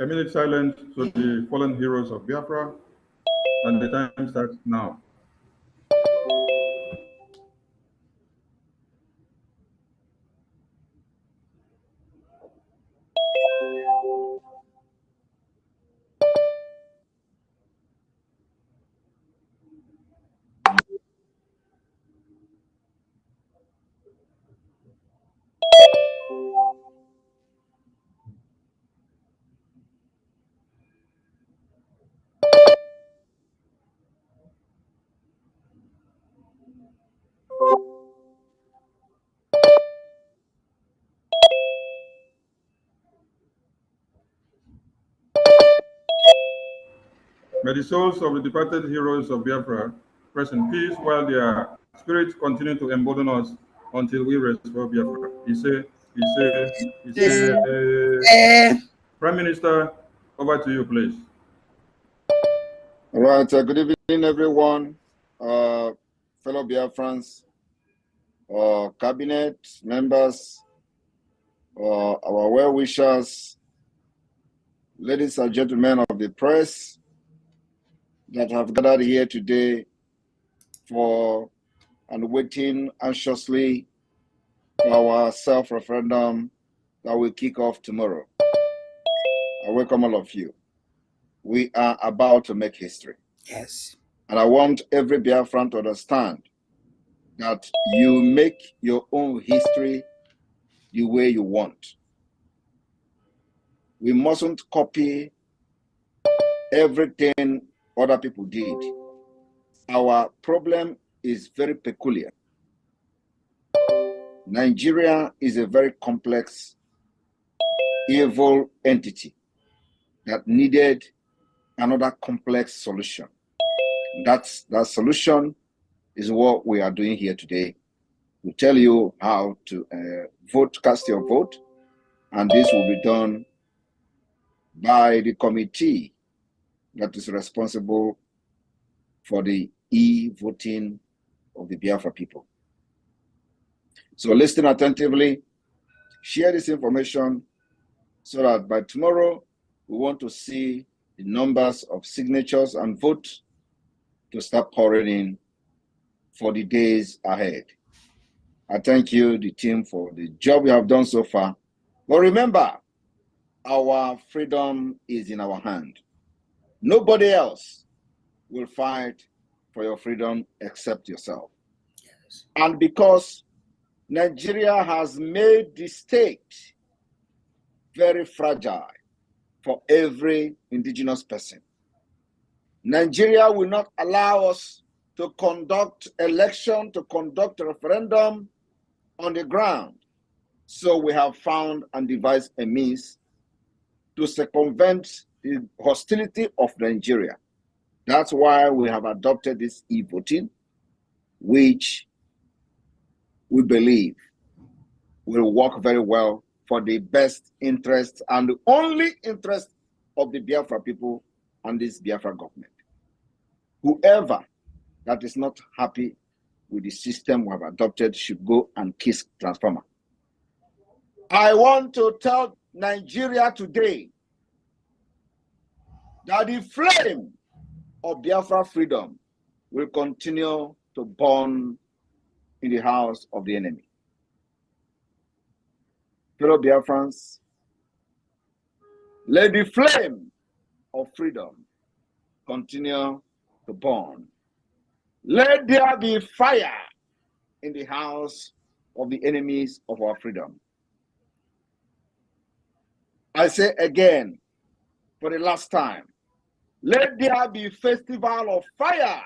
A minute silence to the fallen heroes of Biafra, and the time starts now. May the souls of the departed heroes of Biafra rest in peace while their spirits continue to embolden us until we restore Biafra. He said, Prime Minister, over to you, please. All right, good evening, everyone. Fellow Biafrans, cabinet members, our well-wishers, ladies and gentlemen of the press that have gathered here today for and waiting anxiously for our self-referendum that will kick off tomorrow. I welcome all of you. We are about to make history. Yes. And I want every Biafran to understand that you make your own history the way you want. We mustn't copy everything other people did. Our problem is very peculiar. Nigeria is a very complex, evil entity that needed another complex solution. That solution is what we are doing here today. We tell you how to vote, cast your vote, and this will be done by the committee that is responsible for the e-voting of the Biafra people. So listen attentively, share this information so that by tomorrow, we want to see the numbers of signatures and votes to start pouring in for the days ahead. I thank you, the team, for the job you have done so far. But remember, our freedom is in our hand. Nobody else will fight for your freedom except yourself. Yes. And because Nigeria has made the state very fragile for every indigenous person, Nigeria will not allow us to conduct election, to conduct a referendum on the ground. So we have found and devised a means to circumvent the hostility of Nigeria. That's why we have adopted this e-voting, which we believe will work very well for the best interest and the only interest of the Biafra people and this Biafra government. Whoever that is not happy with the system we have adopted should go and kiss transformer. I want to tell Nigeria today that the flame of Biafra freedom will continue to burn in the house of the enemy. Fellow Biafrans, let the flame of freedom continue to burn. Let there be fire in the house of the enemies of our freedom. I say again, for the last time, let there be festival of fire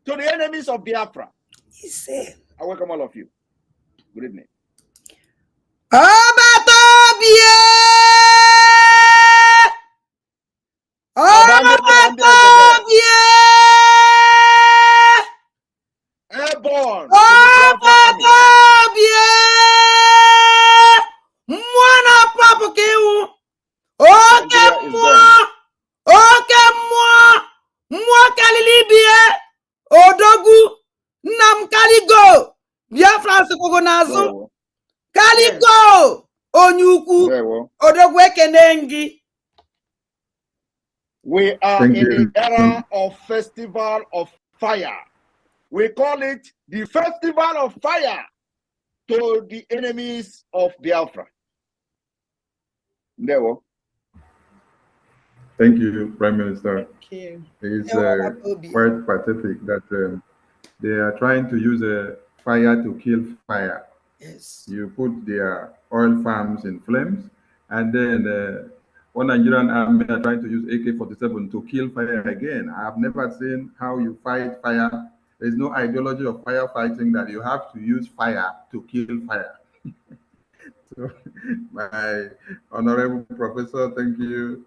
to the enemies of Biafra. He said, I welcome all of you. Good evening. Airborne. Odogu nam kaligo Biafra sikogo nazo kaligo onyukwu odogwu ekenengi We are Thank in you. the era of festival of fire. We call it the festival of fire to the enemies of Biafra. There. Thank you, Prime Minister. Thank you. It's Obi. quite pathetic that they are trying to use fire to kill fire. Yes. You put their oil farms in flames, and then one Nigerian army are trying to use AK-47 to kill fire again. I have never seen how you fight fire. There's no ideology of firefighting that you have to use fire to kill fire. So, my honorable professor, thank you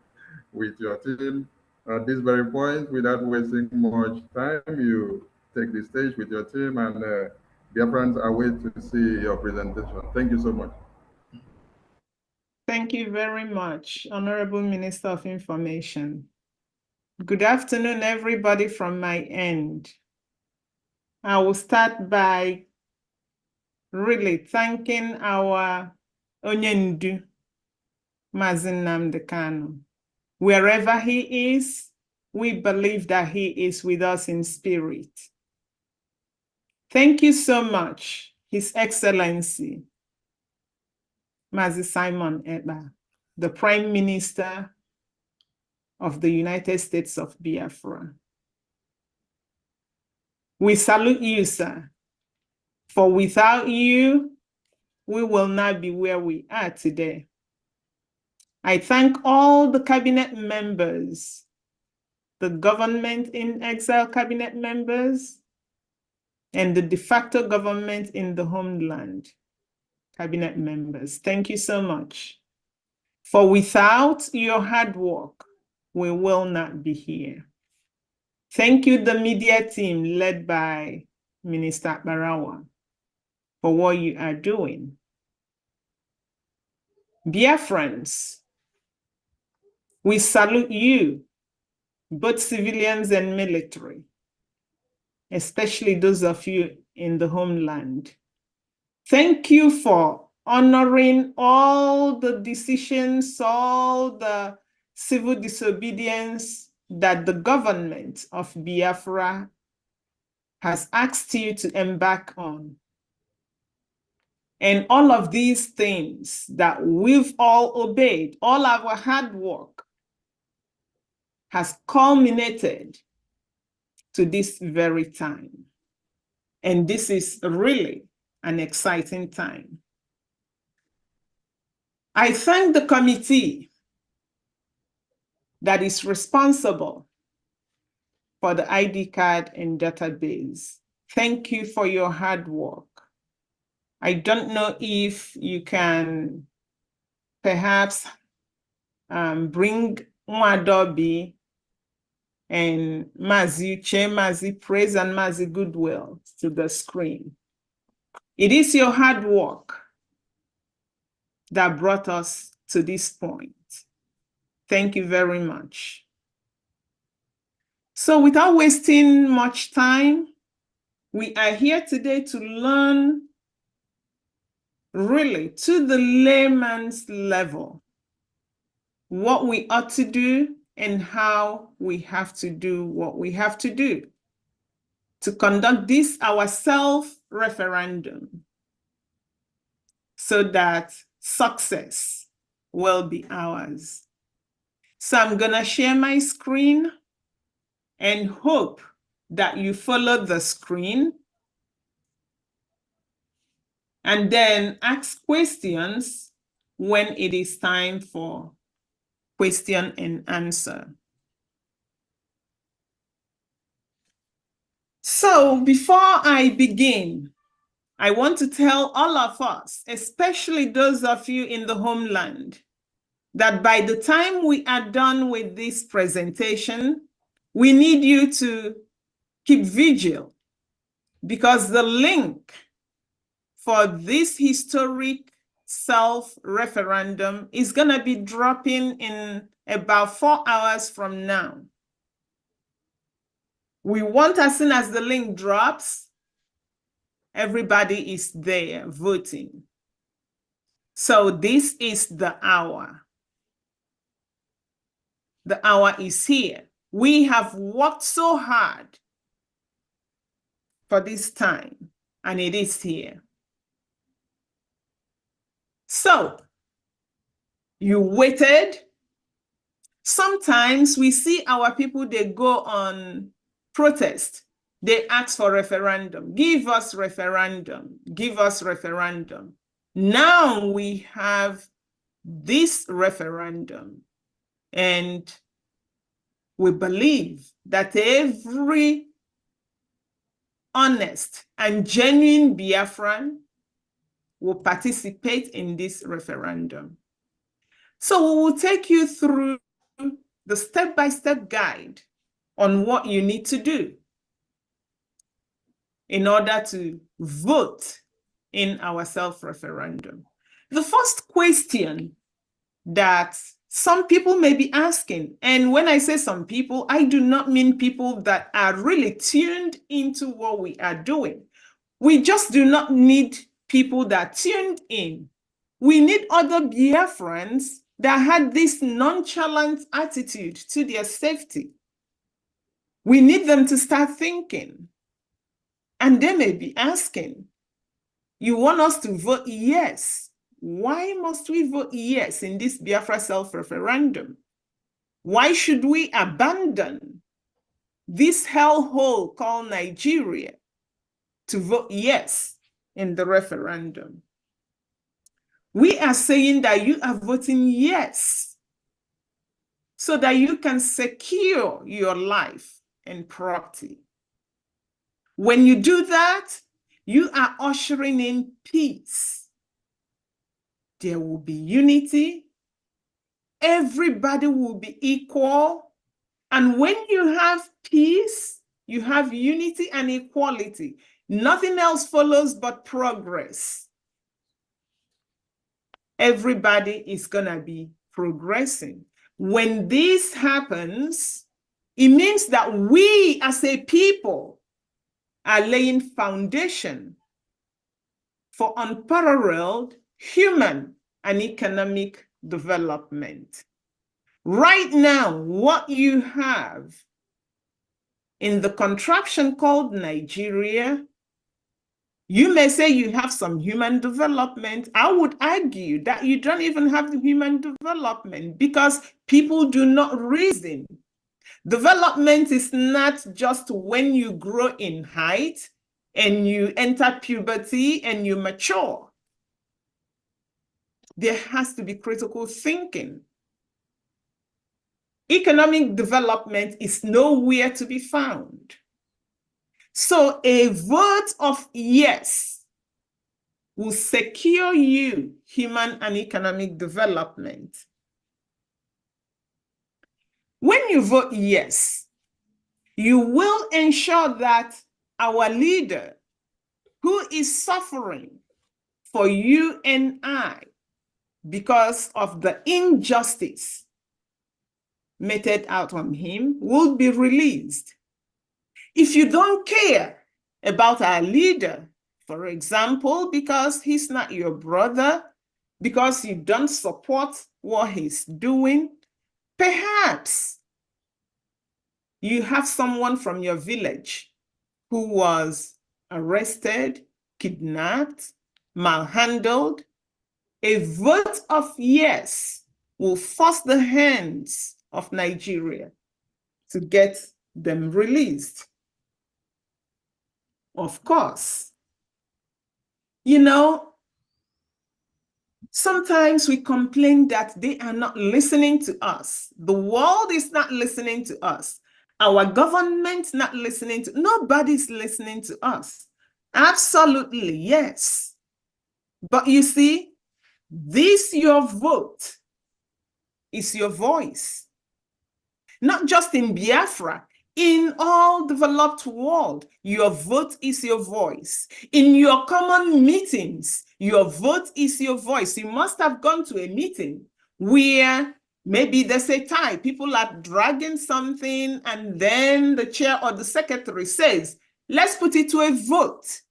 with your team. At this very point, without wasting much time, you take the stage with your team, and Biafrans are waiting to see your presentation. Thank you so much. Thank you very much, Honorable Minister of Information. Good afternoon, everybody from my end. I will start by really thanking our Onyendu, Mazin Nnamdi Kanu. Wherever he is, we believe that he is with us in spirit. Thank you so much, His Excellency, Mazi Simon Ekpa, the Prime Minister of the United States of Biafra. We salute you, sir, for without you, we will not be where we are today. I thank all the cabinet members, the government in exile cabinet members, and the de facto government in the homeland cabinet members. Thank you so much. For without your hard work, we will not be here. Thank you, the media team led by Minister Barawa, for what you are doing. Biafrans, we salute you, both civilians and military, especially those of you in the homeland. Thank you for honoring all the decisions, all the civil disobedience that the government of Biafra has asked you to embark on. And all of these things that we've all obeyed, all our hard work has culminated to this very time. And this is really an exciting time. I thank the committee that is responsible for the ID card and database. Thank you for your hard work. I don't know if you can perhaps bring Mwadobi and Mazi Uche, Mazi Praise, and Mazi Goodwill to the screen. It is your hard work that brought us to this point. Thank you very much. So without wasting much time, we are here today to learn really to the layman's level what we ought to do and how we have to do what we have to do to conduct this our self-referendum so that success will be ours. So I'm gonna share my screen and hope that you follow the screen and then ask questions when it is time for question and answer. So before I begin, I want to tell all of us, especially those of you in the homeland, that by the time we are done with this presentation, we need you to keep vigil because the link for this historic self-referendum is going to be dropping in about 4 hours from now. We want, as soon as the link drops, everybody is there voting. So this is the hour. The hour is here. We have worked so hard for this time, and it is here. So, you waited. Sometimes we see our people, they go on protest. They ask for referendum. Give us referendum. Give us referendum. Now we have this referendum, and we believe that every honest and genuine Biafran will participate in this referendum. So we will take you through the step-by-step guide on what you need to do in order to vote in our self-referendum. The first question that some people may be asking, and when I say some people, I do not mean people that are really tuned into what we are doing. We just do not need people that are tuned in. We need other Biafrans that had this nonchalant attitude to their safety. We need them to start thinking. And they may be asking, you want us to vote yes? Why must we vote yes in this Biafra self-referendum? Why should we abandon this hellhole called Nigeria to vote yes in the referendum? We are saying that you are voting yes so that you can secure your life and property. When you do that, you are ushering in peace. There will be unity. Everybody will be equal. And when you have peace, you have unity and equality. Nothing else follows but progress. Everybody is going to be progressing. When this happens, it means that we as a people are laying foundation for unparalleled human and economic development. Right now, what you have in the contraption called Nigeria, you may say you have some human development. I would argue that you don't even have the human development because people do not reason. Development is not just when you grow in height and you enter puberty and you mature. There has to be critical thinking. Economic development is nowhere to be found. So a vote of yes will secure you human and economic development. When you vote yes, you will ensure that our leader, who is suffering for you and I because of the injustice meted out on him, will be released. If you don't care about our leader, for example, because he's not your brother, because you don't support what he's doing, perhaps you have someone from your village who was arrested, kidnapped, malhandled. A vote of yes will force the hands of Nigeria to get them released. Of course, you know, sometimes we complain that they are not listening to us. The world is not listening to us. Our government's not listening to, nobody's listening to us. Absolutely, yes. But you see, this your vote is your voice. Not just in Biafra, in all developed world, your vote is your voice. In your common meetings, your vote is your voice. You must have gone to a meeting where maybe there's a tie, people are dragging something, and then the chair or the secretary says, let's put it to a vote.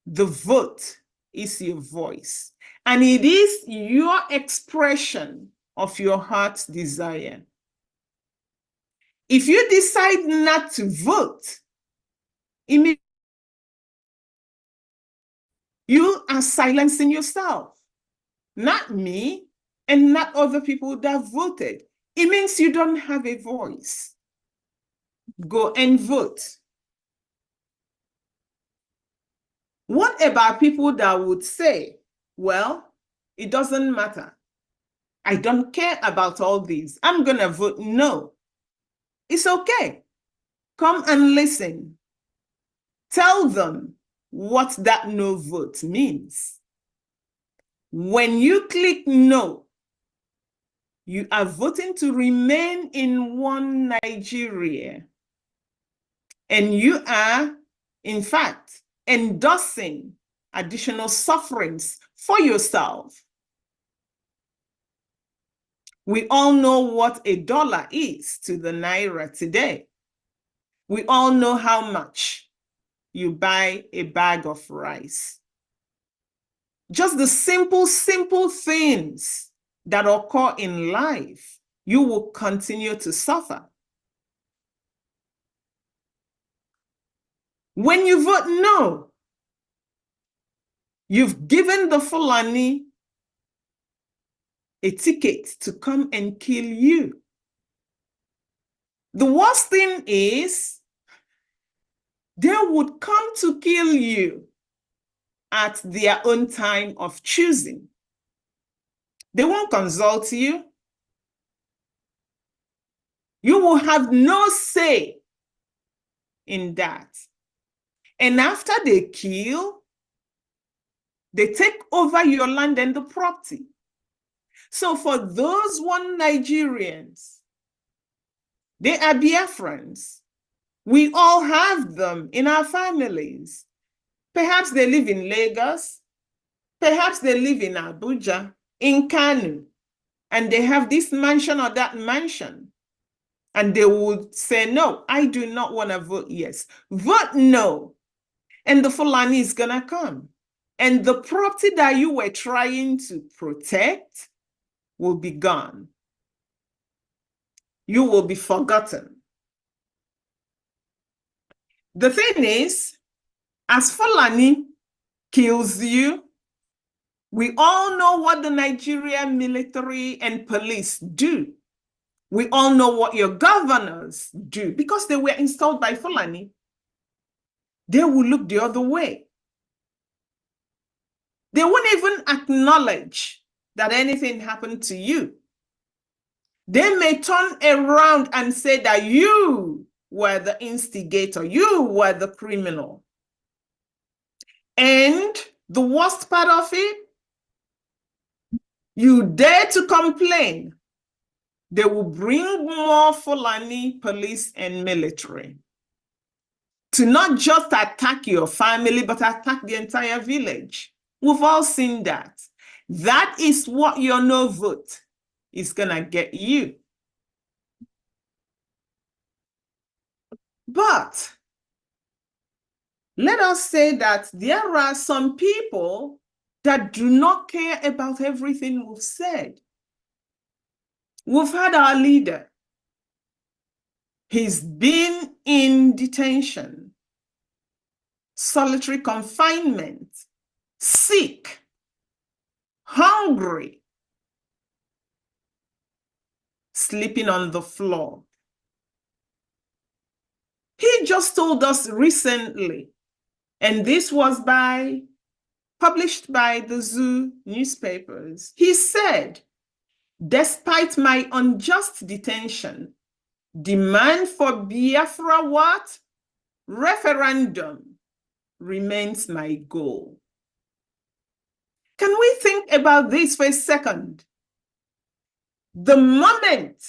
The vote is your voice. And it is your expression of your heart's desire. If you decide not to vote, you are silencing yourself, not me and not other people that voted. It means you don't have a voice. Go and vote. What about people that would say, well, it doesn't matter. I don't care about all these. I'm going to vote no. It's okay. Come and listen. Tell them what that no vote means. When you click no, you are voting to remain in one Nigeria. And you are, in fact, endorsing additional sufferings for yourself. We all know what a dollar is to the naira today. We all know how much you buy a bag of rice. Just the simple things that occur in life, you will continue to suffer. When you vote no, you've given the Fulani a ticket to come and kill you. The worst thing is, they would come to kill you at their own time of choosing. They won't consult you. You will have no say in that. And after they kill, they take over your land and the property. So for those one Nigerians, they are Biafrans. We all have them in our families. Perhaps they live in Lagos. Perhaps they live in Abuja, in Kanu, and they have this mansion or that mansion. And they would say, no, I do not want to vote yes. Vote no. And the Fulani is going to come. And the property that you were trying to protect will be gone. You will be forgotten. The thing is, as Fulani kills you, we all know what the Nigerian military and police do. We all know what your governors do because they were installed by Fulani. They will look the other way. They won't even acknowledge that anything happened to you. They may turn around and say that you were the instigator, you were the criminal. And the worst part of it, you dare to complain, they will bring more Fulani police and military to not just attack your family, but attack the entire village. We've all seen that. That is what your no vote is gonna get you. But let us say that there are some people that do not care about everything we've said. We've had our leader. He's been in detention, solitary confinement, sick, hungry, sleeping on the floor. He just told us recently, and this was published by the Zoo newspapers. He said, despite my unjust detention, demand for Biafra what? Referendum remains my goal. Can we think about this for a second? The moment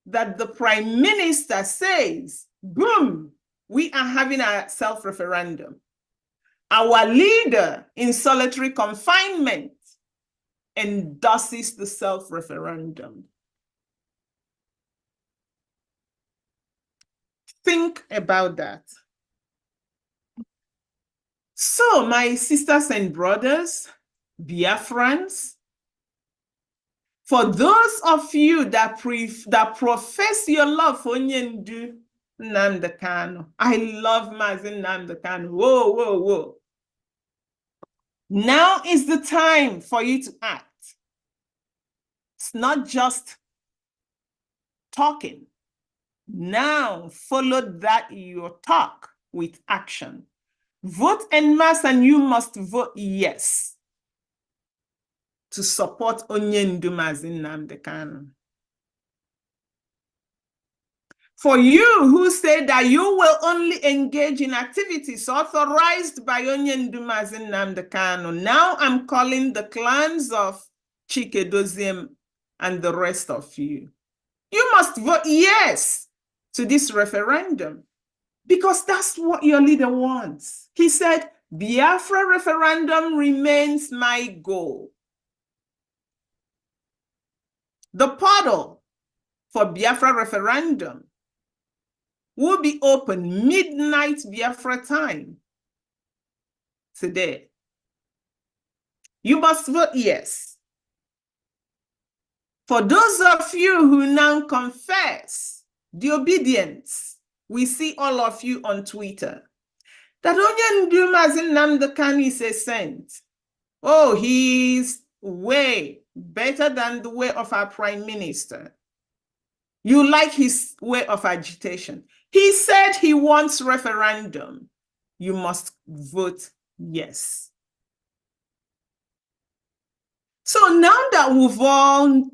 that the Prime Minister says, boom, we are having a self-referendum, our leader in solitary confinement endorses the self-referendum. Think about that. So, my sisters and brothers, Biafrans, For those of you that profess your love for Onyendu Nnamdi Kanu, I love Mazi Nnamdi Kanu. Whoa, whoa, whoa. Now is the time for you to act. It's not just talking. Now follow that your talk with action. Vote en masse, and you must vote yes to support Onyendu Mazi Nnamdi Kanu. For you who say that you will only engage in activities authorized by Onyendu Mazi Nnamdi Kanu, now I'm calling the clans of Chike Doziem and the rest of you. You must vote yes to this referendum, because that's what your leader wants. He said, Biafra referendum remains my goal. The portal for Biafra referendum will be open midnight Biafra time today. You must vote yes. For those of you who now confess the obedience, we see all of you on Twitter, that Onyendu Mazi Nnamdi Kanu is a saint. Oh, he's way better than the way of our prime minister. You like his way of agitation. He said he wants referendum. You must vote yes. So now that we've all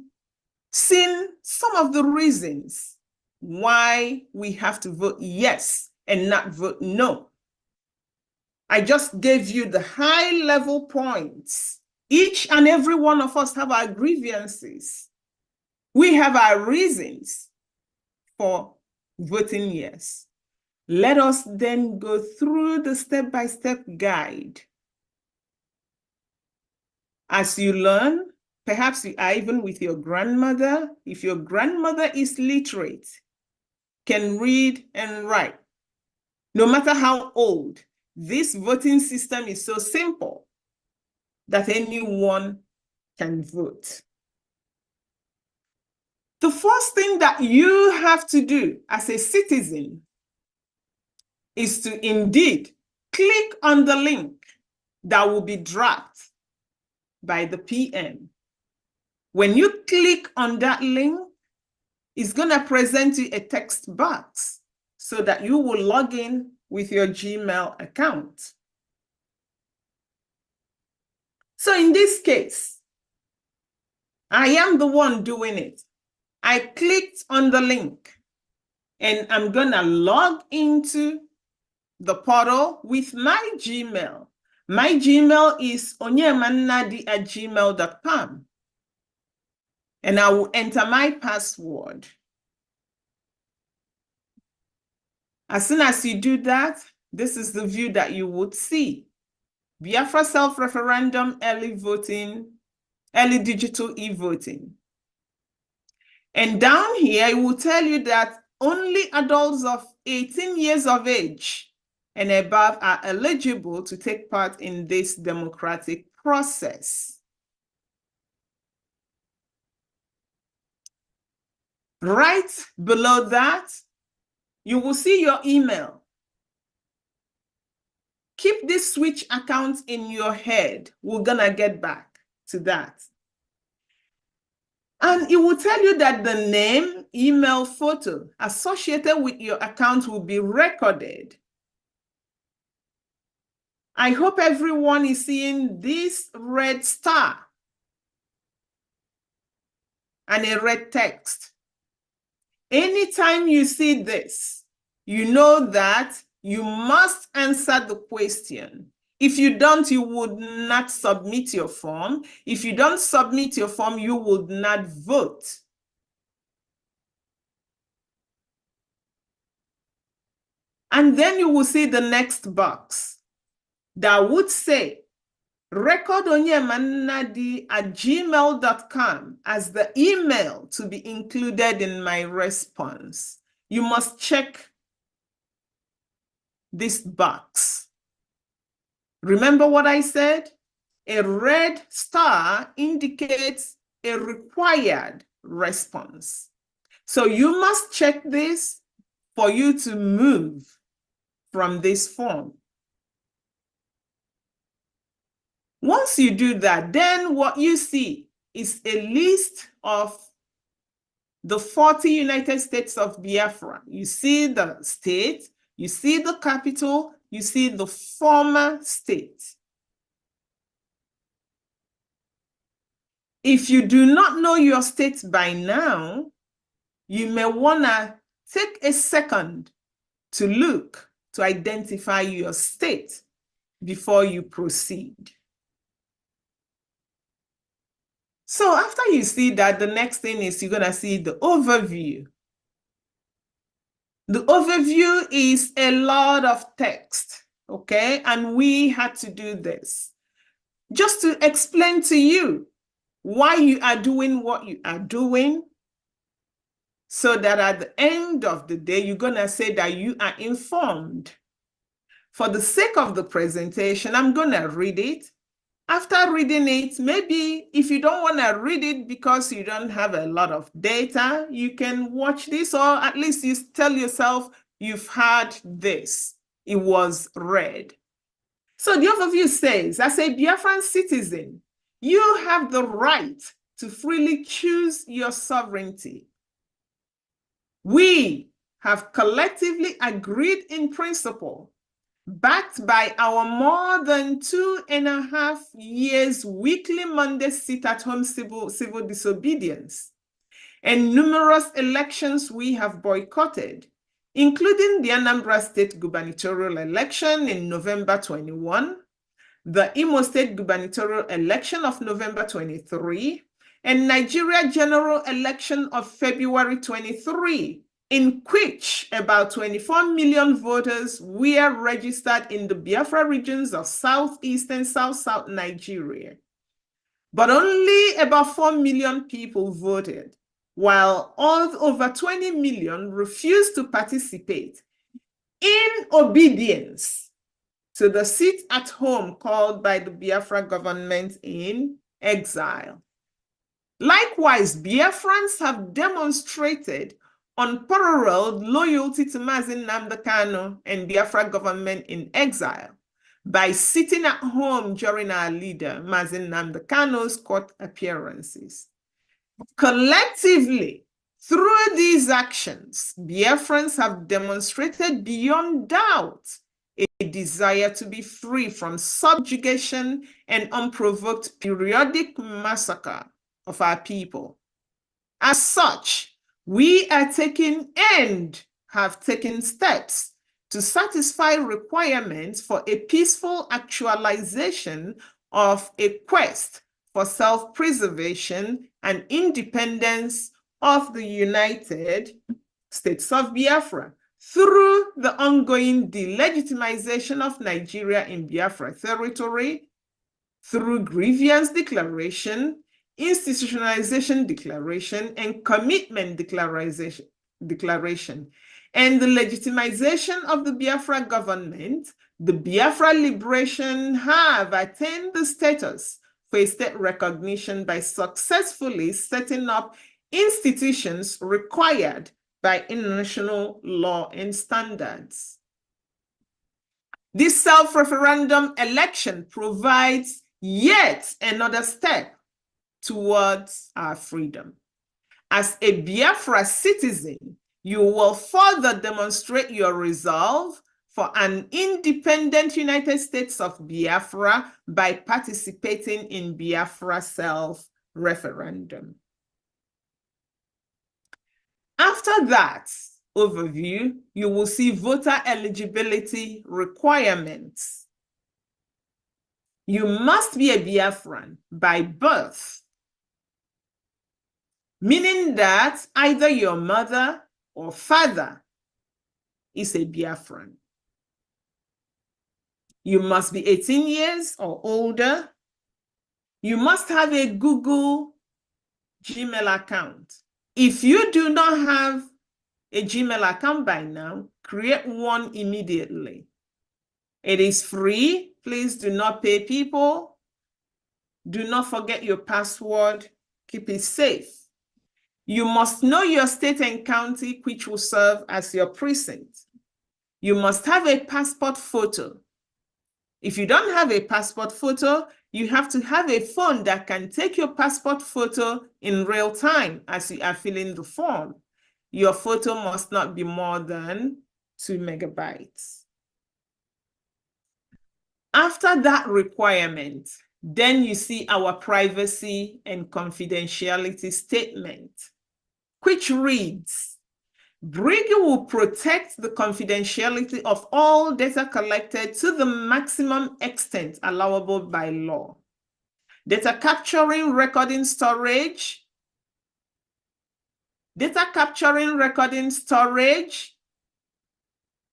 seen some of the reasons why we have to vote yes and not vote no, I just gave you the high-level points. Each and every one of us have our grievances. We have our reasons for voting yes. Let us then go through the step-by-step guide. As you learn, perhaps you are even with your grandmother. If your grandmother is literate, can read and write, no matter how old, this voting system is so simple that anyone can vote. The first thing that you have to do as a citizen is to indeed click on the link that will be dropped by the PM. When you click on that link, it's going to present you a text box so that you will log in with your Gmail account. So in this case, I am the one doing it. I clicked on the link and I'm going to log into the portal with my Gmail. My Gmail is onyemannadi@gmail.com. And I will enter my password. As soon as you do that, this is the view that you would see. Biafra self-referendum, early voting, early digital e-voting. And down here, it will tell you that only adults of 18 years of age and above are eligible to take part in this democratic process. Right below that, you will see your email. Keep this switch account in your head. We're gonna get back to that. And it will tell you that the name, email, photo associated with your account will be recorded. I hope everyone is seeing this red star and a red text. Anytime you see this, you know that you must answer the question. If you don't, you would not submit your form. If you don't submit your form, you would not vote. And then you will see the next box that would say, record onyemannadi@gmail.com as the email to be included in my response. You must check this box. Remember what I said? A red star indicates a required response. So you must check this for you to move from this form. Once you do that, then what you see is a list of the 40 United States of Biafra. You see the state, you see the capital, you see the former state. If you do not know your state by now, you may want to take a second to look to identify your state before you proceed. So after you see that, the next thing is you're going to see the overview. The overview is a lot of text, okay? And we had to do this just to explain to you why you are doing what you are doing, so that at the end of the day, you're going to say that you are informed. For the sake of the presentation, I'm going to read it. After reading it, maybe if you don't want to read it because you don't have a lot of data, you can watch this, or at least you tell yourself you've heard this. It was read. So the overview says, as a Biafran citizen, you have the right to freely choose your sovereignty. We have collectively agreed in principle, backed by our more than 2.5 years weekly Monday sit-at-home civil disobedience and numerous elections we have boycotted, including the Anambra State gubernatorial election in November 21, the Imo State gubernatorial election of November 23, and Nigeria general election of February 23, in which about 24 million voters were registered in the Biafra regions of Southeast and South Nigeria. But only about 4 million people voted, while over 20 million refused to participate in obedience to the sit-at-home called by the Biafra government in exile. Likewise, Biafrans have demonstrated unparalleled loyalty to Mazi Nnamdi Kanu and Biafra government in exile by sitting at home during our leader Mazi Nnamdi Kanu's court appearances. Collectively, through these actions, Biafrans have demonstrated beyond doubt a desire to be free from subjugation and unprovoked periodic massacre of our people. As such, we are taking and have taken steps to satisfy requirements for a peaceful actualization of a quest for self-preservation and independence of the United States of Biafra through the ongoing delegitimization of Nigeria in Biafra territory, through grievance declaration, institutionalization declaration, and commitment declaration, and the legitimization of the Biafra government. The Biafra liberation have attained the status for a state recognition by successfully setting up institutions required by international law and standards. This self-referendum election provides yet another step towards our freedom. As a Biafra citizen, you will further demonstrate your resolve for an independent United States of Biafra by participating in Biafra self-referendum. After that overview, you will see voter eligibility requirements. You must be a Biafran by birth, meaning that either your mother or father is a Biafran. You must be 18 years or older. You must have a Google Gmail account. If you do not have a Gmail account by now, create one immediately. It is free. Please do not pay people. Do not forget your password. keep it safe. You must know your state and county, which will serve as your precinct. You must have a passport photo. If you don't have a passport photo, you have to have a phone that can take your passport photo in real time as you are filling the form. Your photo must not be more than 2 megabytes. After that requirement, then you see our privacy and confidentiality statement, which reads, Briggy will protect the confidentiality of all data collected to the maximum extent allowable by law. Data capturing, recording, storage,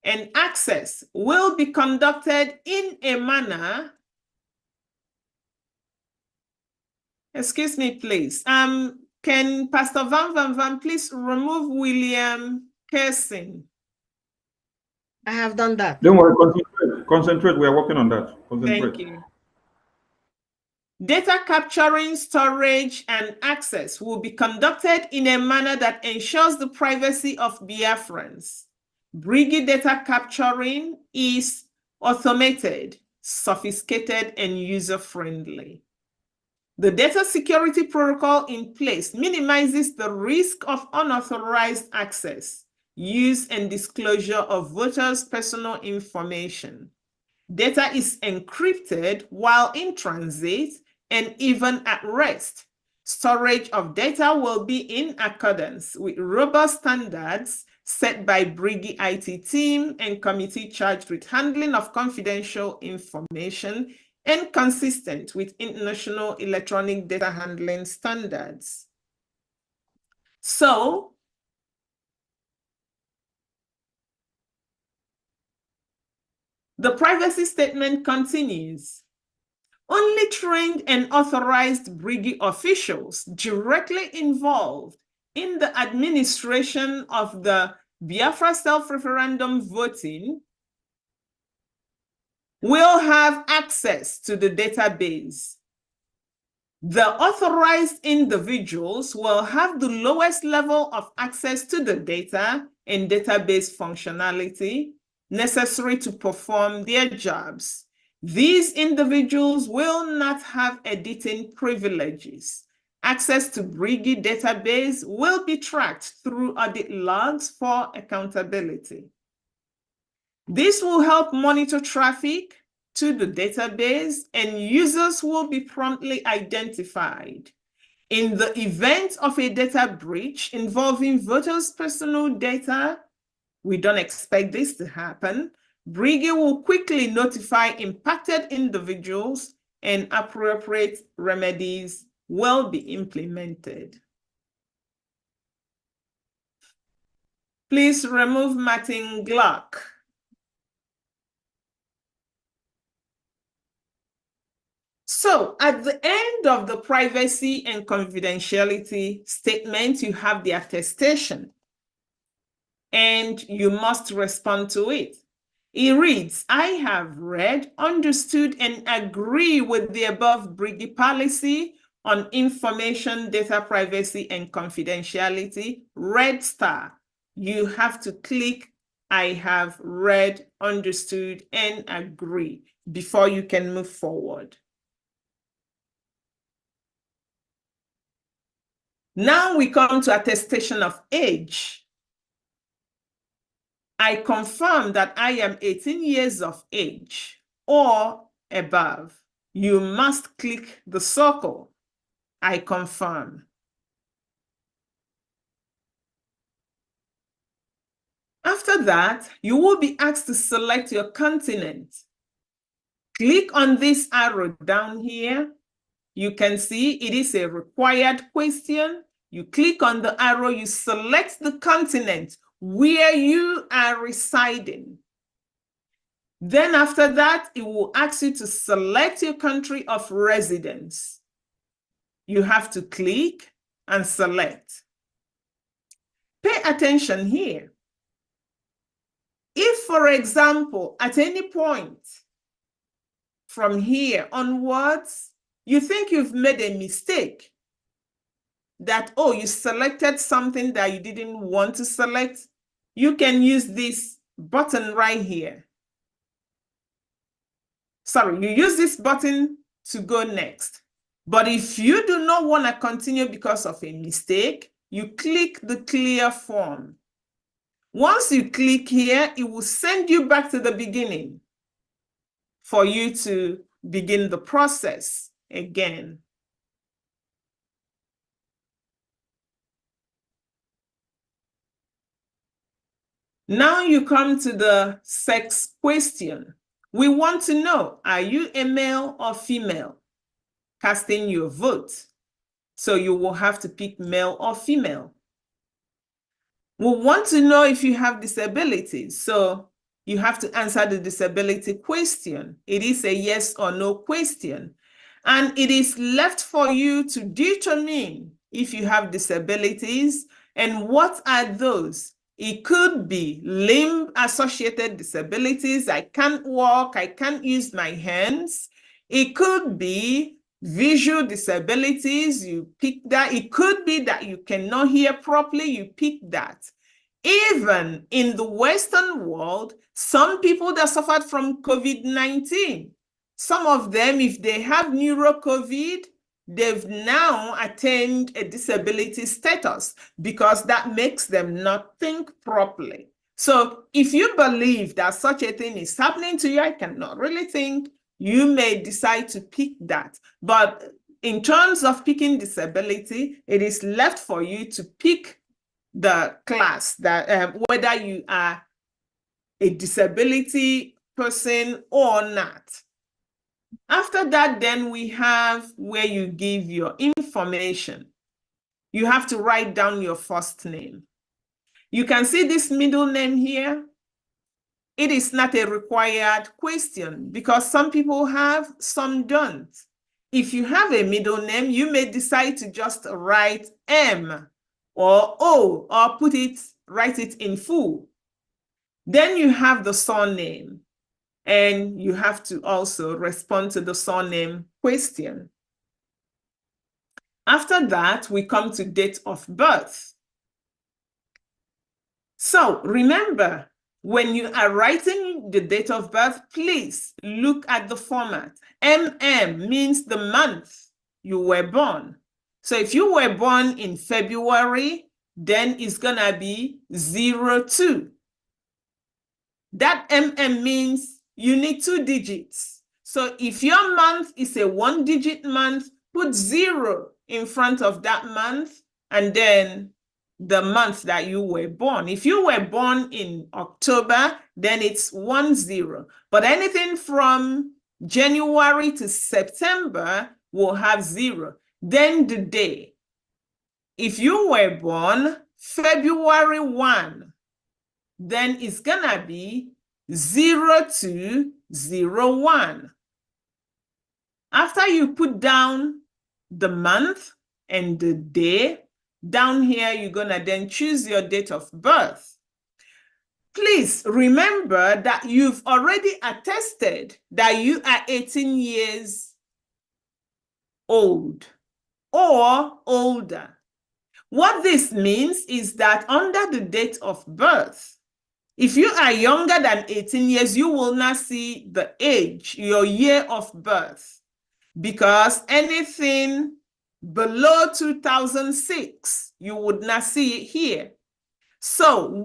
and access will be conducted in a manner. Excuse me, please. Can Pastor Van please remove William Kersing? I have done that. Don't worry, concentrate. Concentrate. We are working on that. Concentrate. Thank you. Data capturing, storage, and access will be conducted in a manner that ensures the privacy of Biafrans. Briggy data capturing is automated, sophisticated, and user-friendly. The data security protocol in place minimizes the risk of unauthorized access, use, and disclosure of voters' personal information. Data is encrypted while in transit and even at rest. Storage of data will be in accordance with robust standards set by Briggy IT team and committee charged with handling of confidential information and consistent with international electronic data handling standards. So, the privacy statement continues. Only trained and authorized Briggy officials directly involved in the administration of the Biafra self-referendum voting will have access to the database. The authorized individuals will have the lowest level of access to the data and database functionality necessary to perform their jobs. These individuals will not have editing privileges. Access to Briggy database will be tracked through audit logs for accountability. This will help monitor traffic to the database, and users will be promptly identified. In the event of a data breach involving voters' personal data, we don't expect this to happen. Briggy will quickly notify impacted individuals and appropriate remedies will be implemented. Please remove Martin Glock. So at the end of the privacy and confidentiality statement, you have the attestation, and you must respond to it. It reads, I have read, understood, and agree with the above Briggy policy on information, data privacy, and confidentiality, red star. You have to click, I have read, understood, and agree before you can move forward. Now we come to attestation of age. I confirm that I am 18 years of age or above. You must click the circle. I confirm. After that, you will be asked to select your continent. Click on this arrow down here. You can see it is a required question. You click on the arrow, you select the continent where you are residing. Then after that, it will ask you to select your country of residence. You have to click and select. Pay attention here. If, for example, at any point from here onwards, you think you've made a mistake, that, oh, you selected something that you didn't want to select, you can use this button right here. Sorry, you use this button to go next. But if you do not want to continue because of a mistake, you click the clear form. Once you click here, it will send you back to the beginning for you to begin the process again. Now you come to the sex question. We want to know, are you a male or female? Casting your vote. So you will have to pick male or female. We want to know if you have disabilities. So you have to answer the disability question. It is a yes or no question. And it is left for you to determine if you have disabilities and what are those. It could be limb-associated disabilities. I can't walk, I can't use my hands. It could be visual disabilities, you pick that. It could be that you cannot hear properly, you pick that. Even in the Western world, some people that suffered from COVID-19, some of them, if they have neuro-COVID, they've now attained a disability status because that makes them not think properly. So if you believe that such a thing is happening to you, I cannot really think, you may decide to pick that. But in terms of picking disability, it is left for you to pick the class that whether you are a disability person or not. After that, then we have where you give your information. You have to write down your first name. You can see this middle name here. It is not a required question because some people have, some don't. If you have a middle name, you may decide to just write M or O or write it in full. Then you have the surname, and you have to also respond to the surname question. After that, we come to date of birth. So remember, when you are writing the date of birth, please look at the format. MM means the month you were born. So if you were born in February, then it's gonna be 02. That MM means you need 2 digits. So if your month is a 1-digit month, put 0 in front of that month and then the month that you were born. If you were born in October, then it's 10. But anything from January to September will have 0. Then the day. If you were born February 1, then it's gonna be 0201. After you put down the month and the day, down here, you're gonna then choose your date of birth. Please remember that you've already attested that you are 18 years old or older. What this means is that under the date of birth, if you are younger than 18 years, you will not see the age, your year of birth, because anything below 2006, you would not see it here. So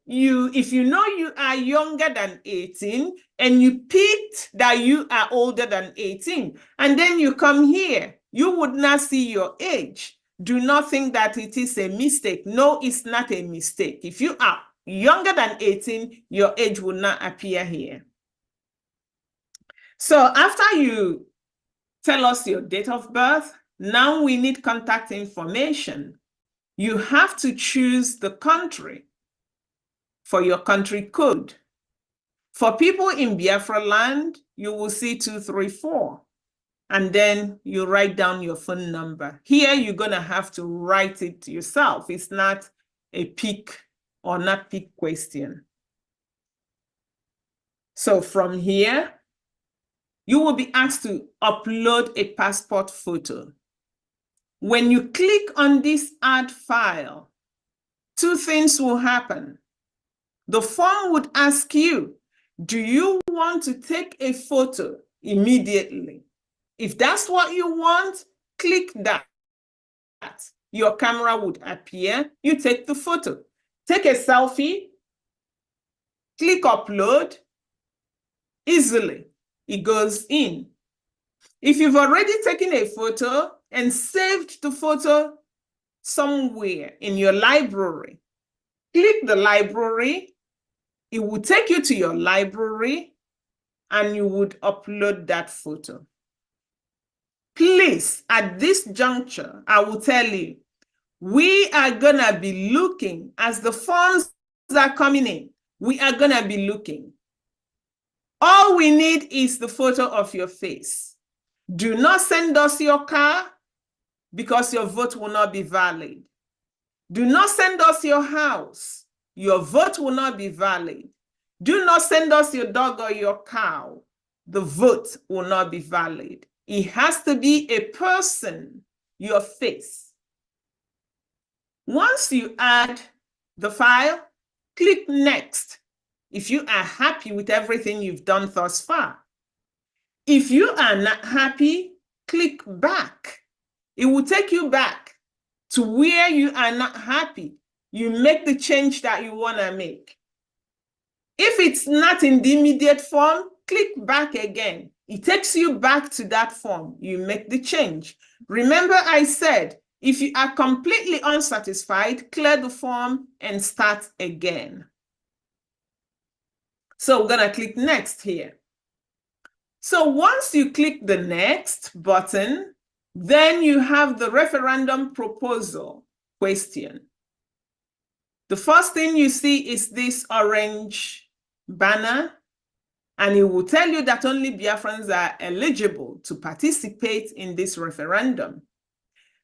if you know you are younger than 18 and you picked that you are older than 18, and then you come here, you would not see your age. Do not think that it is a mistake. No, it's not a mistake. If you are younger than 18, your age will not appear here. So after you tell us your date of birth, now we need contact information. You have to choose the country for your country code. For people in Biafra land, you will see 234. And then you write down your phone number. Here, you're gonna have to write it yourself. It's not a pick or not pick question. So from here, you will be asked to upload a passport photo. When you click on this add file, two things will happen. The form would ask you, do you want to take a photo immediately? If that's what you want, click that. Your camera would appear. You take the photo. Take a selfie. Click upload. Easily, it goes in. If you've already taken a photo and saved the photo somewhere in your library, click the library. It will take you to your library and you would upload that photo. Please, at this juncture, I will tell you, we are going to be looking as the forms are coming in. We are going to be looking. All we need is the photo of your face. Do not send us your car because your vote will not be valid. Do not send us your house. Your vote will not be valid. Do not send us your dog or your cow. The vote will not be valid. It has to be a person, your face. Once you add the file, click next if you are happy with everything you've done thus far. If you are not happy, click back. It will take you back to where you are not happy. You make the change that you want to make. If it's not in the immediate form, click back again. It takes you back to that form. You make the change. Remember, I said, if you are completely unsatisfied, clear the form and start again. So we're going to click next here. So once you click the next button, then you have the referendum proposal question. The first thing you see is this orange banner, and it will tell you that only Biafrans are eligible to participate in this referendum.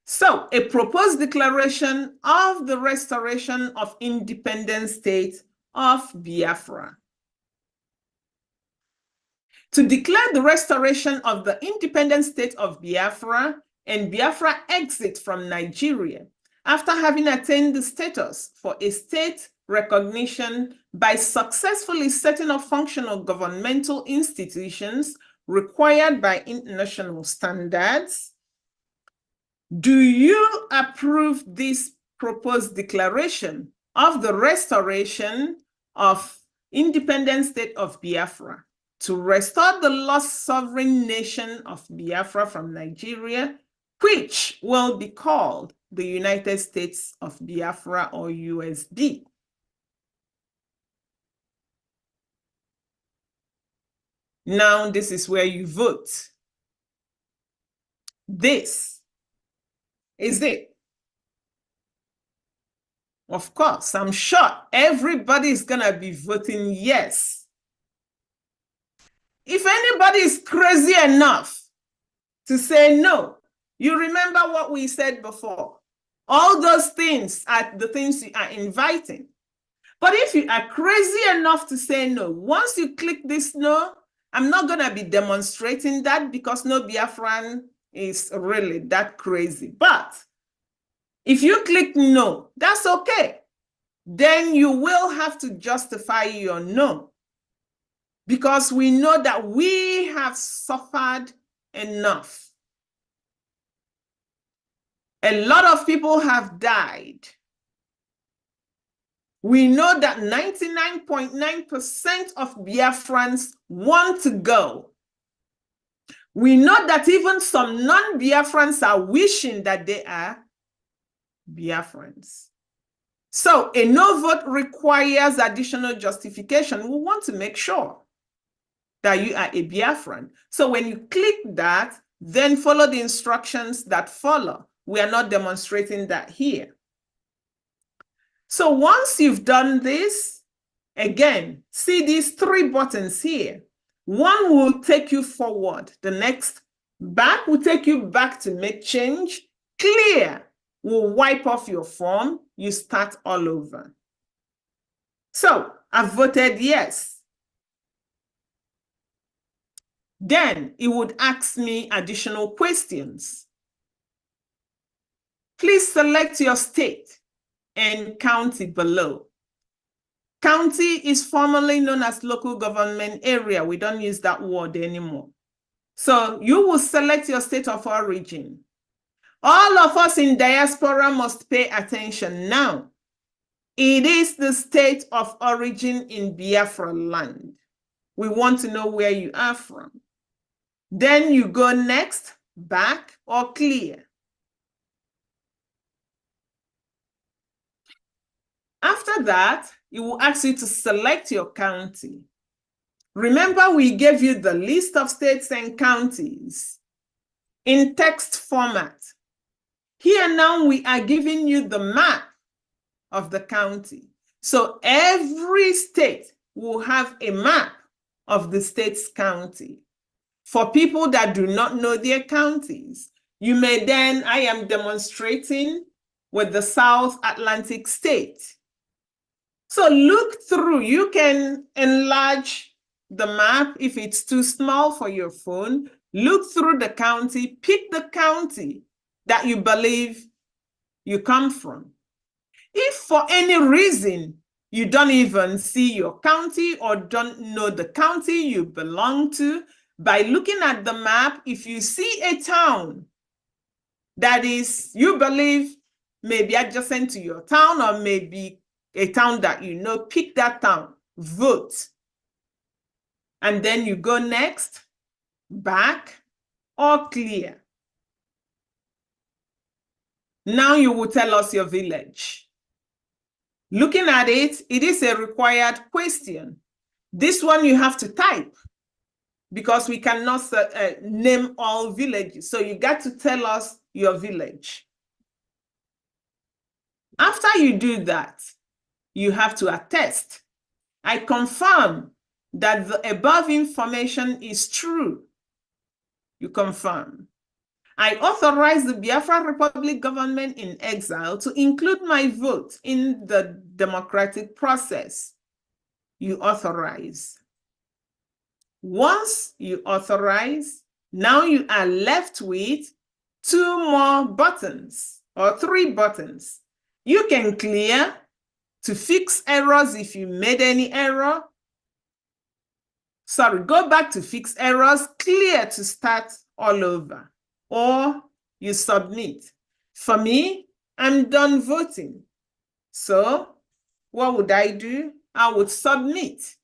So a proposed declaration of the restoration of independent state of Biafra. To declare the restoration of the independent state of Biafra and Biafra exit from Nigeria after having attained the status for a state recognition by successfully setting up functional governmental institutions required by international standards. Do you approve this proposed declaration of the restoration of independent state of Biafra to restore the lost sovereign nation of Biafra from Nigeria, which will be called the United States of Biafra, or USB? Now, this is where you vote. This is it. Of course, I'm sure everybody is going to be voting yes. If anybody is crazy enough to say no, you remember what we said before. All those things are the things you are inviting. But if you are crazy enough to say no, once you click this no, I'm not going to be demonstrating that because no Biafran is really that crazy. But if you click no, that's okay. Then you will have to justify your no. Because we know that we have suffered enough. A lot of people have died. We know that 99.9% of Biafrans want to go. We know that even some non-Biafrans are wishing that they are Biafrans. So a no vote requires additional justification. We want to make sure that you are a Biafran. So when you click that, then follow the instructions that follow. We are not demonstrating that here. So once you've done this, again, see these three buttons here. One will take you forward. The next back will take you back to make change. Clear will wipe off your form. You start all over. So I've voted yes. Then it would ask me additional questions. Please select your state and county below. County is formerly known as local government area. We don't use that word anymore. So you will select your state of origin. All of us in diaspora must pay attention now. It is the state of origin in Biafra land. We want to know where you are from. Then you go next, back or clear. After that, it will ask you to select your county. Remember, we gave you the list of states and counties in text format. Here now we are giving you the map of the county. So every state will have a map of the state's county. For people that do not know their counties, you may then, I am demonstrating with the South Atlantic state. So look through, you can enlarge the map if it's too small for your phone. Look through the county, pick the county that you believe you come from. If for any reason you don't even see your county or don't know the county you belong to, by looking at the map, if you see a town that is, you believe may be adjacent to your town or maybe a town that you know, pick that town, vote. And then you go next, back or clear. Now you will tell us your village. Looking at it, it is a required question. This one you have to type because we cannot name all villages. So you got to tell us your village. After you do that, you have to attest. I confirm that the above information is true. You confirm. I authorize the Biafra Republic government in exile to include my vote in the democratic process. You authorize. Once you authorize, now you are left with 2 more buttons or 3 buttons. You can clear to fix errors if you made any error. Sorry, go back to fix errors, clear to start all over, or you submit. For me, I'm done voting. So what would I do? I would submit.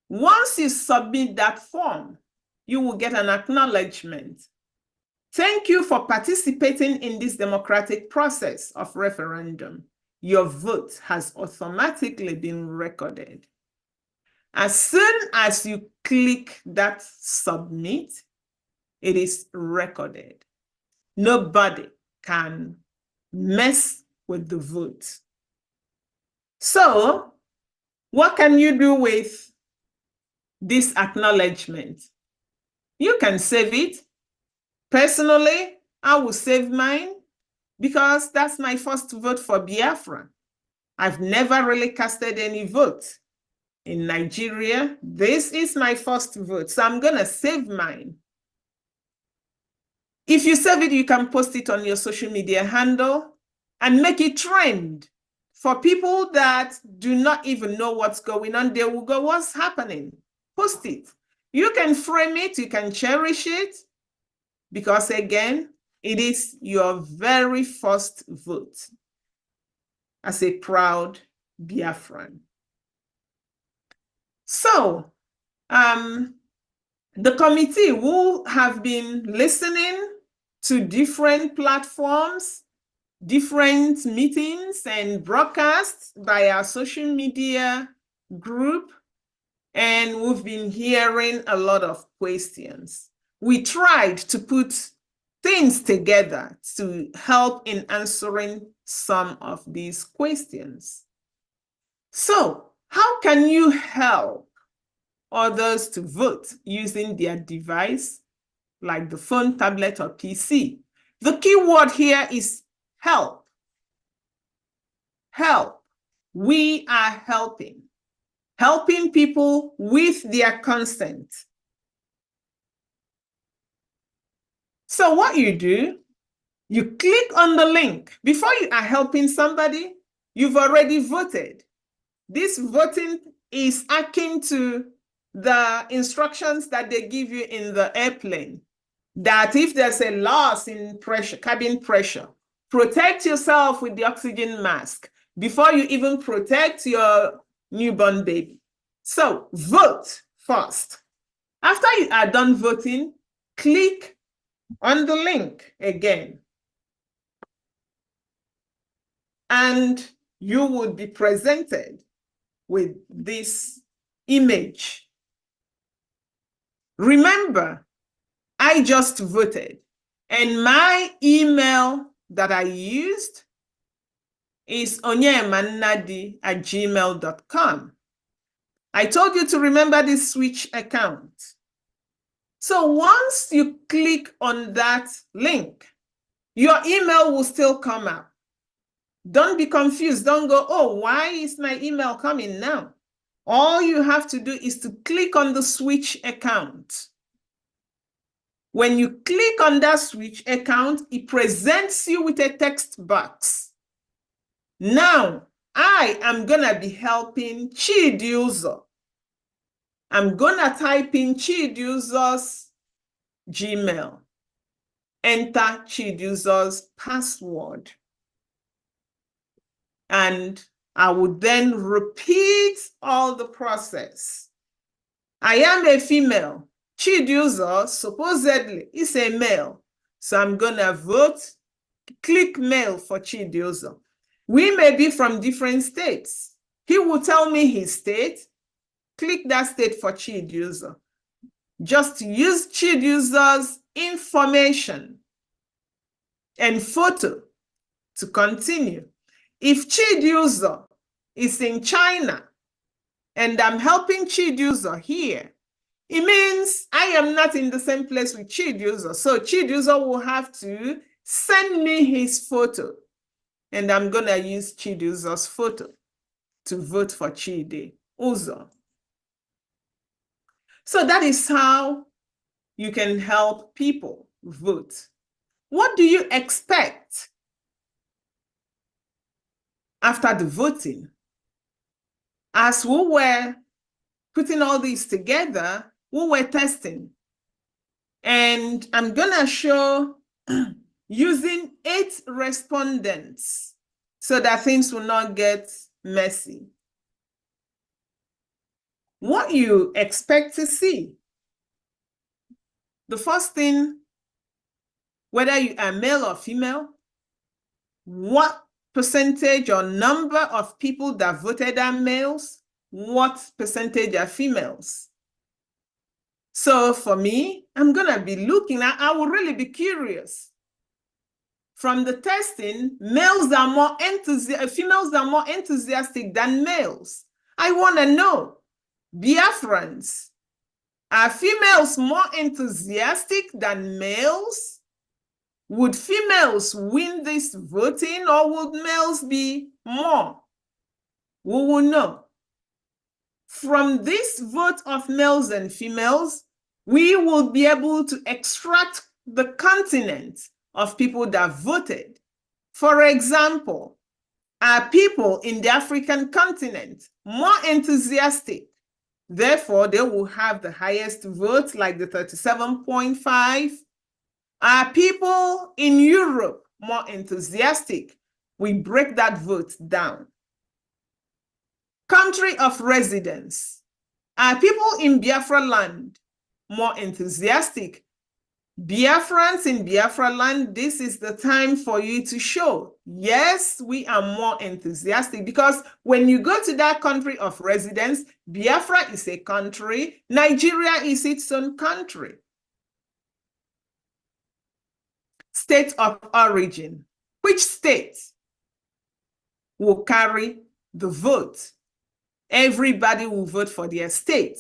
Once you submit that form, you will get an acknowledgement. Thank you for participating in this democratic process of referendum. Your vote has automatically been recorded. As soon as you click that submit, it is recorded. Nobody can mess with the vote. So, what can you do with this acknowledgement? You can save it. Personally, I will save mine because that's my first vote for Biafra. I've never really casted any vote in Nigeria. This is my first vote, so I'm gonna save mine. If you save it, you can post it on your social media handle and make it trend. For people that do not even know what's going on, they will go, what's happening? Post it. You can frame it, you can cherish it, because again, it is your very first vote as a proud Biafran. So, the committee will have been listening to different platforms, different meetings and broadcasts by our social media group, and we've been hearing a lot of questions. We tried to put things together to help in answering some of these questions. So, how can you help others to vote using their device, like the phone, tablet, or PC? The key word here is help. Help. We are helping. Helping people with their consent. So what you do, You click on the link. Before you are helping somebody, you've already voted. This voting is akin to the instructions that they give you in the airplane, that if there's a loss in pressure, cabin pressure, protect yourself with the oxygen mask before you even protect your newborn baby. So vote first. After you are done voting, click on the link again. And you would be presented with this image. Remember, I just voted, and my email that I used is onyemannadi@gmail.com. I told you to remember this switch account. So once you click on that link, your email will still come up. Don't be confused. Don't go, oh, why is my email coming now? All you have to do is to click on the switch account. When you click on that switch account, it presents you with a text box. Now, I am going to be helping Chidiuzo. I'm going to type in Chidiuzo's Gmail. Enter Chidiuzo's password. And I would then repeat all the process. I am a female. Chidiuzo supposedly is a male. So I'm going to vote, click male for Chidiuzo. We may be from different states. He will tell me his state. Click that state for Chidiuzo. Just use Chidiuzo's information and photo to continue. If Chidiuzo is in China and I'm helping Chidiuzo here, it means I am not in the same place with Chidiuzo. So Chidiuzo will have to send me his photo. And I'm going to use Chidiuzo's photo to vote for Chidiuzo. So that is how you can help people vote. What do you expect after the voting? As we were putting all these together, we were testing. And I'm going to show using 8 respondents so that things will not get messy. What you expect to see. The first thing, whether you are male or female, what percentage or number of people that voted are males, what percentage are females. So for me, I'm going to be looking at, I will really be curious. From the testing, females are more enthusiastic than males. I want to know, Biafrans, are females more enthusiastic than males? Would females win this voting, or would males be more? We will know. From this vote of males and females, we will be able to extract the continent of people that voted. For example, are people in the African continent more enthusiastic? Therefore, they will have the highest vote, like the 37.5. Are people in Europe more enthusiastic? We break that vote down. Country of residence. Are people in Biafra land more enthusiastic? Biafrans in Biafra land, this is the time for you to show, yes, we are more enthusiastic, because when you go to that country of residence, Biafra is a country, Nigeria is its own country. State of origin. Which state will carry the vote? Everybody will vote for their state.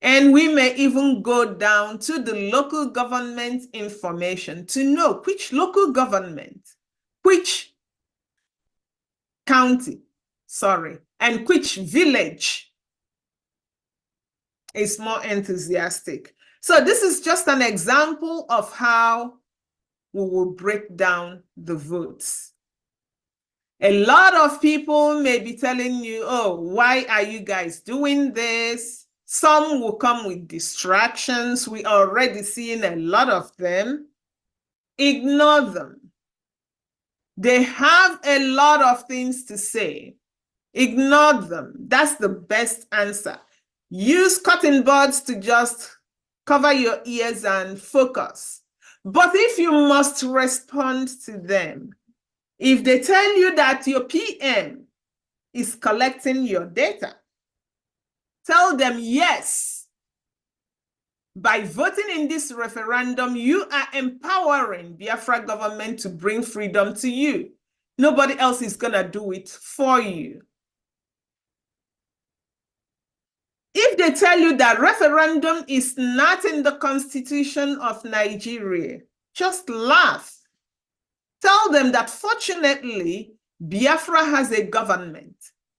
And we may even go down to the local government information to know which local government, which county, and which village is more enthusiastic. So this is just an example of how we will break down the votes. A lot of people may be telling you, oh, why are you guys doing this? Some will come with distractions. We are already seeing a lot of them. Ignore them. They have a lot of things to say. Ignore them. That's the best answer. Use cutting boards to just cover your ears and focus. But if you must respond to them, if they tell you that your PM is collecting your data, tell them yes. By voting in this referendum, you are empowering Biafra government to bring freedom to you. Nobody else is going to do it for you. If they tell you that referendum is not in the Constitution of Nigeria, just laugh. Tell them that fortunately, Biafra has a government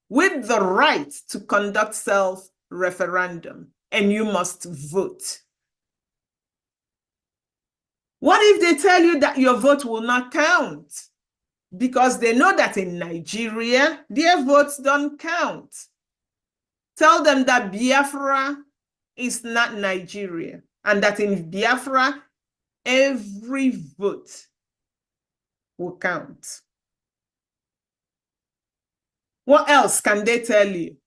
with the right to conduct self-referendum, and you must vote. What if they tell you that your vote will not count? Because they know that in Nigeria, their votes don't count. Tell them that Biafra is not Nigeria, and that in Biafra, every vote will count. What else can they tell you?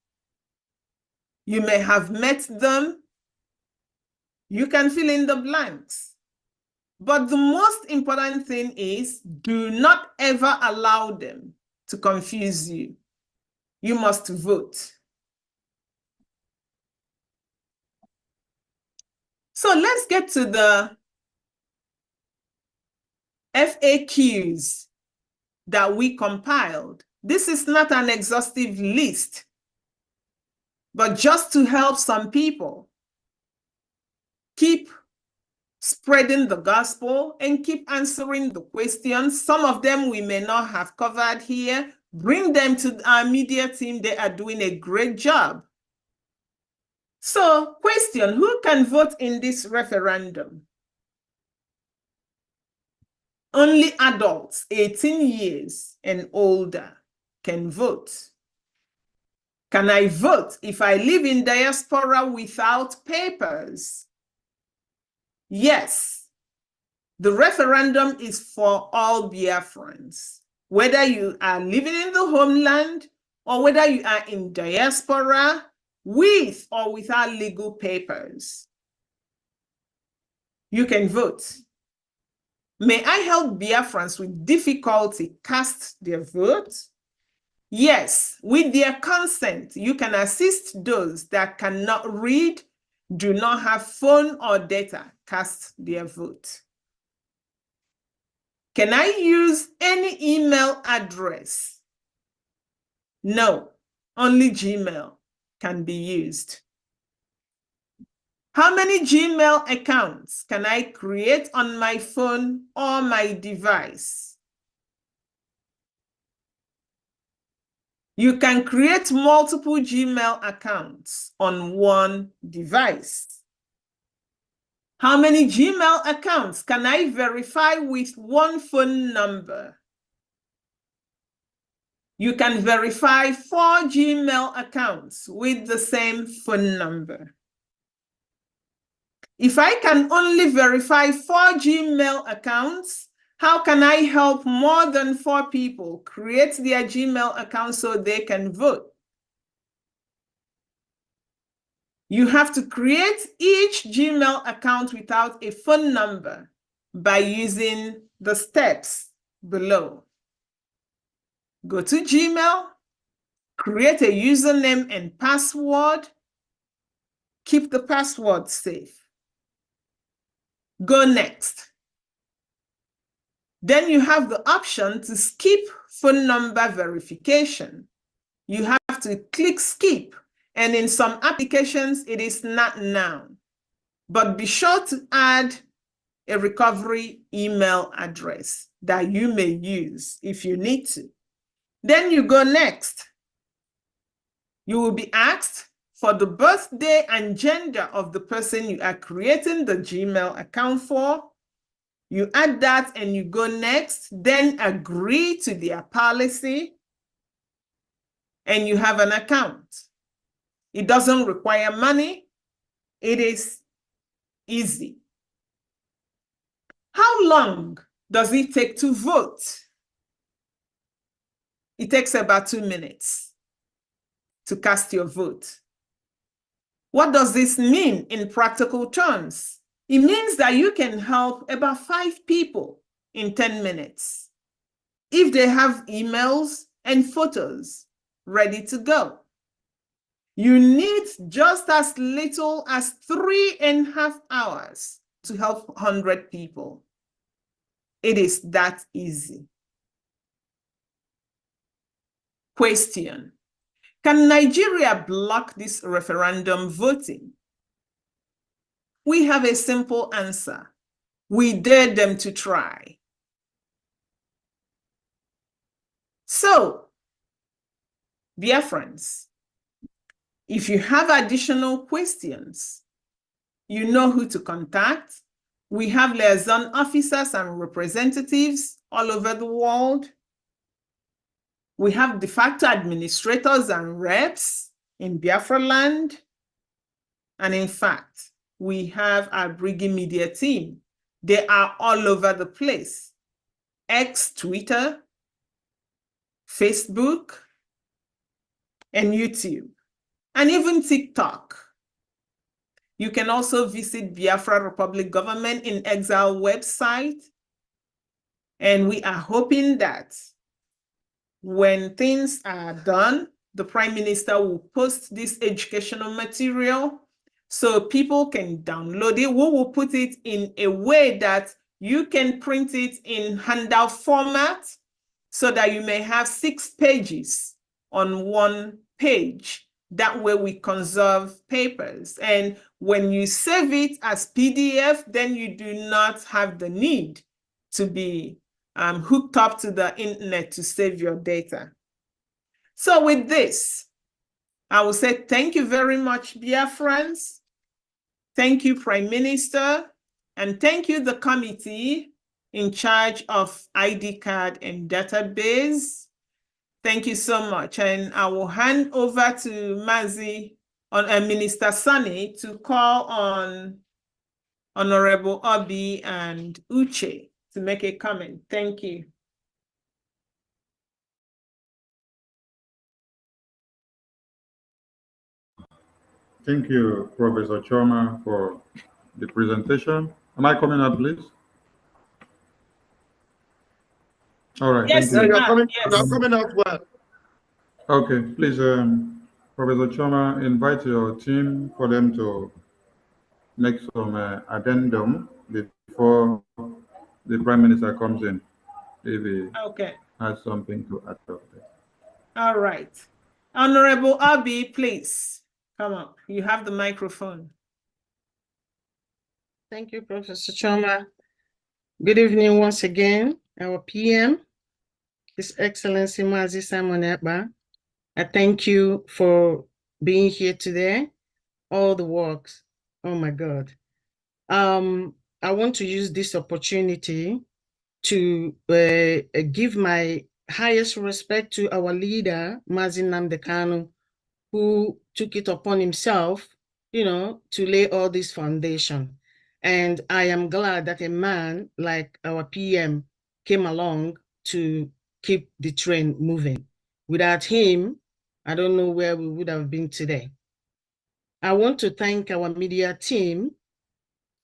You may have met them. You can fill in the blanks. But the most important thing is, do not ever allow them to confuse you. You must vote. So let's get to the FAQs that we compiled. This is not an exhaustive list, but just to help some people keep spreading the gospel and keep answering the questions. Some of them we may not have covered here. Bring them to our media team. They are doing a great job. So, question, who can vote in this referendum? Only adults 18 years and older can vote. Can I vote if I live in diaspora without papers? Yes. The referendum is for all Biafrans, whether you are living in the homeland or whether you are in diaspora with or without legal papers. You can vote. May I help Biafrans with difficulty cast their vote? Yes, with their consent, you can assist those that cannot read, do not have phone or data, cast their vote. Can I use any email address? No, only Gmail can be used. How many Gmail accounts can I create on my phone or my device? You can create multiple Gmail accounts on one device. How many Gmail accounts can I verify with one phone number? You can verify 4 Gmail accounts with the same phone number. If I can only verify 4 Gmail accounts, how can I help more than 4 people create their Gmail account so they can vote? You have to create each Gmail account without a phone number by using the steps below. Go to Gmail, create a username and password, keep the password safe. Go next. Then you have the option to skip phone number verification. You have to click skip, and in some applications, it is not now. But be sure to add a recovery email address that you may use if you need to. Then you go next. You will be asked for the birthday and gender of the person you are creating the Gmail account for. You add that and you go next, then agree to their policy, and you have an account. It doesn't require money. It is easy. How long does it take to vote? It takes about 2 minutes to cast your vote. What does this mean in practical terms? It means that you can help about 5 people in 10 minutes if they have emails and photos ready to go. You need just as little as 3.5 hours to help 100 people. It is that easy. Question: can Nigeria block this referendum voting? We have a simple answer. We dare them to try. So, dear friends, if you have additional questions, you know who to contact. We have liaison officers and representatives all over the world. We have de facto administrators and reps in Biafra land. And in fact, we have our Briggy Media team. They are all over the place. X, Twitter, Facebook, and YouTube, and even TikTok. You can also visit Biafra Republic Government in Exile website. And we are hoping that when things are done, the Prime Minister will post this educational material so people can download it. We will put it in a way that you can print it in handout format so that you may have 6 pages on one page. That way we conserve papers. And when you save it as PDF, then you do not have the need to be hooked up to the internet to save your data. So with this, I will say thank you very much, Biafrans. Thank you, Prime Minister, and thank you, the committee in charge of ID card and database. Thank you so much. And I will hand over to Minister Sani to call on Honorable Obi and Uche to make a comment. Thank you. Thank you, Professor Choma, for the presentation. Am I coming out, please? All right. Yes, thank you. You're coming out well. Okay, please, Professor Choma, invite your team for them to make some addendum before the Prime Minister comes in, if he has something to add up there. All right. Honorable Abi, please come up. You have the microphone. Thank you, Professor Choma. Good evening once again, our PM, His Excellency Mazi Simon Ekpa. I thank you for being here today. All the works. Oh my God. I want to use this opportunity to give my highest respect to our leader, Mazi Nnamdi Kanu, who took it upon himself, to lay all this foundation. And I am glad that a man like our PM came along to keep the train moving. Without him, I don't know where we would have been today. I want to thank our media team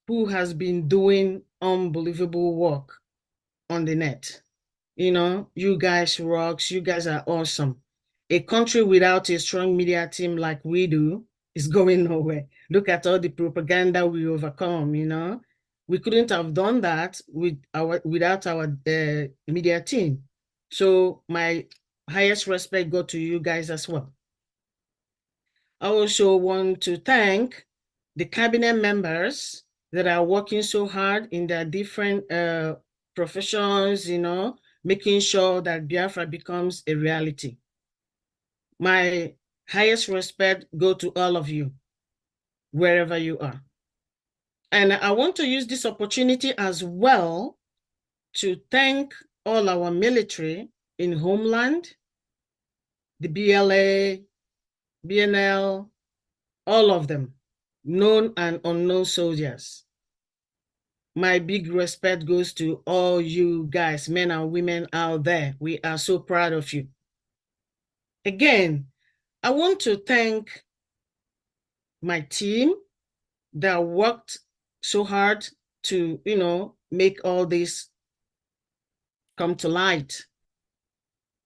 who has been doing unbelievable work on the net. You guys rocks, you guys are awesome. A country without a strong media team like we do is going nowhere. Look at all the propaganda we overcome, We couldn't have done that without our media team. So my highest respect go to you guys as well. I also want to thank the cabinet members that are working so hard in their different professions, making sure that Biafra becomes a reality. My highest respect go to all of you, wherever you are. And I want to use this opportunity as well to thank all our military in homeland, the BLA, BNL, all of them, known and unknown soldiers. My big respect goes to all you guys, men and women out there. We are so proud of you. Again, I want to thank my team that worked so hard to, make all this come to light.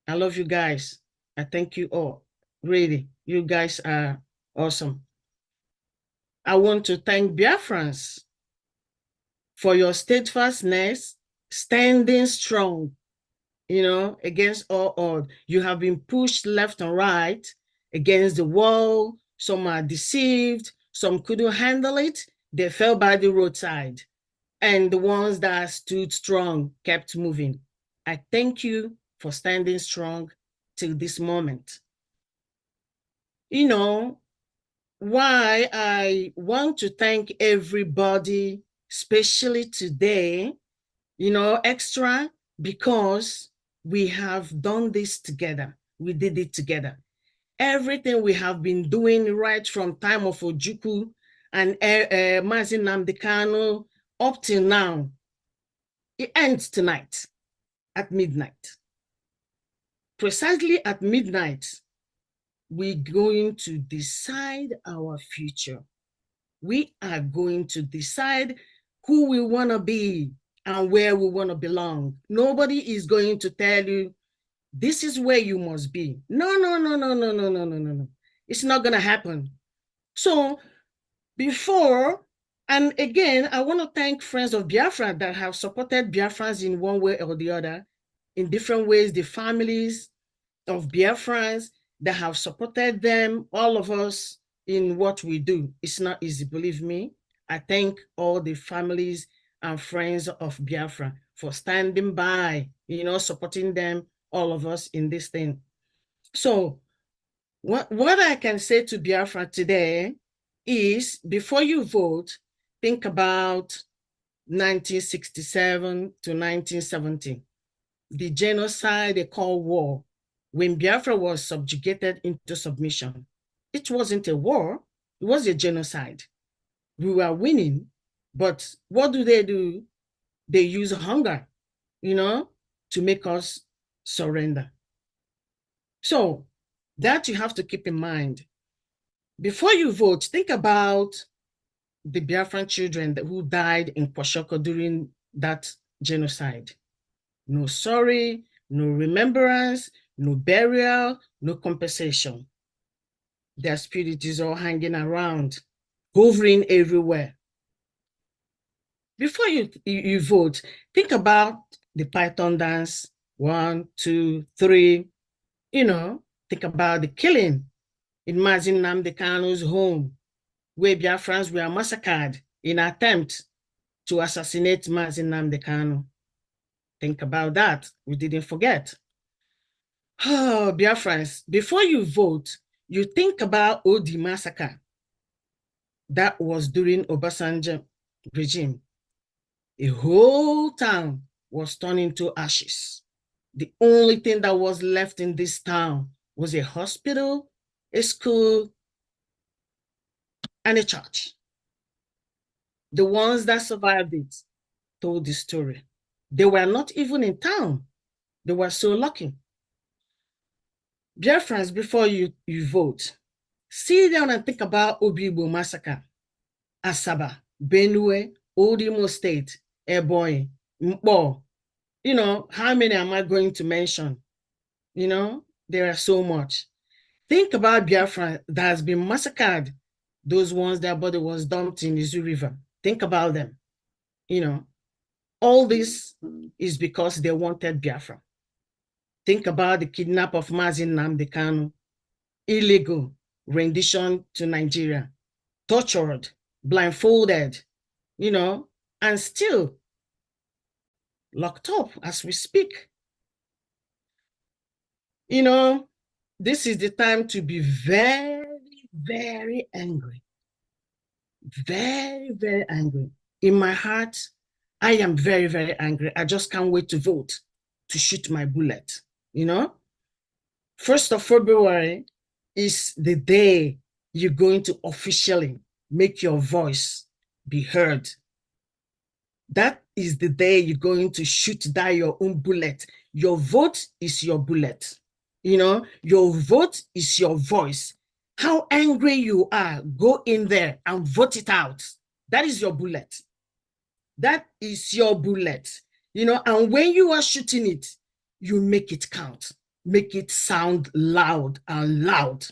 I love you guys. I thank you all. Really, you guys are awesome. I want to thank Biafrans for your steadfastness, standing strong, against all odds. You have been pushed left and right against the wall. Some are deceived. Some couldn't handle it. They fell by the roadside. And the ones that stood strong kept moving. I thank you for standing strong till this moment. Why I want to thank everybody, especially today, extra, because we have done this together. We did it together. Everything we have been doing right from time of Ojukwu and Mazi Nnamdi Kanu up till now, it ends tonight at midnight. Precisely at midnight, we're going to decide our future. We are going to decide who we want to be and where we want to belong. Nobody is going to tell you, this is where you must be. No. It's not going to happen. So before, and again, I want to thank Friends of Biafra that have supported Biafrans in one way or the other, in different ways, the families of Biafrans that have supported them, all of us in what we do. It's not easy, believe me. I thank all the families and friends of Biafra for standing by, supporting them, all of us in this thing. So what I can say to Biafra today is, before you vote, think about 1967 to 1970, the genocide they call war, when Biafra was subjugated into submission. It wasn't a war, it was a genocide. We were winning, but what do? They use hunger, to make us surrender. So that you have to keep in mind. Before you vote, think about the Biafran children who died in Kwashoko during that genocide. No sorry, no remembrance, no burial, no compensation. Their spirit is all hanging around, hovering everywhere. Before you vote, think about the Python dance, 1, 2, 3. Think about the killing in Mazi Nnamdi Kanu's home, where Biafrans were massacred in an attempt to assassinate Mazi Nnamdi Kanu. Think about that. We didn't forget. Oh, Biafrans, before you vote, you think about Odi massacre. That was during Obasanjo regime. A whole town was turned into ashes. The only thing that was left in this town was a hospital, a school, and a church. The ones that survived it told the story. They were not even in town. They were so lucky. Dear friends, before you vote, sit down and think about Obi-Igbo massacre, Asaba, Benue, Old Imo State, Ebonyi, Mpo. How many am I going to mention? There are so much. Think about Biafra that has been massacred, those ones their body was dumped in the Izu River. Think about them. All this is because they wanted Biafra. Think about the kidnap of Mazi Nnamdi Kanu, illegal rendition to Nigeria, tortured, blindfolded, and still locked up as we speak. This is the time to be very, very angry. Very, very angry. In my heart, I am very, very angry. I just can't wait to vote, to shoot my bullet, you know? 1st of February is the day you're going to officially make your voice be heard. That is the day you're going to shoot down your own bullet. Your vote is your bullet. You know, your vote is your voice. How angry you are, go in there and vote it out. That is your bullet. That is your bullet. You know, and when you are shooting it, you make it count. Make it sound loud and loud.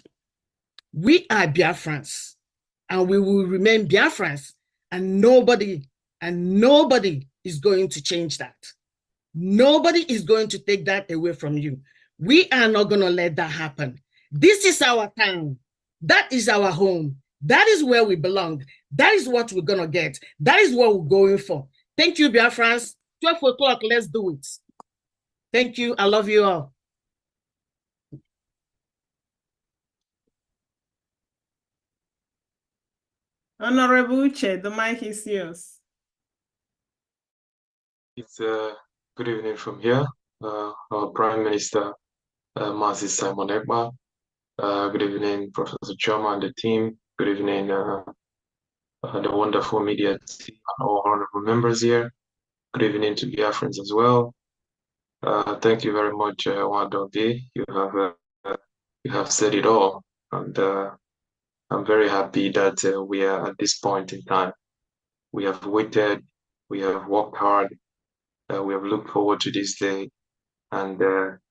We are Biafrans, and we will remain Biafrans, and nobody is going to change that. Nobody is going to take that away from you. We are not going to let that happen. This is our town. That is our home. That is where we belong. That is what we're going to get. That is what we're going for. Thank you, Biafrans. 12 o'clock, let's do it. Thank you. I love you all. Honorable Uche, the mic is yours. It's good evening from here. Our Prime Minister, Mazi Simon Ekpa. Good evening, Professor Choma and the team. Good evening, the wonderful media team and all honorable members here. Good evening to Biafrans as well. Thank you very much, Wadoge. You have said it all, and I'm very happy that we are at this point in time. We have waited, we have worked hard, we have looked forward to this day, and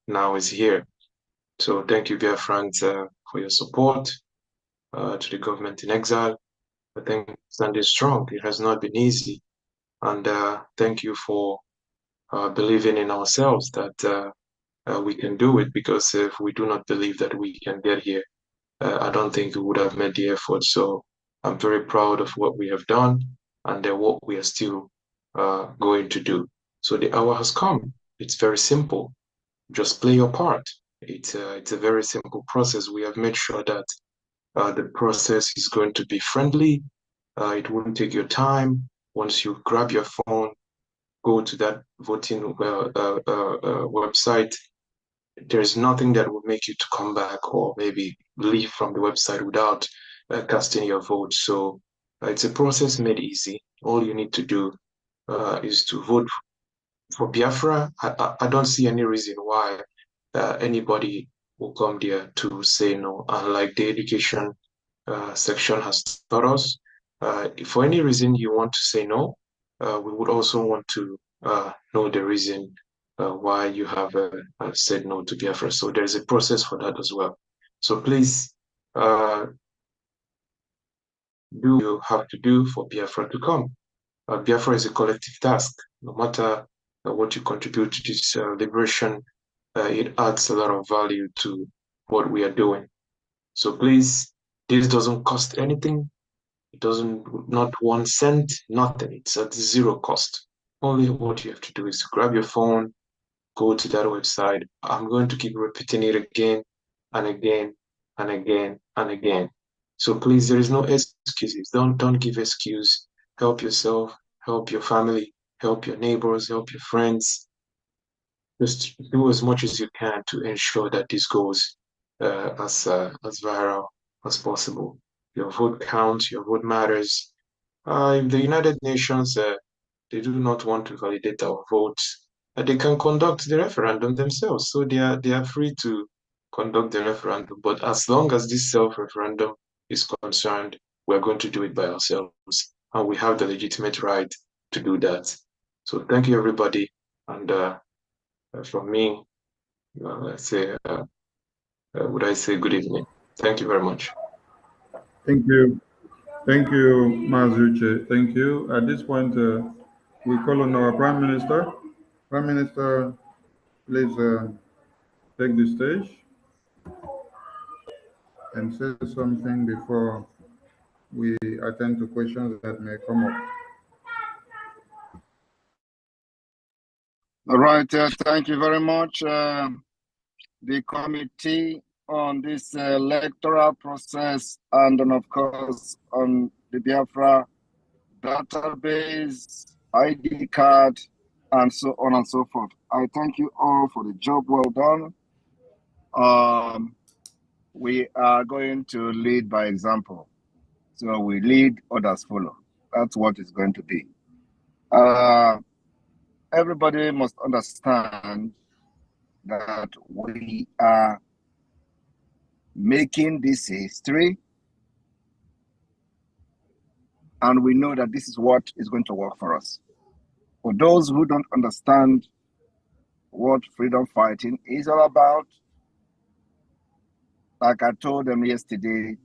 now it's here. So thank you, Biafrans, for your support to the government in exile. I think standing strong. It has not been easy, and thank you for believing in ourselves that we can do it. Because if we do not believe that we can get here, I don't think we would have made the effort. So I'm very proud of what we have done and what we are still going to do. So the hour has come. It's very simple. Just play your part. It's a very simple process. We have made sure that the process is going to be friendly. It won't take your time. Once you grab your phone, go to that voting website, there's nothing that will make you to come back or maybe leave from the website without casting your vote. So it's a process made easy. All you need to do is to vote for Biafra. I don't see any reason why anybody will come there to say no. Like the education section has taught us, if for any reason you want to say no, we would also want to know the reason why you have said no to Biafra. So there's a process for that as well. So please do what you have to do for Biafra to come. Biafra is a collective task. No matter what you contribute to this liberation, it adds a lot of value to what we are doing. So please, this doesn't cost anything. It doesn't, not 1 cent, nothing. It's at zero cost. Only what you have to do is to grab your phone, go to that website. I'm going to keep repeating it again and again and again and again. So please, there is no excuses. Don't give excuse. Help yourself, help your family, help your neighbors, help your friends. Just do as much as you can to ensure that this goes as viral as possible. Your vote counts, your vote matters. If the United Nations they do not want to validate our votes, they can conduct the referendum themselves. So they are free to conduct the referendum. But as long as this self-referendum is concerned, we're going to do it by ourselves, and we have the legitimate right to do that. So thank you, everybody, and from me, let's say, would I say good evening? Thank you very much. Thank you. Thank you, Mazuche. Thank you. At this point, we call on our Prime Minister. Prime Minister, please take the stage and say something before we attend to questions that may come up. All right, thank you very much. The committee on this electoral process, and then of course on the Biafra database ID card, and so on and so forth. I thank you all for the job well done. We are going to lead by example. So we lead, others follow. That's what it's going to be. Everybody must understand that we are making this history, and we know that this is what is going to work for us. For those who don't understand what freedom fighting is all about, like I told them yesterday,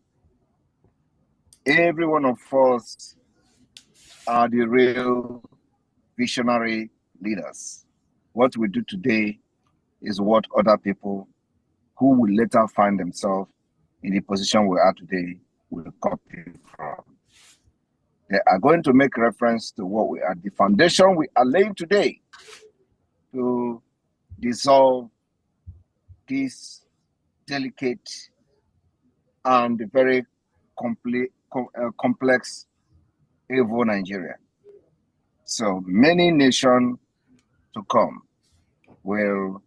every one of us are the real visionary leaders. What we do today is what other people who will later find themselves in the position we are today will copy from. They are going to make reference to what we are, the foundation we are laying today to dissolve this delicate and very complex evil Nigeria. So many nations to come will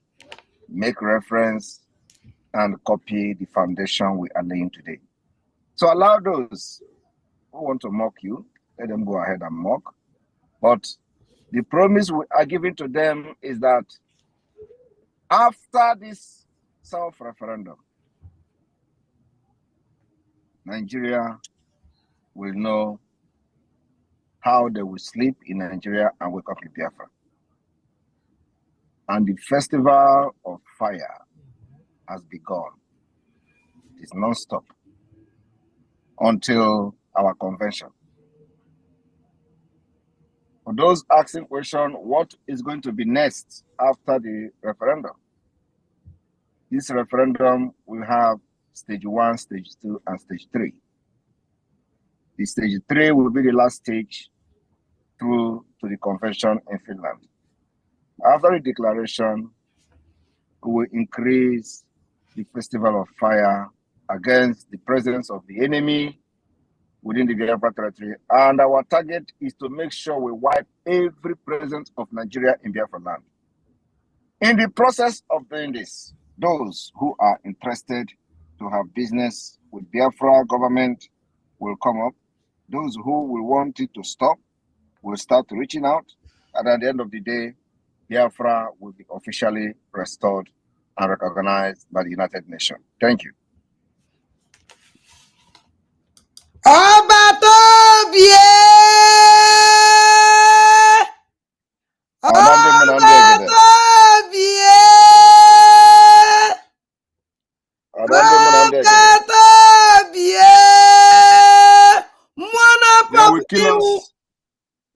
make reference and copy the foundation we are laying today. So allow those who want to mock you, let them go ahead and mock. But the promise we are giving to them is that after this self-referendum, Nigeria will know how they will sleep in Nigeria and wake up in Biafra. And the festival of fire has begun. It is non-stop until our convention. For those asking question, what is going to be next after the referendum? This referendum will have stage 1, stage 2, and stage 3. The stage 3 will be the last stage through to the convention in Finland. After the declaration, we will increase the festival of fire against the presence of the enemy within the Biafra territory. And our target is to make sure we wipe every presence of Nigeria in Biafra land. In the process of doing this, those who are interested to have business with Biafra government will come up. Those who will want it to stop will start reaching out. And at the end of the day, Biafra will be officially restored and recognized by the United Nations. Thank you. They will kill us.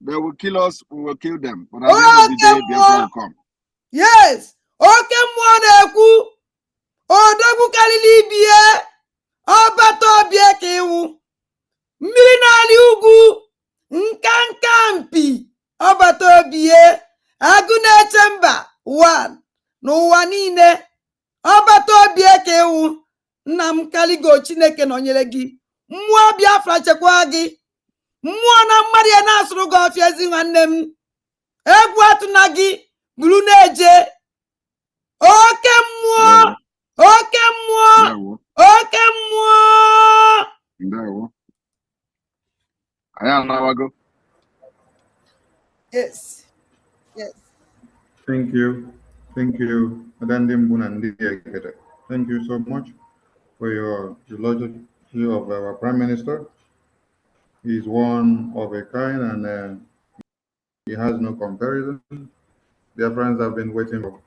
They will kill us. We will kill them. But at the end of the day, Biafra will come. Yes. Okay, mwana odogwu kalili bie ọbata obie ka iwu mmiri n'ali ugwu nkanka mpi ọbata obie agụ na-eche mba 1 n'ụwa niile ọbata obie ka iwu nna m kaligo Chineke nọnyere gị mmụọ Biafra chekwa gị mmụọ na mmadụ ya na-asụrụ gị ọfịa ezi nwanne m egwu atụna gị buru na-eje oke mmụọ oke mmụọ oke mmụọ Ndewo. Aya nawago. Yes. Yes. Thank you. Thank you, Madam Bunandi. Thank you so much for your eulogy of our Prime Minister. He is one of a kind and he has no comparison. Dear friends, have been waiting for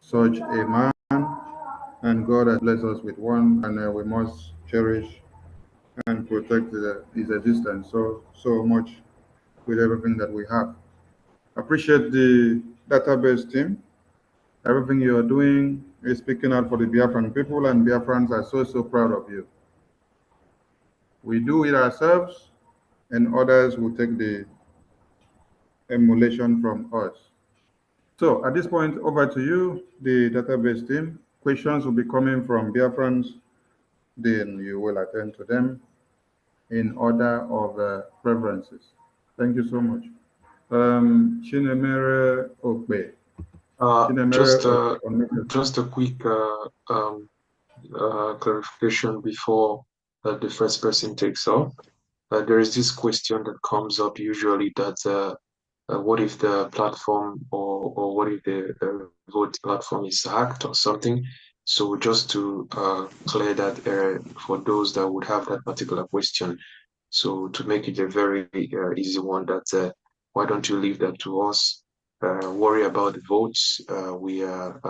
such a man, and God has blessed us with one, and we must cherish and protect his existence so much with everything that we have. Appreciate the database team. Everything you are doing is speaking out for the Biafran people, and Biafrans are so proud of you. We do it ourselves, and others will take the emulation from us. So at this point, over to you, the database team. Questions will be coming from Biafrans, then you will attend to them in order of preferences. Thank you so much. Chinemere Okbe. Just a quick clarification before the first person takes off. There is this question that comes up usually that what if the platform or what if the vote platform is hacked or something? So just to clear that for those that would have that particular question, so to make it a very easy one, that why don't you leave that to us? Worry about the votes. We are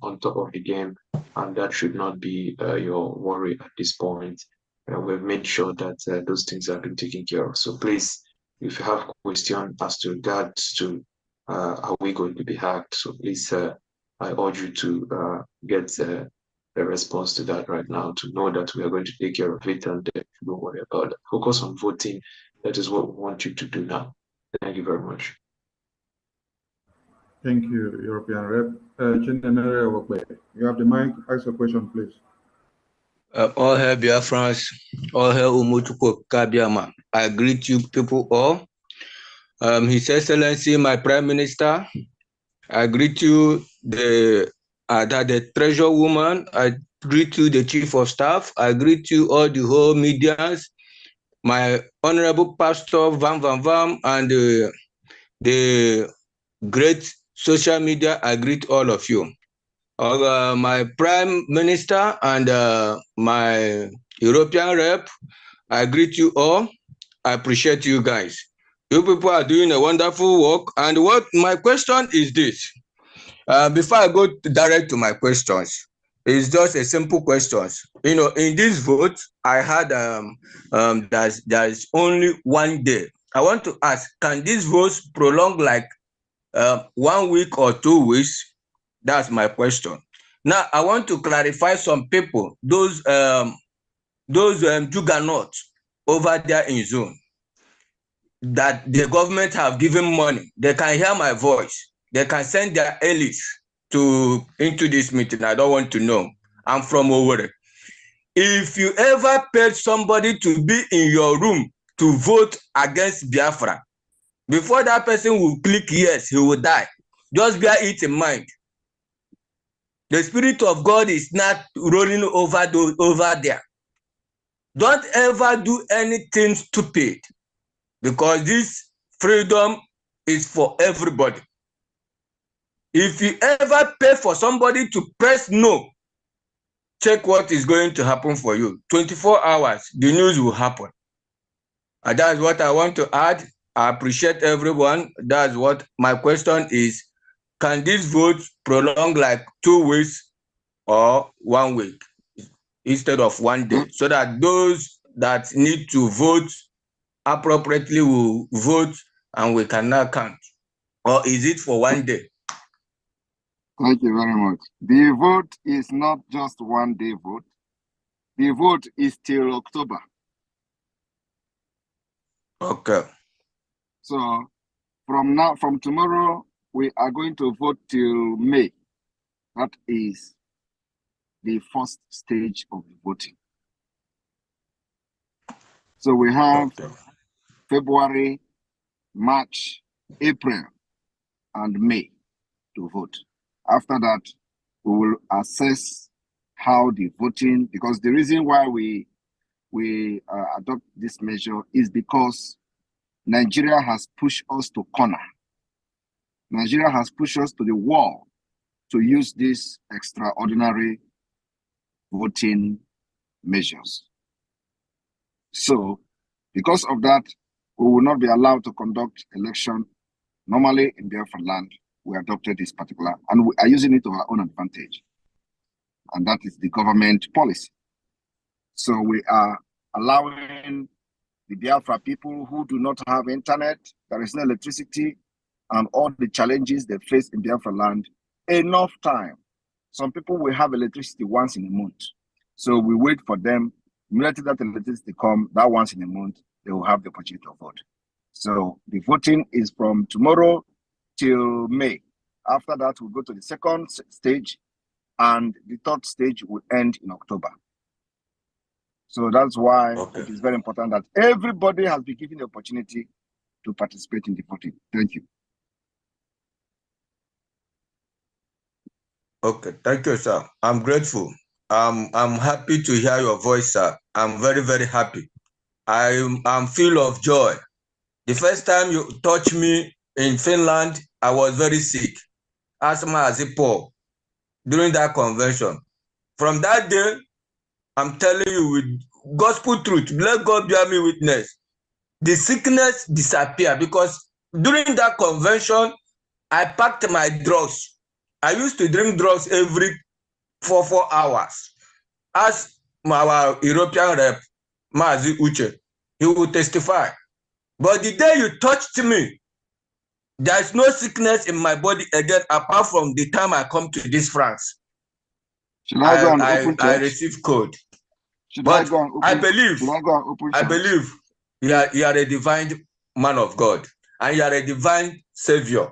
on top of the game, and that should not be your worry at this point. We've made sure that those things have been taken care of. So please, if you have questions as to regards to are we going to be hacked, so please, I urge you to get the response to that right now, to know that we are going to take care of it, and don't worry about it. Focus on voting. That is what we want you to do now. Thank you very much. Thank you, European Rep. Chinemere Okbe, you have the mic. Ask your question, please. All hail Biafrans, all hail Umutukwo Kabiama. I greet you people all. His Excellency, my Prime Minister, I greet you, the Treasurer Woman, I greet you, the Chief of Staff, I greet you all the whole medias, my Honorable Pastor Van, and the great social media, I greet all of you. My Prime Minister and my European Rep, I greet you all. I appreciate you guys. You people are doing a wonderful work. And what my question is this. Before I go direct to my questions, it's just a simple question. You know, in this vote, I had there's only 1 day. I want to ask, can these votes prolong like 1 week or 2 weeks? That's my question. Now, I want to clarify some people, those juggernauts over there in zone, that the government have given money. They can hear my voice. They can send their elites into this meeting. I don't want to know. I'm from Owerri. If you ever paid somebody to be in your room to vote against Biafra, before that person will click yes, he will die. Just bear it in mind. The Spirit of God is not rolling over there. Don't ever do anything stupid, because this freedom is for everybody. If you ever pay for somebody to press no, check what is going to happen for you. 24 hours, the news will happen. And that's what I want to add. I appreciate everyone. That's what my question is. Can this vote prolong like 2 weeks or 1 week instead of 1 day, so that those that need to vote appropriately will vote and we cannot count? Or is it for 1 day? Thank you very much. The vote is not just 1 day vote. The vote is till October. Okay. So from tomorrow, we are going to vote till May. That is the first stage of the voting. So we have February, March, April, and May to vote. After that, we will assess how the voting, because the reason why we adopt this measure is because Nigeria has pushed us to corner. Nigeria has pushed us to the wall to use these extraordinary voting measures. So, because of that, we will not be allowed to conduct election. Normally in Biafra land, we adopted this particular, and we are using it to our own advantage. And that is the government policy. So we are allowing the Biafra people who do not have internet, there is no electricity, and all the challenges they face in Biafra land, enough time. Some people will have electricity once in a month. So we wait for them. Immediately that electricity comes, that once in a month, they will have the opportunity to vote. So the voting is from tomorrow till May. After that, we'll go to the second stage, and the third stage will end in October. So that's why it is very important that everybody has been given the opportunity to participate in the voting. Thank you. Okay, thank you, sir. I'm grateful. I'm happy to hear your voice, sir. I'm very, very happy. I'm full of joy. The first time you touched me in Finland, I was very sick, asthma as a poor, during that convention. From that day, I'm telling you with gospel truth, let God bear me witness. The sickness disappeared because during that convention, I packed my drugs. I used to drink drugs every 4 hours. As our European rep, Mazi Uche, he will testify. But the day you touched me, there's no sickness in my body again apart from the time I come to this France. Should I go and open church? I receive code. Should I But go and open, I believe, should I go and open church? I believe you are a divine man of God and you are a divine savior.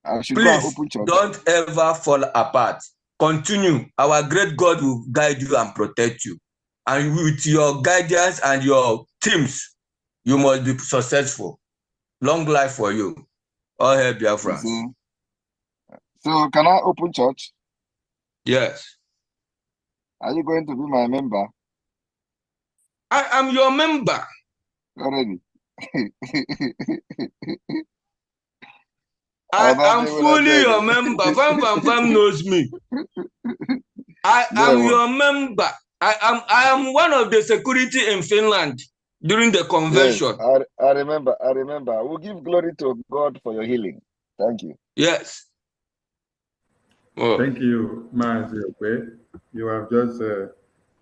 I should go and Please open church. don't ever fall apart. Continue. Our great God will guide you and protect you. And with your guidance and your teams, you must be successful. Long life for you. All hail Biafra. So can I open church? Yes. Are you going to be my member? I am your member. Already. I am fully your member. Fam knows me. I am your member. I am one of the security in Finland during the convention. Yes, I remember. I remember. We'll give glory to God for your healing. Thank you. Yes. Oh. Thank you, Mazi Okwe. You have just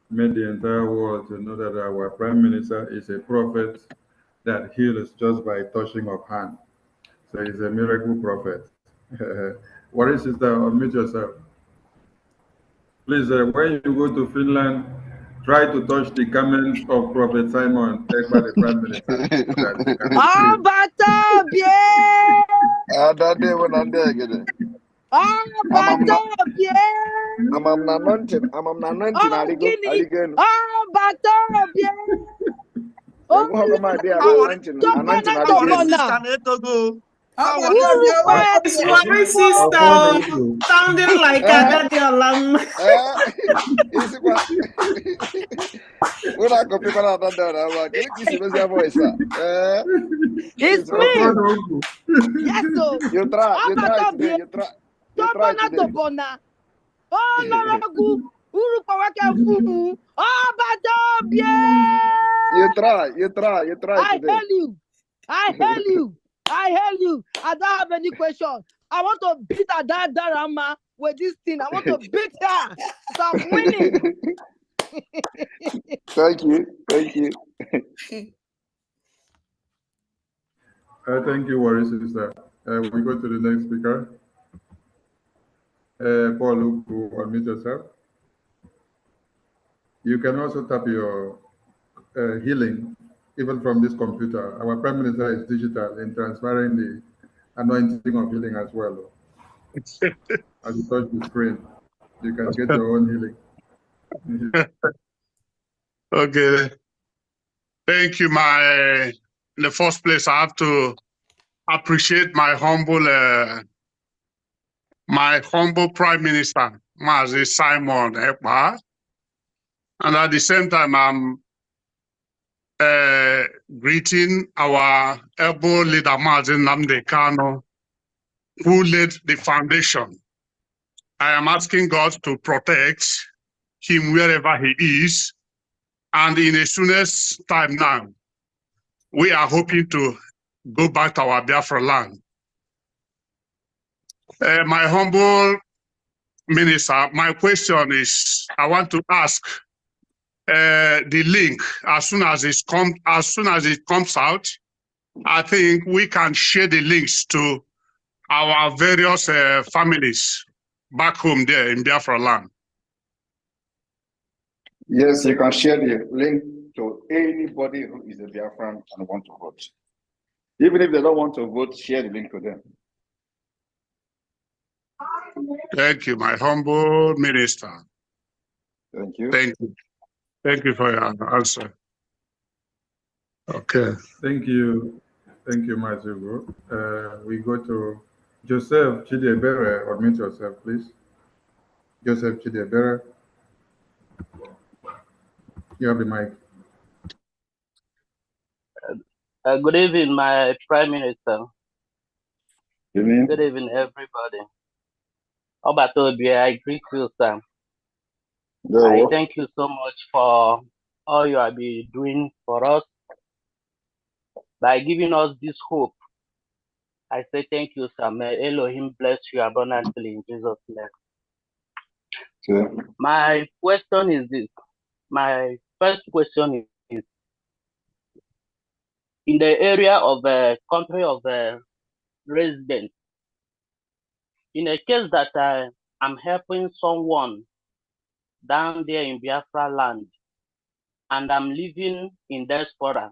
made the entire world to know that our Prime Minister is a prophet that heals just by touching of hand. So he's a miracle prophet. What is sister? Unmute yourself. Please, when you go to Finland, try to touch the garments of Prophet Simon Ekpa, the Prime Minister, so that you can It's my sister sounding like a daddy alarm. It's me. Yes, so you try today. You try today. Oh, Laragu, Uru You try today. I hail you. I don't have any question. I want to beat that Darama with this thing. I want to beat her. So I'm winning. Thank you. thank you, Warri sister. We go to the next speaker. Paul, who unmute yourself. You can also tap your healing, even from this computer. Our Prime Minister is digital in transferring the anointing of healing as well. As you touch the screen, you can get your own healing. Okay. Thank you. In the first place, I have to appreciate my humble Prime Minister, Mazi Simon Ekpa. And at the same time, I'm greeting our able leader, Mazi Nnamdi Kanu, who laid the foundation. I am asking God to protect him wherever he is. And in the soonest time now, we are hoping to go back to our Biafra land. My humble minister, my question is, I want to ask the link as soon as it comes out. I think we can share the links to our various families back home there in Biafra land. Yes, you can share the link to anybody who is a Biafran and want to vote. Even if they don't want to vote, share the link to them. Thank you, my humble minister. Thank you. Thank you. Thank you for your answer. Okay. Thank you. Thank you, Mazugo. We go to Joseph Chidiebere. Unmute yourself, please. Joseph Chidiebere. You have the mic. Good evening, my Prime Minister. Evening. Good evening, everybody. Obatobia, I greet you, sir. I thank you so much for all you have been doing for us by giving us this hope. I say thank you, sir. May Elohim bless you abundantly in Jesus' name. Sure. My question is this. My first question is in the area of the country of residence. In a case that I'm helping someone down there in Biafra land, and I'm living in diaspora,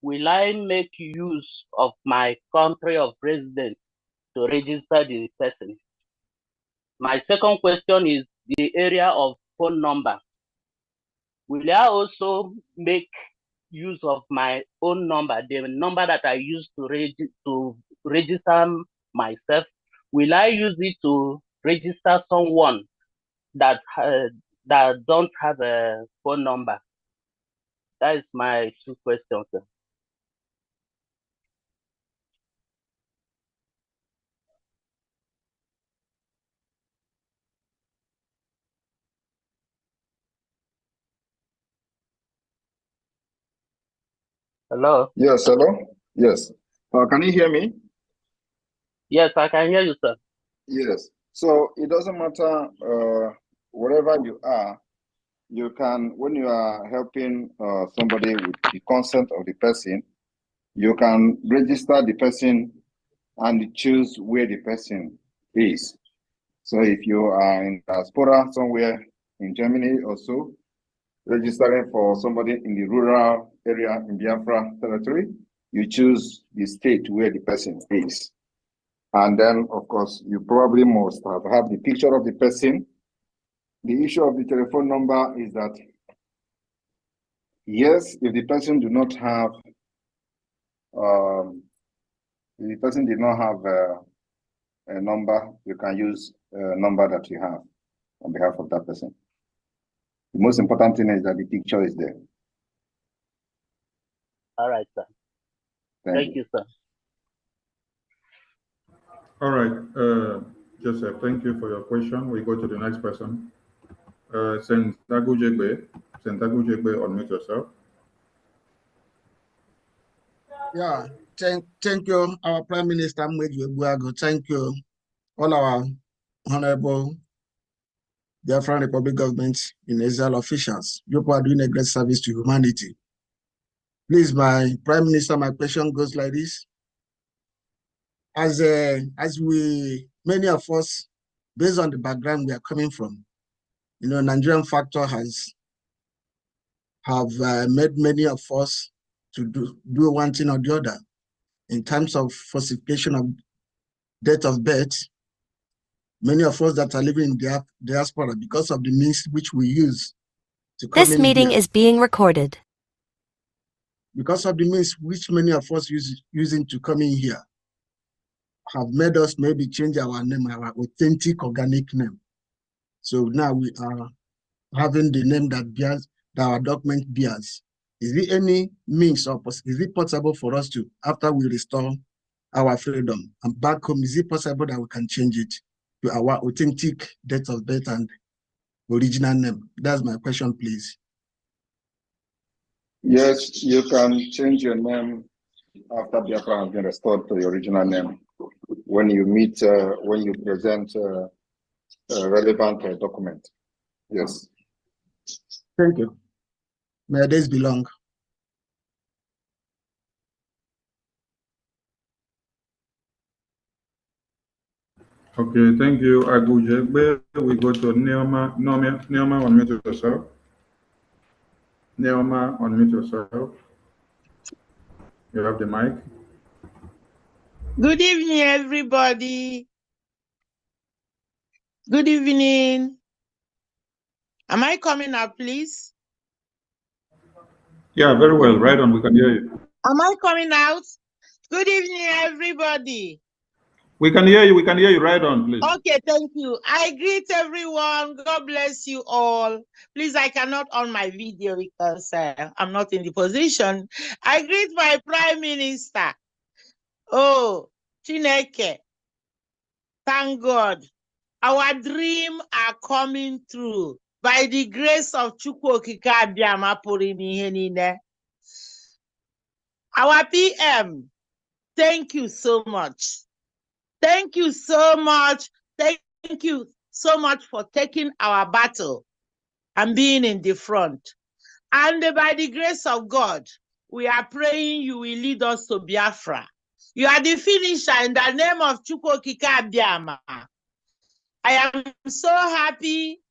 will I make use of my country of residence to register the person? My second question is the area of phone number. Will I also make use of my own number, the number that I use to register myself? Will I use it to register someone that don't have a phone number? That is my two questions, sir. Hello? Yes, hello? Yes. Can you hear me? Yes, I can hear you, sir. Yes. So it doesn't matter wherever you are, you can, when you are helping somebody with the consent of the person, you can register the person and choose where the person is. So if you are in diaspora somewhere in Germany or so, registering for somebody in the rural area in Biafra territory, you choose the state where the person is. And then, of course, you probably must have the picture of the person. The issue of the telephone number is that, yes, if the person do not have, if the person did not have a number, you can use a number that you have on behalf of that person. The most important thing is that the picture is there. All right, sir. Thank you, sir. All right, Joseph, thank you for your question. We go to the next person. Sentagu Jegbe. Sentagu Jegbe, unmute yourself. Yeah, thank you, our Prime Minister Mweju Ebuago. Thank you, all our honorable Biafran Republic government in Israel officials. You are doing a great service to humanity. Please, my Prime Minister, my question goes like this. As many of us, based on the background we are coming from, you know, Nigerian factor have made many of us to do one thing or the other in terms of falsification of date of birth. Many of us that are living in the diaspora, because of the means which we use to come in. This meeting is being recorded. Because of the means which many of us using to come in here, have made us maybe change our name, our authentic organic name. So now we are having the name that bears, that our document bears. Is there any means or is it possible for us to, after we restore our freedom and back home, is it possible that we can change it to our authentic date of birth and original name? That's my question, please. Yes, you can change your name after Biafra has been restored to the original name when you meet, when you present a relevant document. Yes. Thank you. May days be long. Okay, thank you, Agujegbe. We go to Neoma. Neoma, unmute yourself. Neoma, unmute yourself. You have the mic. Good evening, everybody. Good evening. Am I coming up, please? Yeah, very well. Right on. We can hear you. Am I coming out? Good evening, everybody. We can hear you. We can hear you. Right on, please. Okay, thank you. I greet everyone. God bless you all. Please, I cannot on my video because I'm not in the position. I greet my Prime Minister. Oh, Chineke. Thank God. Our dreams are coming true. By the grace of Chukwu Okike Abiama pụrụ ime ihe niile. Our PM, thank you so much. Thank you so much. Thank you so much for taking our battle and being in the front. And by the grace of God, we are praying you will lead us to Biafra. You are the finisher in the name of Chukwu Okike Abiama. I am so happy.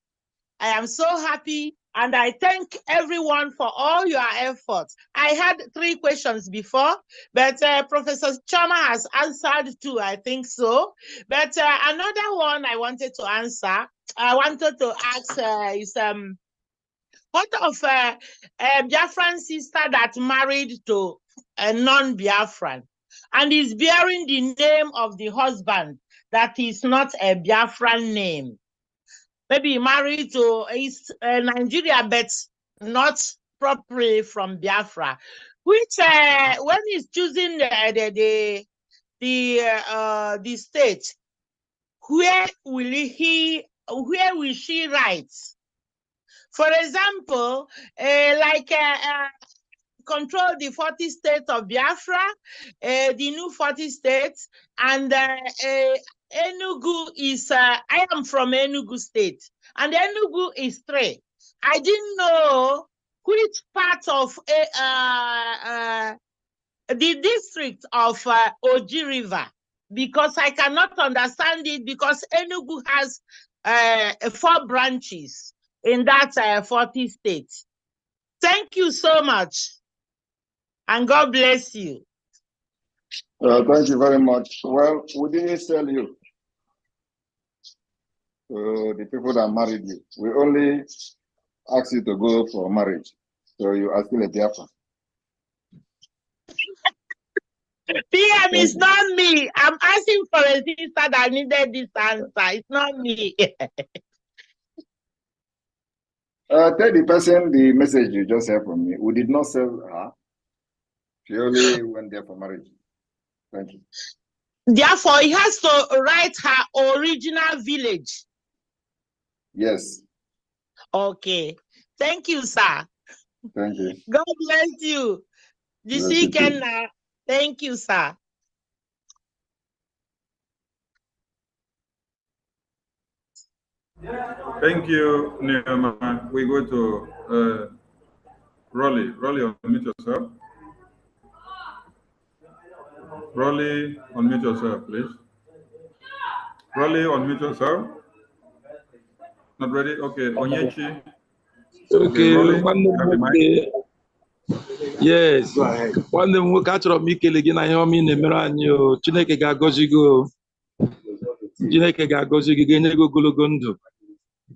I am so happy. And I thank everyone for all your efforts. I had 3 questions before, but Professor Choma has answered 2, I think so. But another one I wanted to answer, I wanted to ask is, what of a Biafran sister that married to a non-Biafran and is bearing the name of the husband that is not a Biafran name? Maybe married to Nigeria, but not properly from Biafra. Which when he's choosing the state, where will she write? For example, control the 40 states of Biafra, the new 40 states, and Enugu is, I am from Enugu state, and Enugu is 3. I didn't know which part of the district of Oji River, because I cannot understand it, because Enugu has 4 branches in that 40 states. Thank you so much. And God bless you. Thank you very much. Well, we didn't sell you to the people that married you. We only asked you to go for marriage. So you are still a Biafran. PM is not me. I'm asking for a sister that needed this answer. It's not me. Tell the person the message you just heard from me. We did not sell her. She only went there for marriage. Thank you. Therefore, he has to write her original village. Yes. Okay. Thank you, sir. Thank you. God bless you. Thank you, sir. Thank you, Nehemiah. We go to Rolly. Rolly, unmute yourself. Rolly, unmute yourself, please. Rolly, unmute yourself. Not ready? Okay, Onyechi. Okay, Rolly, have the mic. Yes. Nwanne m nwoke, achọrọ m ikele gị na ihe ọma ị na-emere anyị o. Chineke ga-agọzi gị o. Chineke ga-agọzi gị, ga-enye gị ogologo ndụ.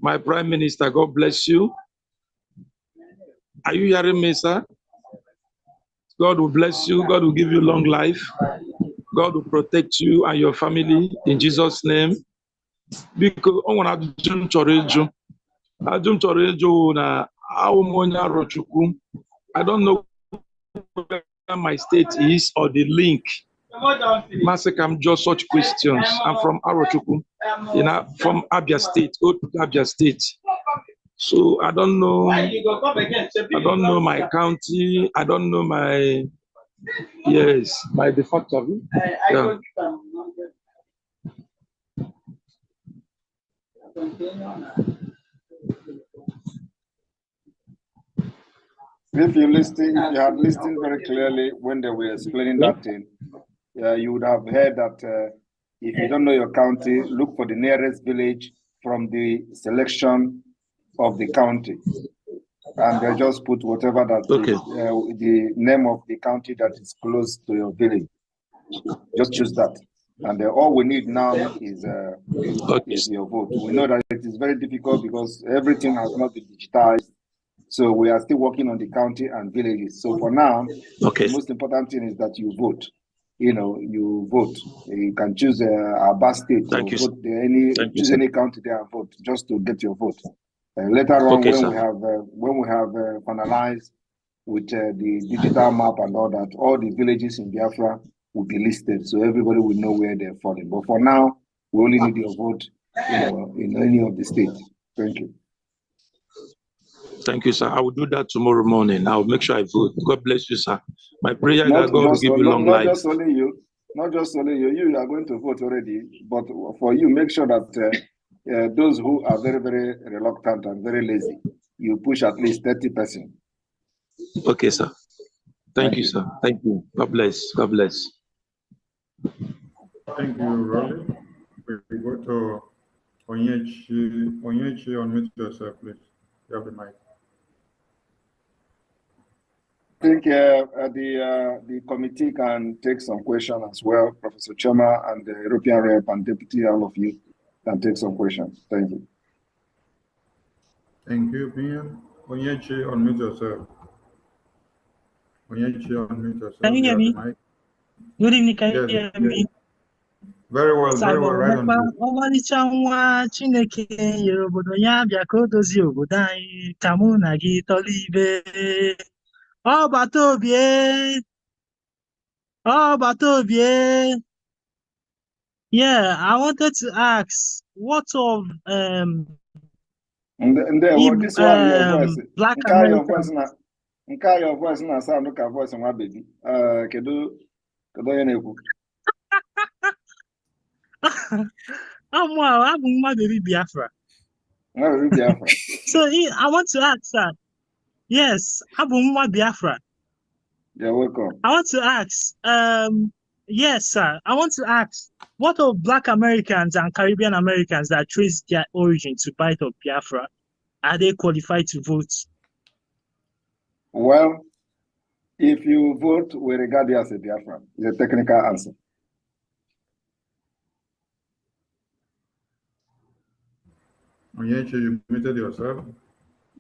My Prime Minister, God bless you. Are you hearing me, sir? God will bless you. God will give you long life. God will protect you and your family in Jesus' name. Because o nwere ajụjụ m chọrọ ịjụ. Ajụjụ m chọrọ ịjụ na awụ m onye Arochukwu. I don't know where my state is or the link. Masekam, just such questions. I'm from Arochukwu, from Abia State, Old Abia State. So I don't know my county. I don't know my de facto. Yeah. If you had listened very clearly when they were explaining that thing, you would have heard that if you don't know your county, look for the nearest village from the selection of the county, and they just put whatever that the name of the county that is close to your village. Just choose that, and all we need now is your vote. We know that it is very difficult because everything has not been digitized. So we are still working on the county and villages. So for now, Okay. the most important thing is that you vote. You know, you vote. You can choose Aba State Thank or you, vote Thank you, choose any county there and vote just to get your vote. Later on, Okay, when sir. we have finalized with the digital map and all the villages in Biafra will be listed, so everybody will know where they're falling. But for now, we only need your vote, in any of the states. Thank you. Thank you, sir. I will do that tomorrow morning. I'll make sure I vote. God bless you, sir. My prayer is that God will give you long not life. just only you, not just only you. You are going to vote already, but for you, make sure that those who are very, very reluctant and very lazy, you push at least 30%. Okay, sir. Thank you, sir. Thank you. God bless. God bless. Thank you, Rolly. We go to Onyechi. Onyechi, unmute yourself, please. You have the mic. I think the committee can take some questions as well. Professor Choma and the European Rep and Deputy, all of you can take some questions. Thank you. Thank you, Pian. Onyechi, unmute yourself. Onyechi, unmute yourself. Can you hear have the me? mic. Good evening, can you Yes, hear yes. me? Very well, right on. Ọmalịcha nwa Chineke nyere obodo ya bịa ka o dozie obodo anyị ka mụ na gị tọrọ ibe. Ọgbata obie. Yeah, I wanted to ask, what of This one, your voice. Black Americans? Your voice na sound ka voice nwa baby. Kedu onye na-ekwu? I'm my baby Biafra. So I want to ask, sir. Yes, I'm my Biafra. You're welcome. I want to ask, yes, sir. I want to ask, what of Black Americans and Caribbean Americans that trace their origin to Bight of Biafra? Are they qualified to vote? Well, if you vote, we regard you as a Biafran. It's a technical answer. Onyechi, you muted yourself.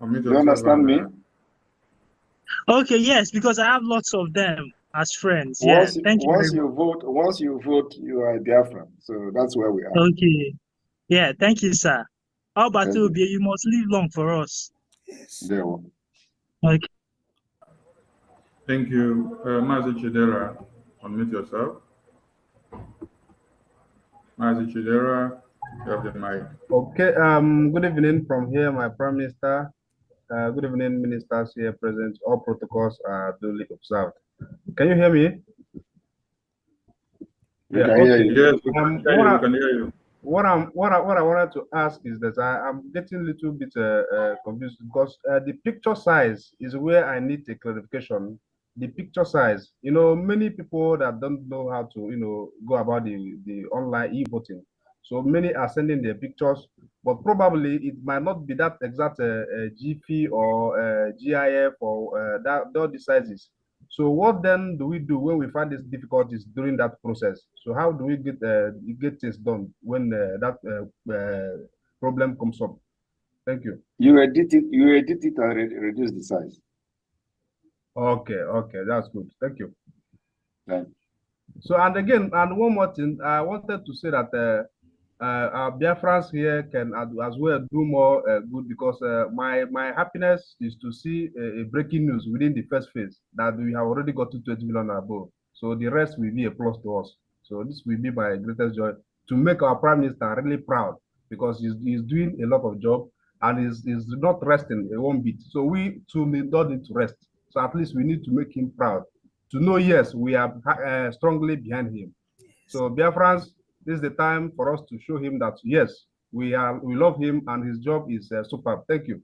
You understand me? Okay, yes, because I have lots of them as friends. Once You vote, you are a Biafran. So that's where we are. Okay. Yeah, thank you, sir. How about you must live long for us. Yes. There we go. Okay. Thank you. Mazi Chidera, unmute yourself. Mazi Chidera, you have the mic. Okay, good evening from here, my Prime Minister. Good evening, ministers here present. All protocols are duly observed. Can you hear me? We can hear you. Yes, we can hear you. What I wanted to ask is that I'm getting a little bit confused because the picture size is where I need a clarification. The picture size, many people that don't know how to, go about the online e-voting. So many are sending their pictures, but probably it might not be that exact GP or GIF or the sizes. So what then do we do when we find these difficulties during that process? So how do we get things done when that problem comes up? Thank you. You edit it and reduce the size. Okay, that's good. Thank you. Thank you. So and one more thing, I wanted to say that our Biafrans here can as well do more good because my happiness is to see a breaking news within the first phase that we have already got to 20 million above. So the rest will be a plus to us. So this will be my greatest joy to make our Prime Minister really proud because he's doing a lot of job and he's not resting a one bit. So we too don't need to rest. So at least we need to make him proud to know, yes, we are strongly behind him. So Biafrans, this is the time for us to show him that yes, we love him and his job is superb. Thank you.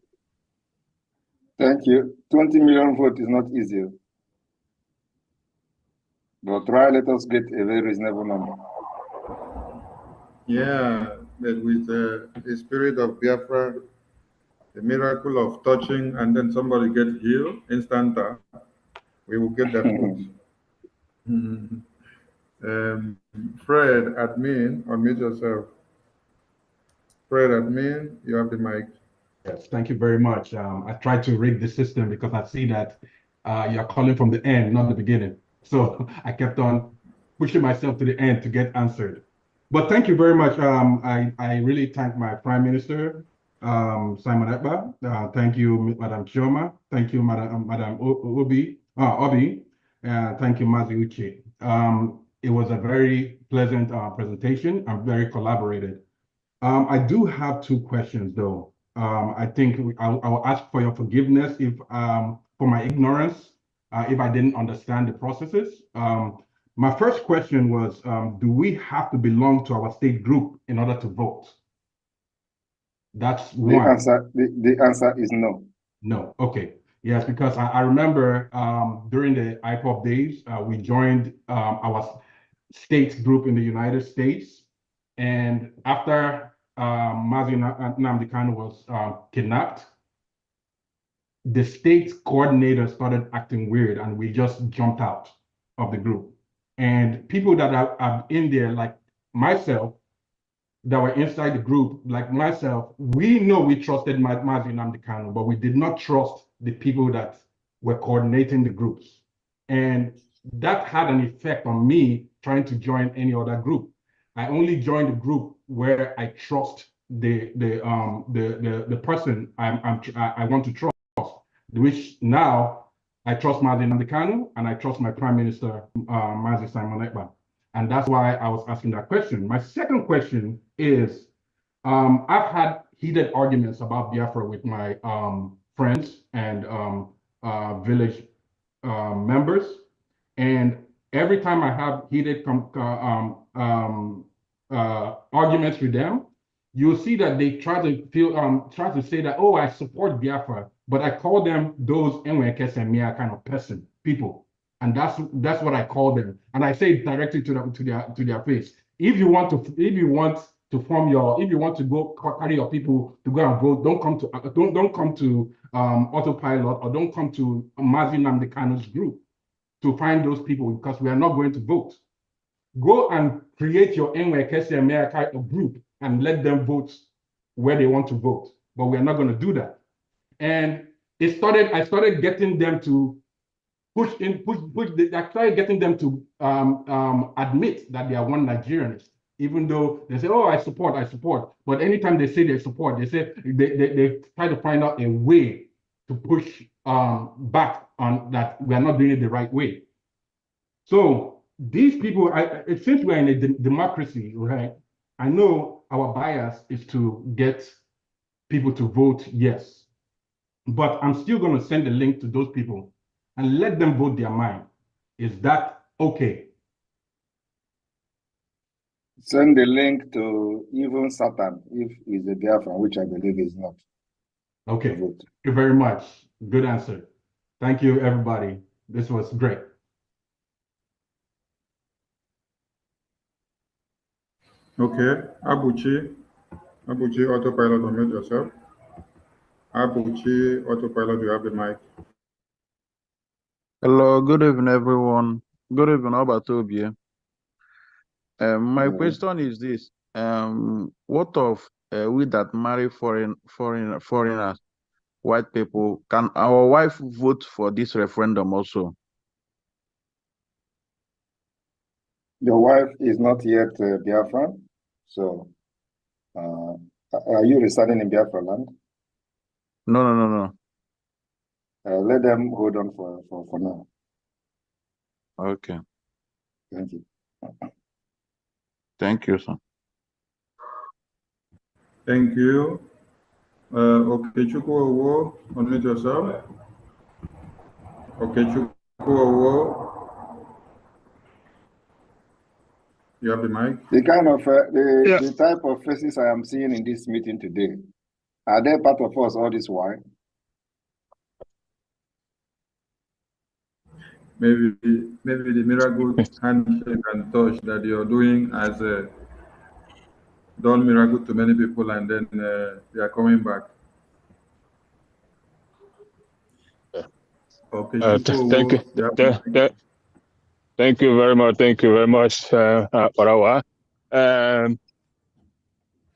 Thank you. 20 million votes is not easy, but let us get a very reasonable number. Yeah, but with the spirit of Biafra, the miracle of touching and then somebody get healed instanta, we will get that vote. Fred, admin, unmute yourself. Fred, admin, you have the mic. Yes, thank you very much. I tried to rig the system because I see that you're calling from the end, not the beginning. So I kept on pushing myself to the end to get answered. But thank you very much. I really thank my Prime Minister, Simon Ekpa. Thank you, Madam Chioma. Thank you, Madam Obi. Thank you, Mazi Uche. It was a very pleasant presentation and very collaborated. I do have two questions, though. I think I'll ask for your forgiveness if for my ignorance, if I didn't understand the processes. My first question was, do we have to belong to our state group in order to vote? That's one. The answer is no. No, okay. Yes, because I remember during the IPOP days, we joined our state group in the United States. And after Mazi Nnamdi Kanu was kidnapped, the state coordinator started acting weird and we just jumped out of the group. And people that are in there, like myself, that were inside the group, like myself, we know we trusted Mazi Nnamdi Kanu, but we did not trust the people that were coordinating the groups. And that had an effect on me trying to join any other group. I only joined the group where I trust the person I want to trust, which now I trust Mazi Nnamdi Kanu and I trust my Prime Minister, Mazi Simon Ekpa. And that's why I was asking that question. My second question is, I've had heated arguments about Biafra with my friends and village members. And every time I have heated arguments with them, you'll see that they try to say that, oh, I support Biafra, but I call them those Enwekes and Mia kind of people. And that's what I call them. And I say it directly to their face. If you want to go carry your people to go and vote, don't come to autopilot, or don't come to Mazi Nnamdi Kanu's group to find those people, because we are not going to vote. Go and create your Enwekese America group and let them vote where they want to vote. But we are not going to do that. And I started getting them to I started getting them to admit that they are one Nigerians, even though they say, oh, I support. But anytime they say they support, they say they try to find out a way to push back on that we are not doing it the right way. So these people, since we're in a democracy, right? I know our bias is to get people to vote yes, but I'm still going to send a link to those people and let them vote their mind. Is that okay? Send the link to even Satan if he's a Biafran, which I believe is not. Okay, thank you very much. Good answer. Thank you, everybody. This was great. Okay, Abuchi, autopilot, unmute yourself. Abuchi, autopilot, you have the mic. Hello, good evening, everyone. Good evening, Obatobie. My question is this: what of we that marry foreigners, white people? Can our wife vote for this referendum also? Your wife is not yet Biafran, so are you residing in Biafra land? No. Let them hold on for now. Okay. Thank you. Thank you, sir. Thank you. Okechukwu Owo, unmute yourself. Okechukwu Owo, you have the mic. The kind of the type of faces I am seeing in this meeting today, are they part of us all this while? Maybe the miracle handshake and touch that you're doing has done miracle to many people, and then they are coming back. Okay, thank you very much. Thank you very much, Parawa.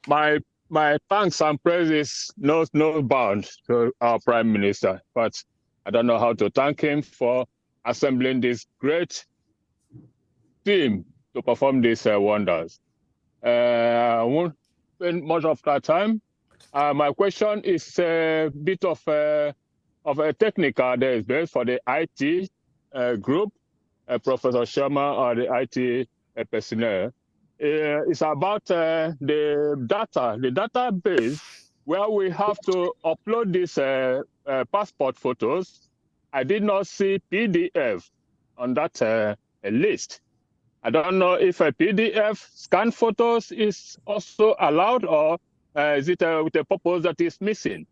My my thanks and praises no bound to our Prime Minister, but I don't know how to thank him for assembling this great team to perform these wonders. I won't spend much of that time. My question is a bit of a technical base for the IT group, Professor Sharma, or the IT personnel. It's about the database where we have to upload these passport photos. I did not see PDF on that list. I don't know if a PDF scan photos is also allowed, or is it with a purpose that is missing?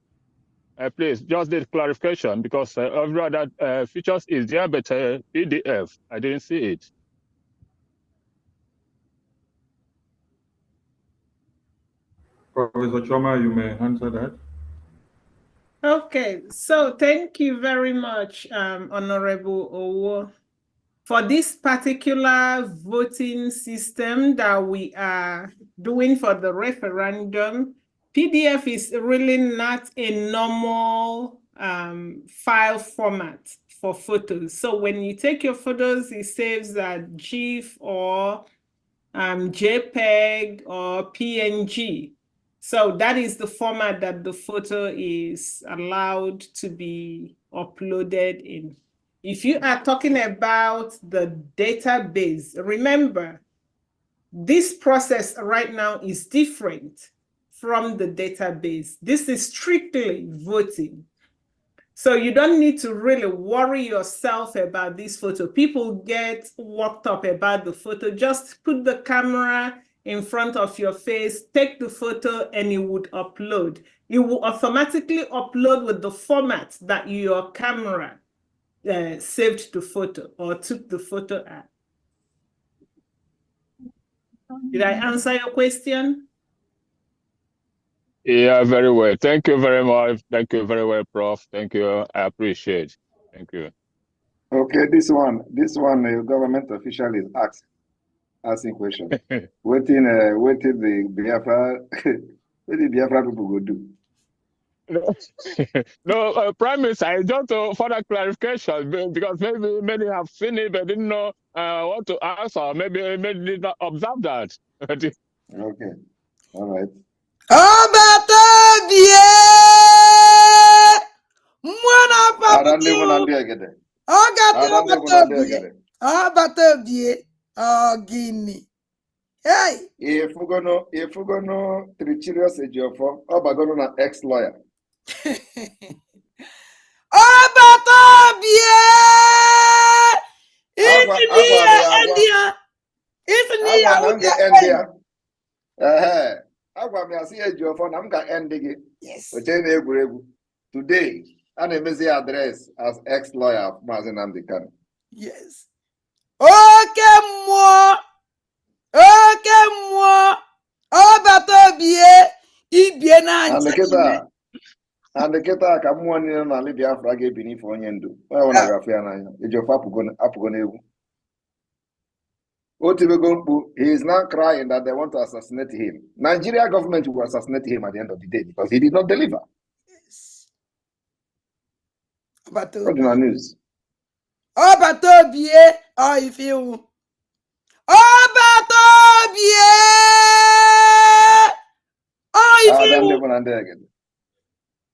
Please, just the clarification, because every other features is there, but PDF, I didn't see it. Professor Choma, you may answer that. Okay, so thank you very much, Honorable Owo. For this particular voting system that we are doing for the referendum, PDF is really not a normal file format for photos. So when you take your photos, it saves as GIF or JPEG or PNG. So that is the format that the photo is allowed to be uploaded in. If you are talking about the database, remember, this process right now is different from the database. This is strictly voting. So you don't need to really worry yourself about this photo. People get worked up about the photo. Just put the camera in front of your face, take the photo, and it would upload. It will automatically upload with the format that your camera saved the photo or took the photo at. Did I answer your question? Yeah, very well. Thank you very much. Thank you very well, Prof. Thank you. I appreciate. Thank you. Okay, this one, a government official is asking question. waiting the Biafra, what the Biafra people go do? No, Prime Minister, I just further clarification because maybe many have seen it but didn't know what to answer. Maybe did not observe that. Okay, all right. Hey! If we're gonna treacherous Ejiofor, how about going to ex-lawyer? Today, an embassy address as ex-lawyer of Mazi Nnamdi Kanu. Yes. Okay, moi. And the Keta Kamuan and Libya Frage beneath Onyendu. I want to go Fiana. Ejiofor Apugone. He is now crying that they want to assassinate him. Nigeria government will assassinate him at the end of the day because he did not deliver. Yes. What in the news? You feel?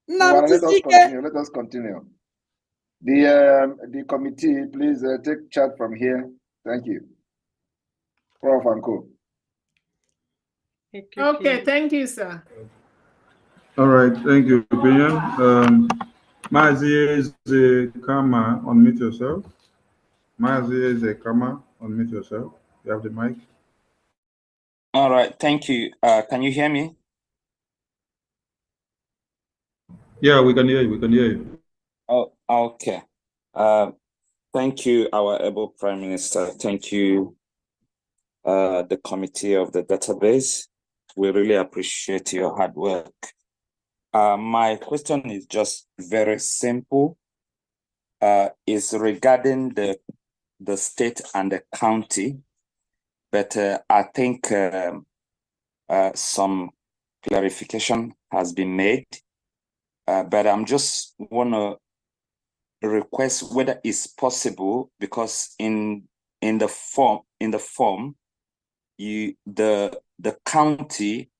Let us continue. The committee, please take charge from here. Thank you. Prof. Anko. Okay, thank you, sir. All right, thank you, opinion. Mazi is a Kama, unmute yourself. Mazi is a Kama, unmute yourself. You have the mic. All right, thank you. Can you hear me? Yeah, we can hear you. We can hear you. Oh, okay. Thank you, our able Prime Minister. Thank you, the committee of the database. We really appreciate your hard work. My question is just very simple. It's regarding the state and the county, but I think some clarification has been made, but I'm just want to request whether it's possible, because in the form the county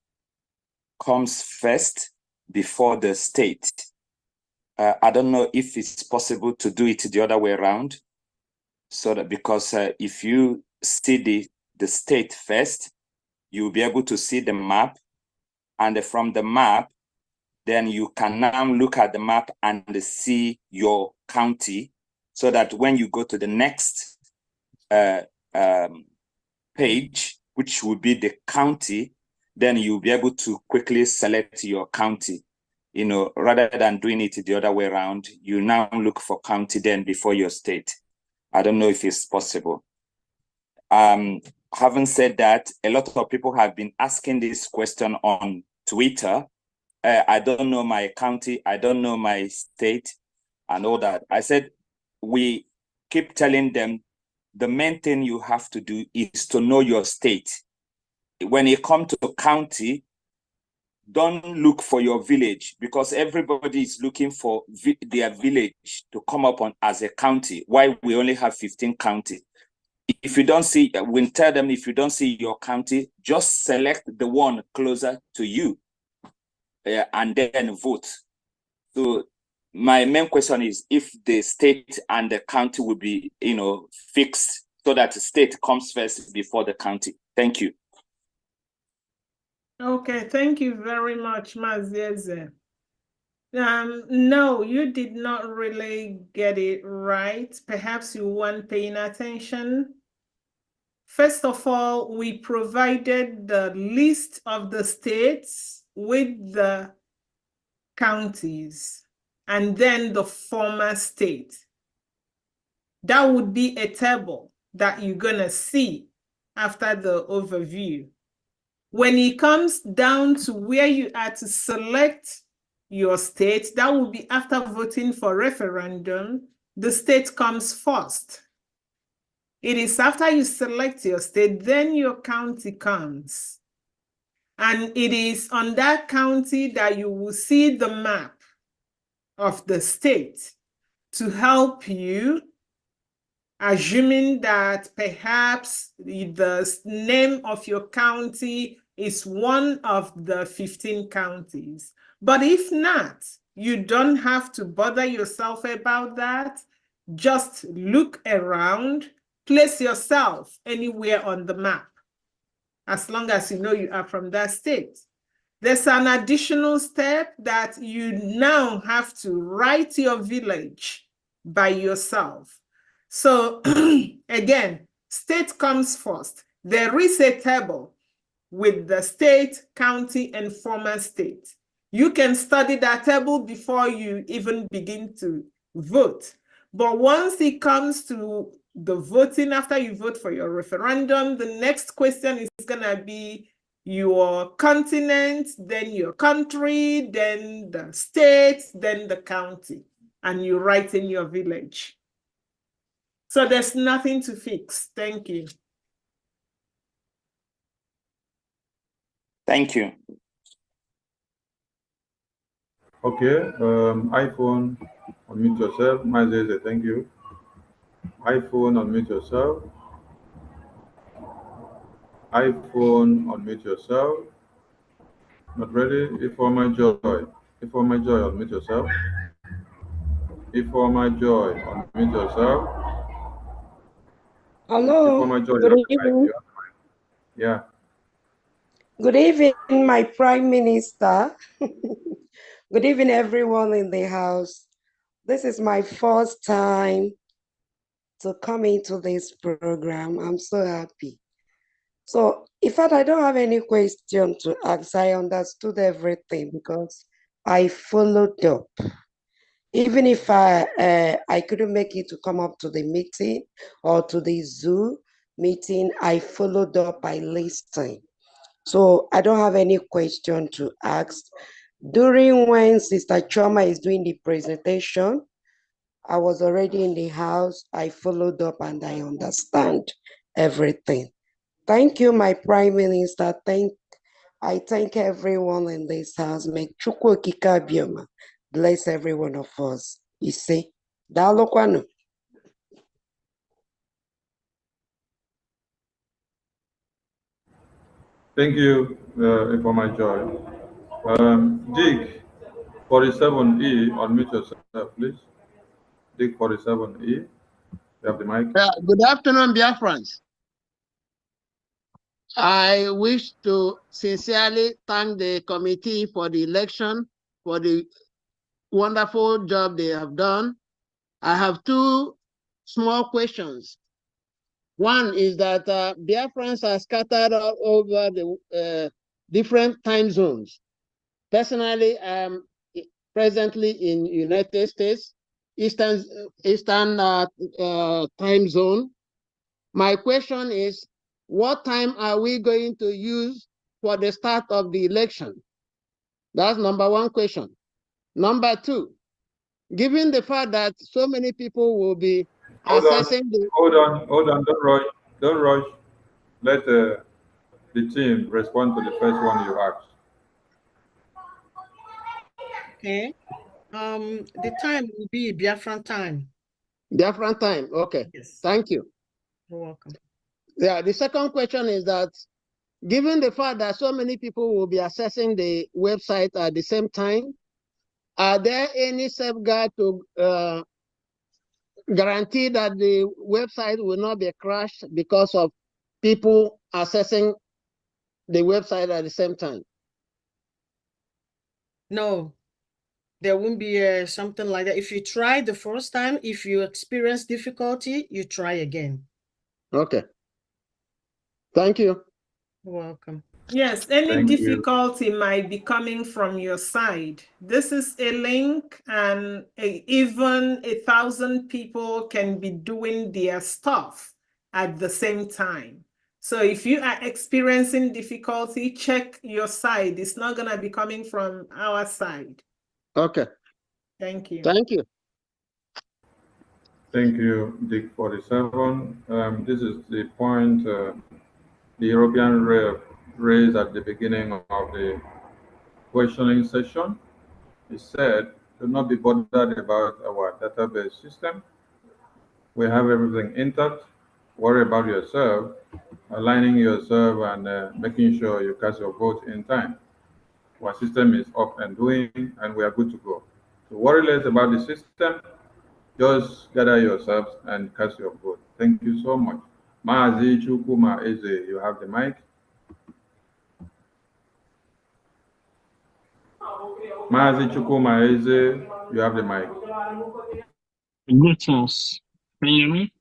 comes first before the state. I don't know if it's possible to do it the other way around, so that, because if you see the state first, you'll be able to see the map, and from the map, then you can now look at the map and see your county, so that when you go to the next page, which will be the county, then you'll be able to quickly select your county. You know, rather than doing it the other way around, you now look for county then before your state. I don't know if it's possible. Having said that, a lot of people have been asking this question on Twitter. I don't know my county, I don't know my state, and all that. I said, we keep telling them the main thing you have to do is to know your state. When you come to a county, don't look for your village, because everybody is looking for their village to come up on as a county. Why we only have 15 counties? If you don't see, we'll tell them, if you don't see your county, just select the one closer to you, and then vote. So my main question is if the state and the county will be, fixed, so that the state comes first before the county. Thank you. Okay, thank you very much, Mazieze. No, you did not really get it right. Perhaps you weren't paying attention. First of all, we provided the list of the states with the counties, and then the former state. That would be a table that you're gonna see after the overview. When it comes down to where you are to select your state, that will be after voting for referendum. The state comes first. It is after you select your state, then your county comes. And it is on that county that you will see the map of the state to help you, assuming that perhaps the name of your county is one of the 15 counties. But if not, you don't have to bother yourself about that. Just look around, place yourself anywhere on the map, as long as you know you are from that state. There's an additional step that you now have to write your village by yourself. So again, state comes first. There is a table with the state, county, and former state. You can study that table before you even begin to vote. But once it comes to the voting, after you vote for your referendum, the next question is gonna be your continent, then your country, then the state, then the county, and you write in your village. So there's nothing to fix. Thank you. Thank you. Okay, iPhone, unmute yourself. Mazeze, thank you. iPhone, unmute yourself. iPhone, unmute yourself. Not ready? Ifeoma Joy. Ifeoma Joy, unmute yourself. Ifeoma Joy, unmute yourself. Hello, Ifeoma Joy, good evening. Yeah. Good evening, my Prime Minister. Good evening, everyone in the house. This is my first time to come into this program. I'm so happy. So, in fact, I don't have any question to ask. I understood everything because I followed up. Even if I couldn't make it to come up to the meeting or to the Zoom meeting, I followed up by listening. So I don't have any question to ask. During when Sister Choma is doing the presentation, I was already in the house. I followed up and I understand everything. Thank you, my Prime Minister. Thank I thank everyone in this house. May Chukwu Okike Abiama bless every one of us. Ise, daalụkwanụ. Thank you, for my joy. Dick 47E, unmute yourself, please. Dick 47E, you have the mic. Good afternoon, Biafrans. I wish to sincerely thank the committee for the election, for the wonderful job they have done. I have two small questions. One is that Biafrans are scattered all over the different time zones. Personally, I'm presently in United States, Eastern time zone. My question is, what time are we going to use for the start of the election? That's number one question. Number two, given the fact that so many people will be assessing the... Hold on, don't rush. Let the team respond to the first one you asked. Okay. The time will be Biafran time. Biafran time, okay. Yes. Thank you. You're welcome. Yeah, the second question is that given the fact that so many people will be accessing the website at the same time, are there any safeguard to guarantee that the website will not be crashed because of people accessing the website at the same time? No, there won't be something like that. If you try the first time, if you experience difficulty, you try again. Okay. Thank you. You're welcome. Yes, any Thank you. difficulty might be coming from your side. This is a link, and even 1,000 people can be doing their stuff at the same time. So if you are experiencing difficulty, check your side. It's not going to be coming from our side. Okay. Thank you. Thank you. Thank you, Dick 47. This is the point the European rep raised at the beginning of the questioning session. He said, do not be bothered about our database system. We have everything intact. Worry about yourself, aligning yourself and making sure you cast your vote in time. Our system is up and doing, and we are good to go. So worry less about the system. Just gather yourselves and cast your vote. Thank you so much. Maazi Chukuma Eze, you have the mic. Maazi Chukuma Eze, you have the mic. Greetings. Can you hear me?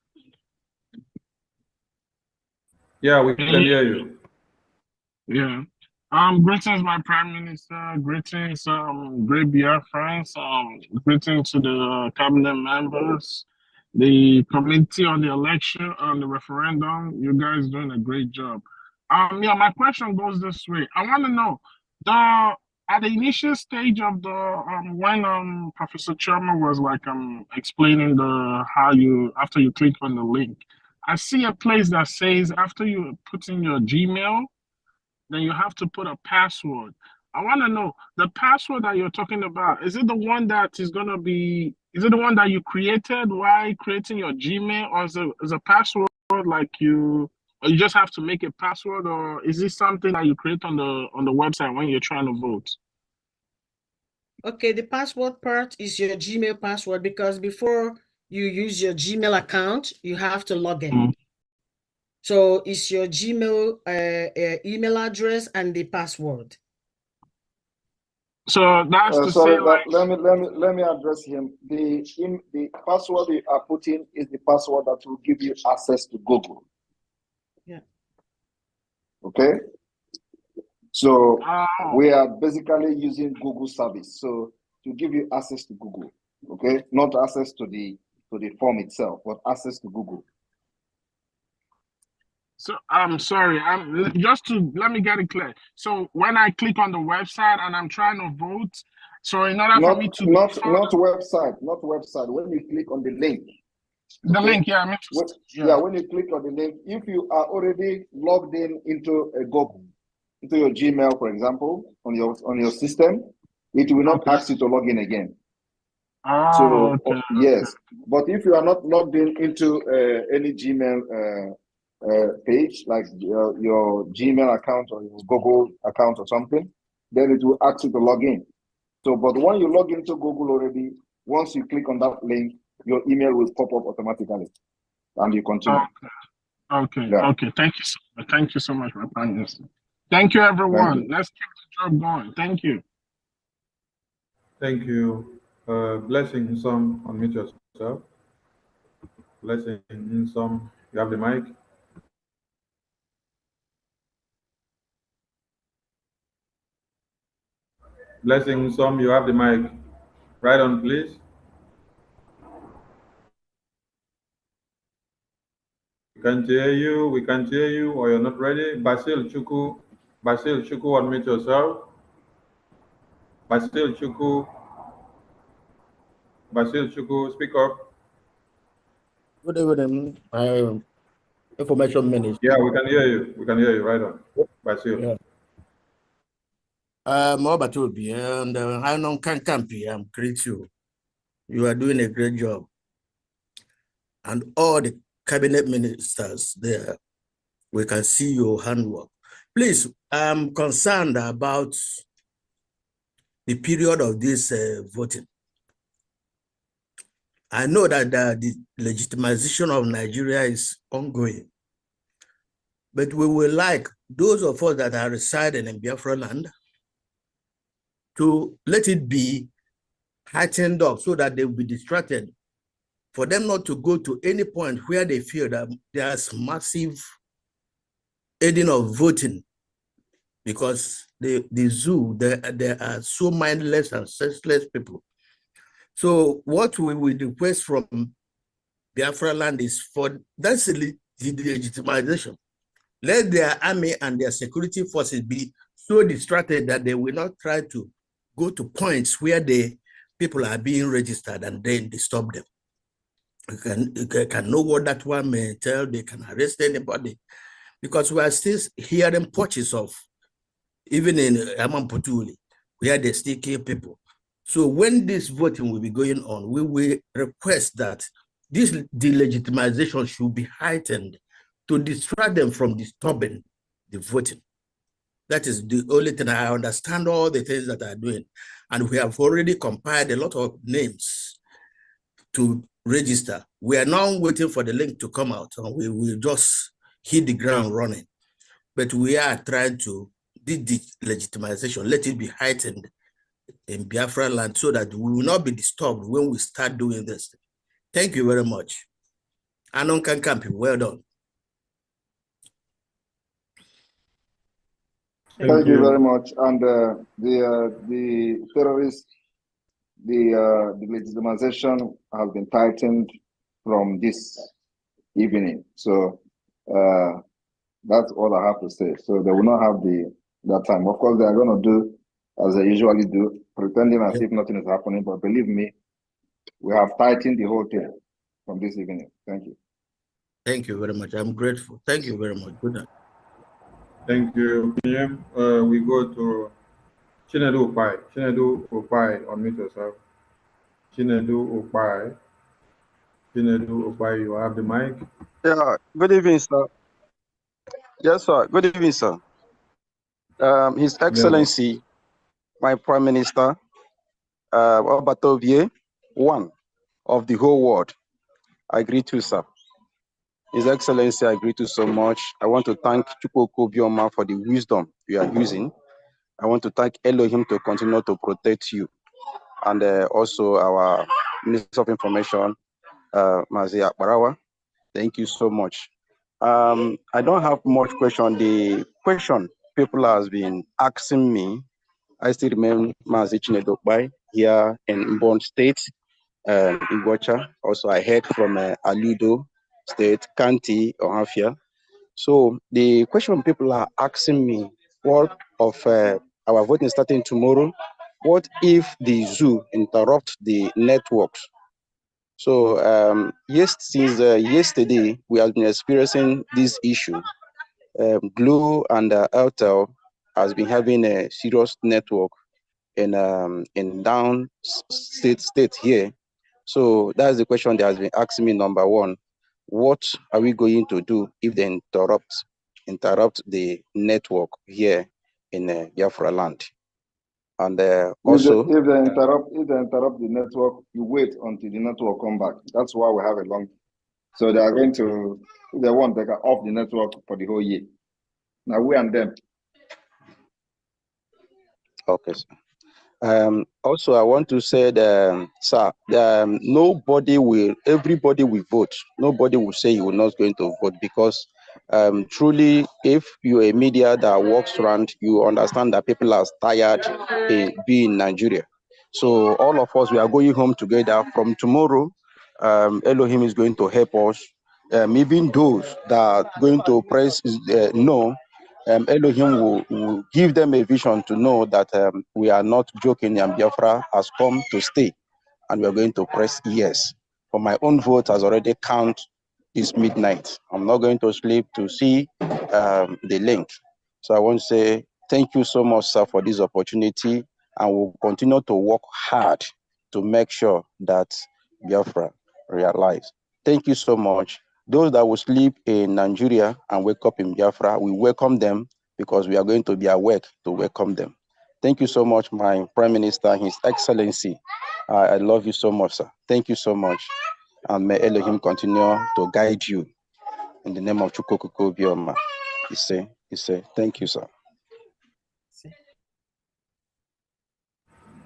Yeah, we can hear you. Yeah. Greetings, my Prime Minister. Greetings, great Biafrans. Greetings to the cabinet members, the committee on the election, on the referendum. You guys doing a great job. Yeah, my question goes this way. I want to know at the initial stage of the when Professor Choma was like explaining after you click on the link, I see a place that says after you put in your Gmail, then you have to put a password. I want to know the password that you're talking about. Is it the one that is going to be, is it the one that you created while creating your Gmail, or is a password like or you just have to make a password, or is this something that you create on the website when you're trying to vote? Okay, the password part is your Gmail password, because before you use your Gmail account, you have to log in. So it's your Gmail email address and the password. So that's to sorry, say, like, let me address him. The password you are putting is the password that will give you access to Google. Yeah. Okay. So we are basically using Google service. So to give you access to Google. Okay, not access to the form itself, but access to Google. So I'm sorry. Just to let me get it clear. So when I click on the website and I'm trying to vote, so in order for me to not website. When you click on the link, the link, yeah, when you click on the link, if you are already logged in into a Google, into your Gmail, for example, on your system, it will not ask you to log in again. So yes, but if you are not logged in into any Gmail page, like your Gmail account or your Google account or something, then it will ask you to log in. So, but when you log into Google already, once you click on that link, your email will pop up automatically, and you continue. Okay. Yeah. Okay. Thank you so much. Thank you so much, my Prime Minister. Thank you, everyone. Thank you. Let's keep the job going. Thank you. Thank you. Blessing some, unmute yourself. Blessing in some, you have the mic. Blessing some, you have the mic. Right on, please. We can't hear you. We can't hear you, or you're not ready. Basil Chuku, unmute yourself. Basil Chuku, speak up. Good evening, information minister. Yeah, we can hear you. We can hear you. Right on. Basil. Yeah. Mobatobi and I know Kankampi, I'm greet you. You are doing a great job. And all the cabinet ministers there, we can see your handwork. Please, I'm concerned about the period of this voting. I know that the legitimization of Nigeria is ongoing, but we would like those of us that are residing in Biafra land to let it be heightened up so that they will be distracted, for them not to go to any point where they feel that there's massive aiding of voting, because the zoo, there are so mindless and senseless people. So what we will request from Biafra land is for that's the legitimization. Let their army and their security forces be so distracted that they will not try to go to points where the people are being registered and then disturb them. You can know what that one may tell. They can arrest anybody, because we are still hearing purchase of, even in Amamputuli, where they still kill people. So when this voting will be going on, we will request that this delegitimization should be heightened to distract them from disturbing the voting. That is the only thing. I understand all the things that are doing, and we have already compiled a lot of names to register. We are now waiting for the link to come out, and we will just hit the ground running. But we are trying to do the legitimization, let it be heightened in Biafra land so that we will not be disturbed when we start doing this. Thank you very much. Anon Kankampi, well done. Thank you very much. And the terrorists, the legitimization has been tightened from this evening. So that's all I have to say. So they will not have that time. Of course, they are going to do as they usually do, pretending as if nothing is happening. But believe me, we have tightened the whole thing from this evening. Thank you. Thank you very much. I'm grateful. Thank you very much. Good night. Thank you. We go to Chinedu Opai. Chinedu Opai, unmute yourself. Chinedu Opai. Chinedu Opai, you have the mic. Yeah, good evening, sir. Yes, sir. Good evening, sir. His Excellency, my Prime Minister, Obatovie, one of the whole world. I agree to, sir. His Excellency, I agree to so much. I want to thank Chukwuka Bioma for the wisdom you are using. I want to thank Elohim to continue to protect you. And also our Minister of Information, Mazi Akbarawa. Thank you so much. I don't have much question. The question people has been asking me, I still remain Mazi Chinedokbai here in Mbon State, in Gocha. Also, I heard from Aludo State, Kanti, Ohafia. So the question people are asking me, what of our voting starting tomorrow? What if the zoo interrupt the networks? So since yesterday, we have been experiencing this issue. Glo and Airtel has been having a serious network in down state here. So that's the question that has been asking me. Number one, what are we going to do if they interrupt the network here in Biafra land? And also, if they interrupt the network, you wait until the network come back. That's why we have a long. So they are going to, if they want, they can off the network for the whole year. Now we and them. okay, sir. Also, I want to say that, sir, everybody will vote. Nobody will say you are not going to vote, because truly, if you're a media that walks around, you understand that people are tired in being in Nigeria. So all of us, we are going home together. From tomorrow, Elohim is going to help us. Even those that are going to press no, Elohim will give them a vision to know that we are not joking, and Biafra has come to stay, and we are going to press yes. For my own vote has already counted this midnight. I'm not going to sleep to see the link. So I want to say thank you so much, sir, for this opportunity, and we'll continue to work hard to make sure that Biafra realize. Thank you so much. Those that will sleep in Nigeria and wake up in Biafra, we welcome them, because we are going to be awake to welcome them. Thank you so much, my Prime Minister, His Excellency. I love you so much, sir. Thank you so much. And may Elohim continue to guide you. In the name of Chukwukuku Bioma. He say, thank you, sir.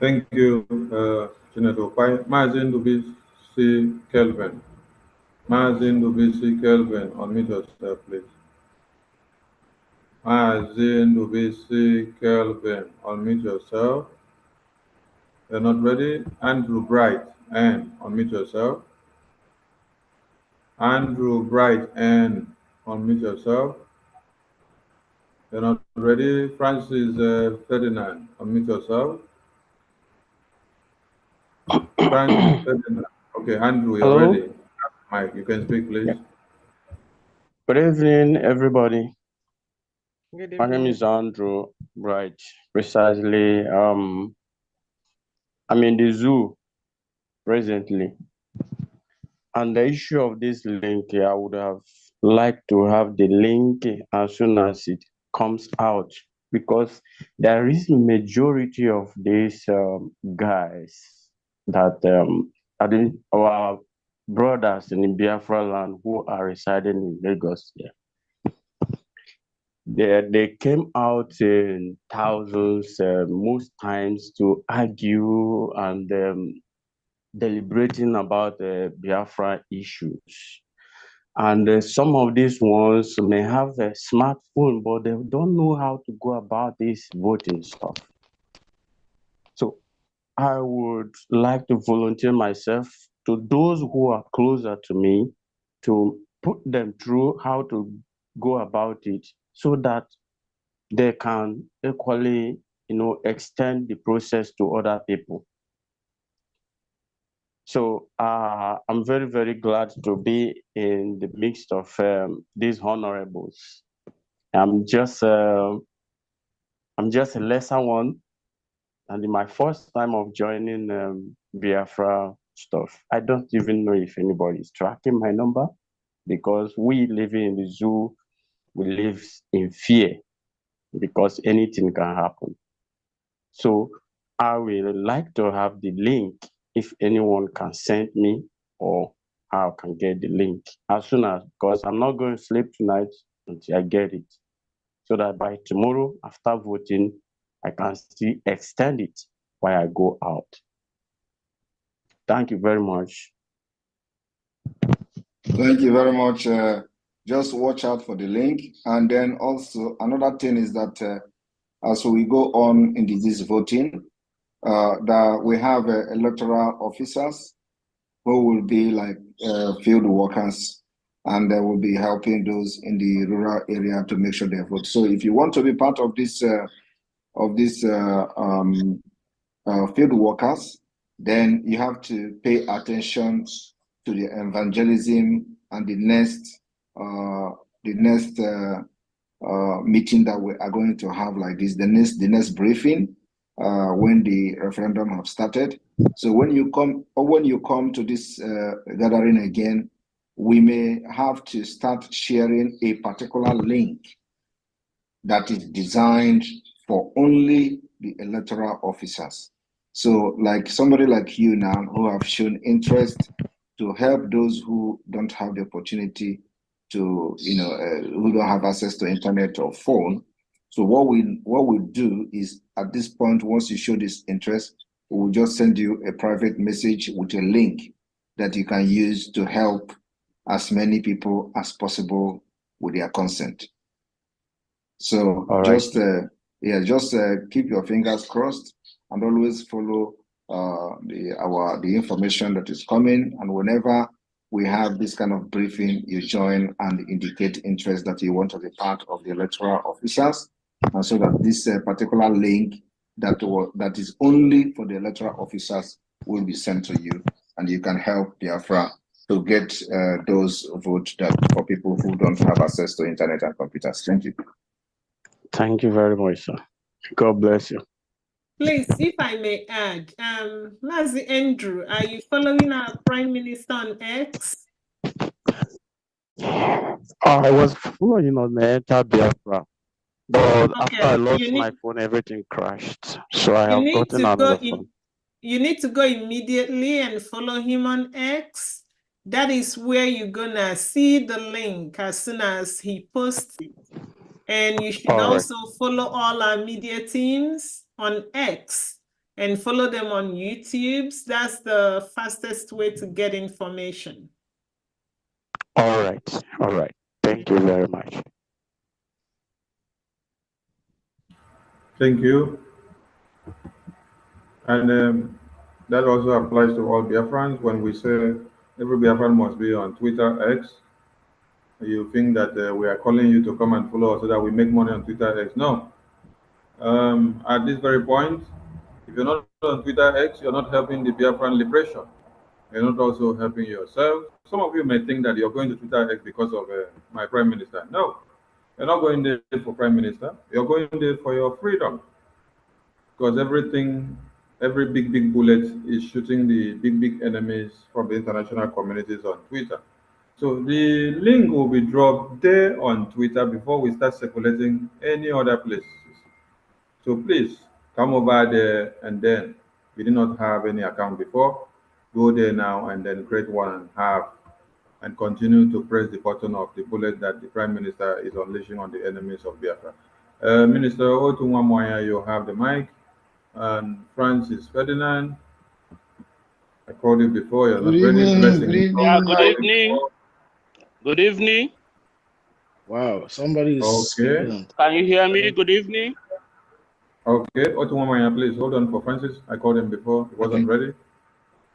Thank you, Senator Pai. Mazin Dubisi Kelvin. Mazin Dubisi Kelvin, unmute yourself, please. Mazin Dubisi Kelvin, unmute yourself. You're not ready? Andrew Bright, and unmute yourself. Andrew Bright, and unmute yourself. You're not ready? Francis Ferdinand, unmute yourself. Francis Ferdinand. Okay, Andrew, you're Hello. ready. Mike, you can speak, please. Good evening, everybody. Good My name evening. is Andrew Bright. Precisely, I'm in the zoo presently. And the issue of this link, I would have liked to have the link as soon as it comes out, because there is majority of these guys that our brothers in Biafra land who are residing in Lagos here. They came out in thousands, most times, to argue and deliberating about the Biafra issues. And some of these ones may have a smartphone, but they don't know how to go about this voting stuff. So I would like to volunteer myself to those who are closer to me to put them through how to go about it, so that they can equally, extend the process to other people. So I'm very, very glad to be in the midst of these honorables. I'm just a lesser one, and in my first time of joining Biafra stuff. I don't even know if anybody is tracking my number, because we living in the zoo, we live in fear, because anything can happen. So I will like to have the link, if anyone can send me, or how I can get the link as soon as, because I'm not going to sleep tonight until I get it, so that by tomorrow after voting, I can still extend it while I go out. Thank you very much. Thank you very much. Just watch out for the link. And then also another thing is that as we go on in this voting, that we have electoral officers who will be like field workers, and they will be helping those in the rural area to make sure they vote. So if you want to be part of this field workers, then you have to pay attention to the evangelism and the next meeting that we are going to have like this, the next briefing when the referendum have started. So when you come to this gathering again, we may have to start sharing a particular link that is designed for only the electoral officers. So like somebody like you now who have shown interest to help those who don't have the opportunity to, who don't have access to internet or phone. So what we do is at this point, once you show this interest, we will just send you a private message with a link that you can use to help as many people as possible with their consent. So just keep your fingers crossed and always follow the information that is coming. And whenever we have this kind of briefing, you join and indicate interest that you want to be part of the electoral officers, and so that this particular link that is only for the electoral officers will be sent to you, and you can help Biafra to get those votes that for people who don't have access to internet and computers. Thank you. Thank you very much, sir. God bless you. Please, if I may add, Mazi Andrew, are you following our Prime Minister on X? I was following on the Enter Biafra, but Okay, after I lost my phone, everything crashed. So I have gotten another phone. You need to go immediately and follow him on X. That is where you're gonna see the link as soon as he posts it. And you should also follow all our media teams on X and follow them on YouTube. That's the fastest way to get information. All right. Thank you very much. Thank you. And that also applies to all Biafrans. When we say every Biafran must be on Twitter X, you think that we are calling you to come and follow us so that we make money on Twitter X. No. At this very point, if you're not on Twitter X, you're not helping the Biafran liberation. You're not also helping yourself. Some of you may think that you're going to Twitter X because of my Prime Minister. No, you're not going there for Prime Minister. You're going there for your freedom. Because every big bullet is shooting the big enemies from the international communities on Twitter. So the link will be dropped there on Twitter before we start circulating any other places. So please come over there, and then we did not have any account before. Go there now and then create one and have, and continue to press the button of the bullet that the Prime Minister is unleashing on the enemies of Biafra. Minister Otunwamwaya, you have the mic. And Francis Ferdinand, I called you before. You're not ready. Blessing. Yeah, good evening. Good evening. Wow, somebody is speaking. Can you hear me? Good evening. Okay, Otunwamaya, please hold on for Francis. I called him before. He wasn't ready.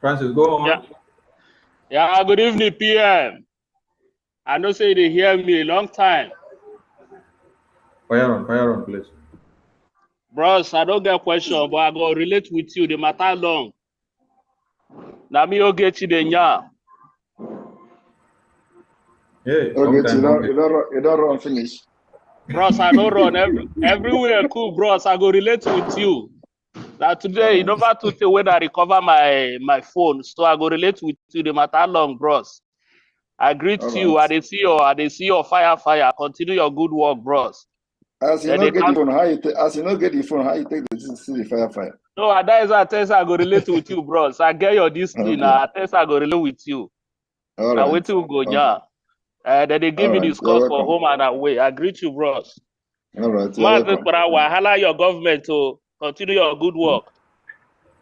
Francis, go on. Yeah, good evening, PM. I know say they hear me a long time. Fire on, please. Bros, I don't get a question, but I go relate with you. The matter long. Now me get you the nya. Hey, okay, you don't run finish. Bros, I don't run everywhere cool, bros. I go relate with you. Now today, you never took the way that I recover my phone, so I go relate with you. The matter long, bros. I greet you. I see your fire. Continue your good work, bros. As you not get the phone, how you take the fire? No, that is I tell I go relate with you, bros. I get your discipline. I tell I go relate with you. I wait till go yeah. Then they give me the score for home and away. I greet you, bros. All right. Wahala your government to continue your good work.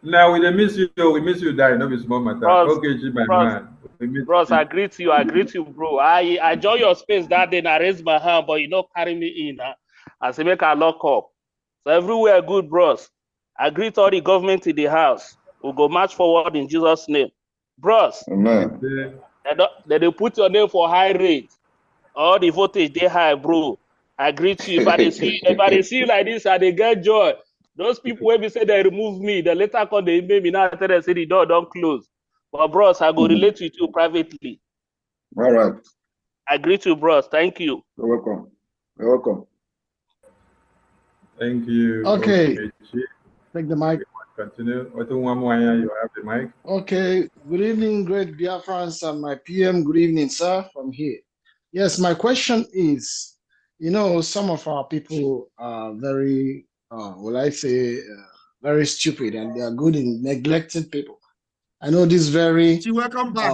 Now we miss you. We miss you, die. No be small matter. Bros, okay, my man. Bros, I greet you, bro. I join your space that day and I raise my hand, but you don't carry me in. I say make I lock up. So everywhere good, bros. I greet all the government in the house. We'll go march forward in Jesus' name. Bros, Amen. They put your name for high rate. All the voltage they high, bro. I greet you. If I see you like this, and they get joy. Those people when we say they remove me, the later come they email me now tell them say the door don't close. But bros, I go relate with you privately. All right. I greet you, bros. Thank you. You're welcome. Thank you. Okay, Ogechi. take the mic. Continue. Otunwamwanya, you have the mic. Okay, good evening, great Biafrans and my PM. Good evening, sir, from here. Yes, my question is, some of our people are very, very stupid, and they are good in neglecting people. I know this very, Welcome back.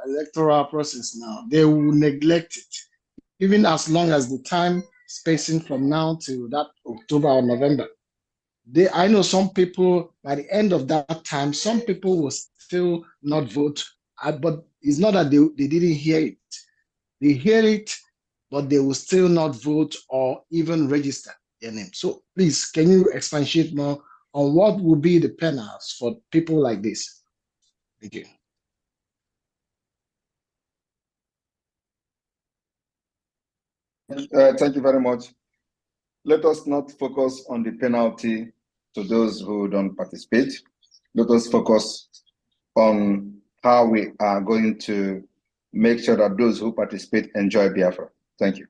electoral process now. They will neglect it, even as long as the time spacing from now to that October or November. I know some people, by the end of that time, some people will still not vote, but it's not that they didn't hear it. They hear it, but they will still not vote or even register their name. So please, can you expatiate more on what will be the penalties for people like this? Thank you. Thank you very much. Let us not focus on the penalty to those who don't participate. Let us focus on how we are going to make sure that those who participate enjoy Biafra. Thank you.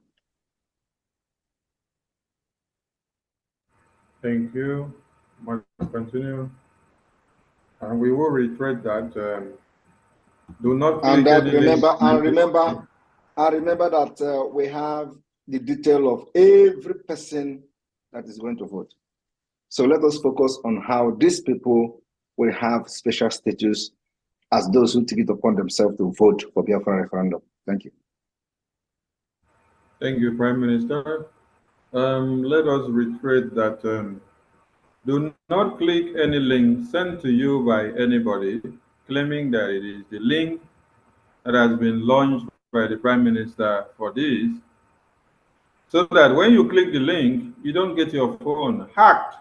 Thank you. Must continue. And we will reiterate that do not click any link. Remember that we have the detail of every person that is going to vote. So let us focus on how these people will have special status as those who take it upon themselves to vote for Biafra referendum. Thank you. Thank you, Prime Minister. Let us reiterate that do not click any link sent to you by anybody claiming that it is the link that has been launched by the Prime Minister for this, so that when you click the link, you don't get your phone hacked,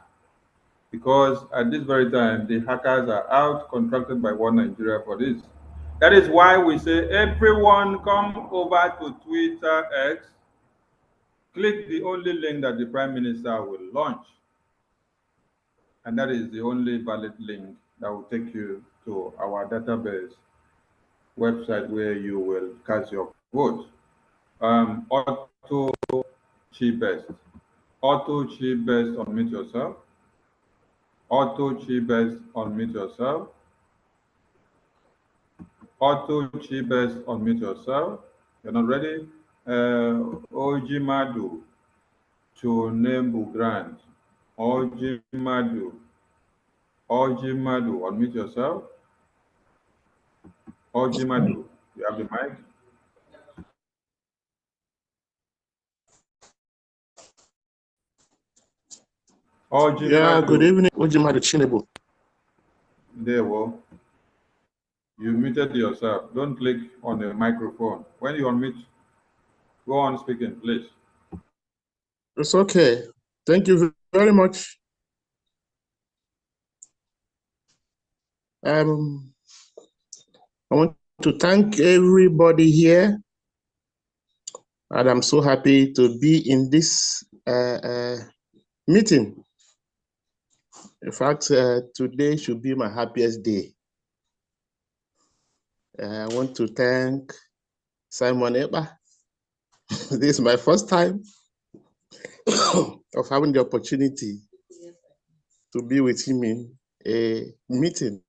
because at this very time, the hackers are out contracted by One Nigeria for this. That is why we say, everyone come over to Twitter X, click the only link that the Prime Minister will launch. And that is the only valid link that will take you to our database website where you will cast your vote. Auto Chi Best. Auto Chi Best, unmute yourself. Auto Chi Best, unmute yourself. Auto Chi Best, unmute yourself. You're not ready? Ojimadu Chonembu Grant. Ojimadu, unmute yourself. Ojimadu, you have the mic. Yeah, good evening, Ojimadu Chinebu. There, well, you muted yourself. Don't click on the microphone. When you unmute, go on speaking, please. It's okay. Thank you very much. I want to thank everybody here, and I'm so happy to be in this meeting. In fact, today should be my happiest day. I want to thank Simon Eba. This is my first time of having the opportunity to be with him in a meeting.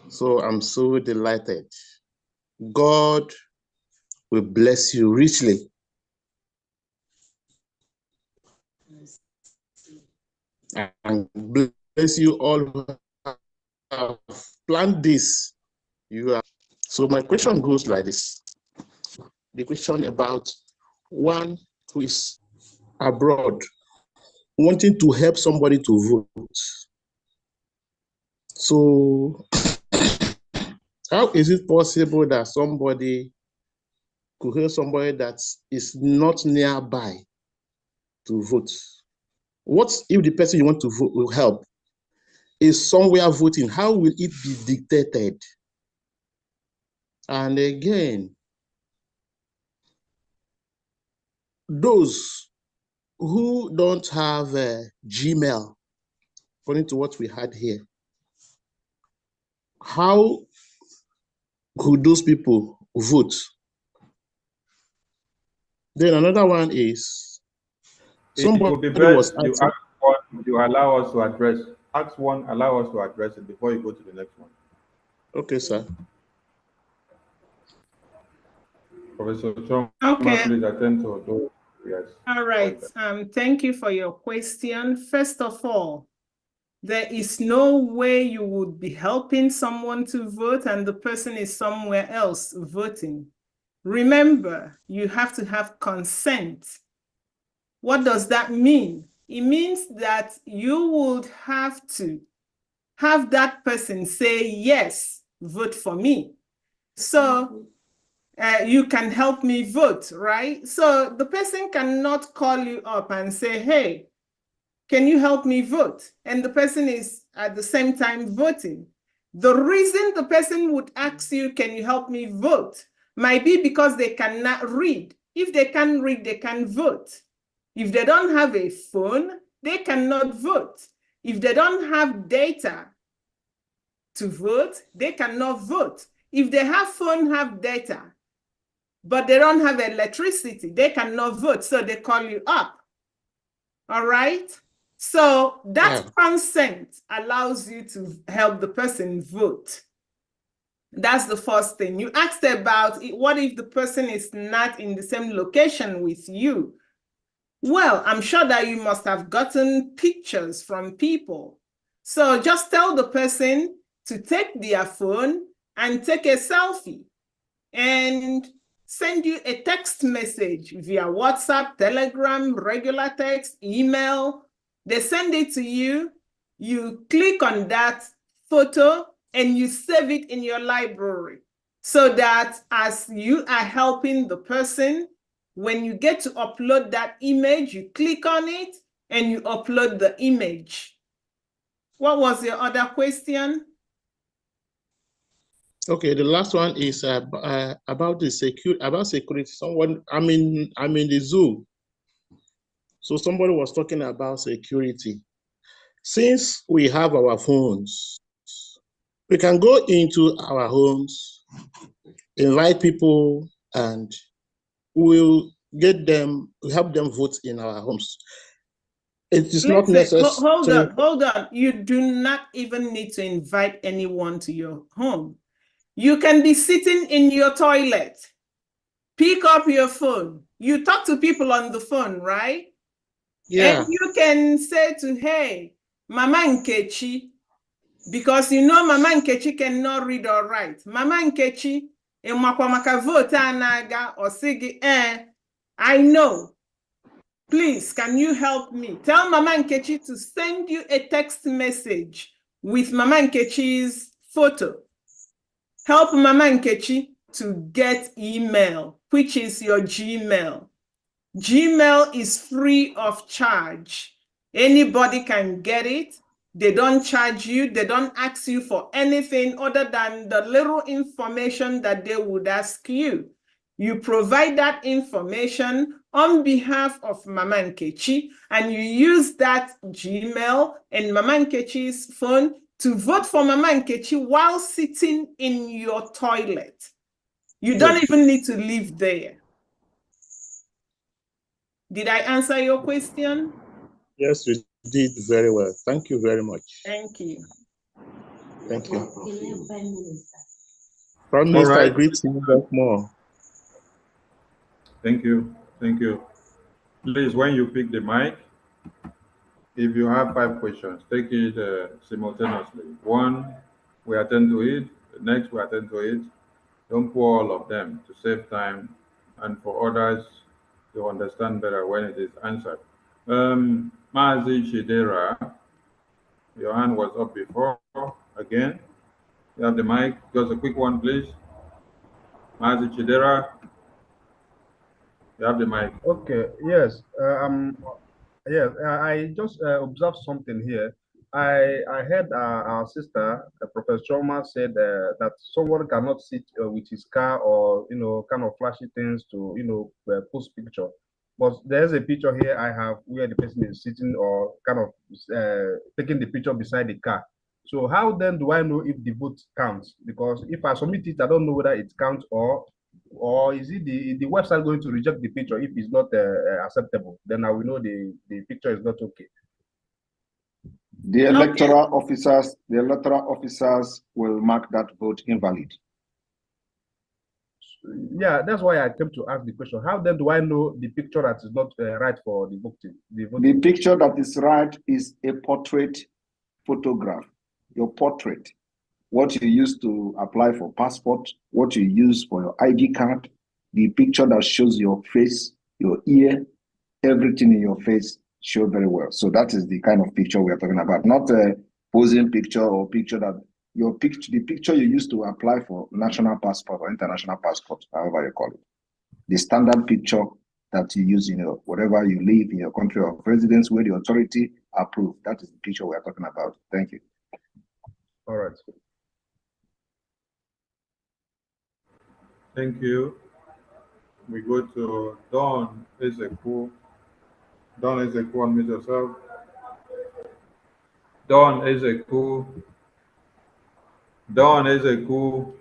So I'm so delighted. God will bless you richly. And bless you all who have planned this. So my question goes like this. The question about one who is abroad wanting to help somebody to vote. So how is it possible that somebody could help somebody that is not nearby to vote? What if the person you want to vote will help is somewhere voting? How will it be dictated? And again, those who don't have a Gmail, according to what we had here, how could those people vote? Then another one is It would somebody be was best you asking. ask one, you allow us to address. Ask one, allow us to address it before you go to the next one. Okay, sir. Professor Choma, Okay. please attend to those. Yes. All right. Thank you for your question. First of all, there is no way you would be helping someone to vote and the person is somewhere else voting. Remember, you have to have consent. What does that mean? It means that you would have to have that person say, yes, vote for me. So you can help me vote, right? So the person cannot call you up and say, hey, can you help me vote? And the person is at the same time voting. The reason the person would ask you, can you help me vote, might be because they cannot read. If they can read, they can vote. If they don't have a phone, they cannot vote. If they don't have data to vote, they cannot vote. If they have phone, have data, but they don't have electricity, they cannot vote, so they call you up. All right? So that consent allows you to help the person vote. That's the first thing. You asked about what if the person is not in the same location with you? Well, I'm sure that you must have gotten pictures from people. So just tell the person to take their phone and take a selfie and send you a text message via WhatsApp, Telegram, regular text, email. They send it to you. You click on that photo and you save it in your library so that as you are helping the person, when you get to upload that image, you click on it and you upload the image. What was your other question? Okay, the last one is about the security. Someone, I'm in the zoo. So somebody was talking about security. Since we have our phones, we can go into our homes, invite people, and we'll help them vote in our homes. It is not necessary. Hold on. You do not even need to invite anyone to your home. You can be sitting in your toilet, pick up your phone. You talk to people on the phone, right? Yeah. And you can say to, hey, Mama Nkechi, because you know Mama Nkechi cannot read or write. Mama Nkechi, maka vote anaga or sigi, I know. Please, can you help me? Tell Mama Nkechi to send you a text message with Mama Nkechi's photo. Help Mama Nkechi to get email, which is your Gmail. Gmail is free of charge. Anybody can get it. They don't charge you. They don't ask you for anything other than the little information that they would ask you. You provide that information on behalf of Mama Nkechi, and you use that Gmail and Mama Nkechi's phone to vote for Mama Nkechi while sitting in your toilet. You don't even need to live there. Did I answer your question? Yes, you did very well. Thank you very much. Thank you. Thank you. Prime Minister, I greet you back more. Thank you. Thank you. Please, when you pick the mic, if you have 5 questions, take it simultaneously. One, we attend to it. The next, we attend to it. Don't pour all of them to save time and for others to understand better when it is answered. Mazi Chidera, your hand was up before. Again, you have the mic. Just a quick one, please. Mazi Chidera, you have the mic. Okay, yes. Yes, I just observed something here. I heard our sister, Professor Choma, said that someone cannot sit with his car or, kind of flashy things to, post picture. But there's a picture here I have where the person is sitting or kind of taking the picture beside the car. So how then do I know if the vote counts? Because if I submit it, I don't know whether it counts or or is it the website going to reject the picture if it's not acceptable? Then I will know the picture is not okay. The electoral officers will mark that vote invalid. Yeah, that's why I came to ask the question. How then do I know the picture that is not right for the voting? The picture that is right is a portrait photograph, your portrait. What you use to apply for passport, what you use for your ID card, the picture that shows your face, your ear, everything in your face show very well. So that is the kind of picture we are talking about, not a posing picture or picture that the picture you use to apply for national passport or international passport, however you call it. The standard picture that you use in whatever you live in your country of residence where the authority approved. That is the picture we are talking about. Thank you. All right. Thank you. We go to Dawn Ezeku. Dawn Ezeku, unmute yourself. Dawn Ezeku. Dawn Ezeku.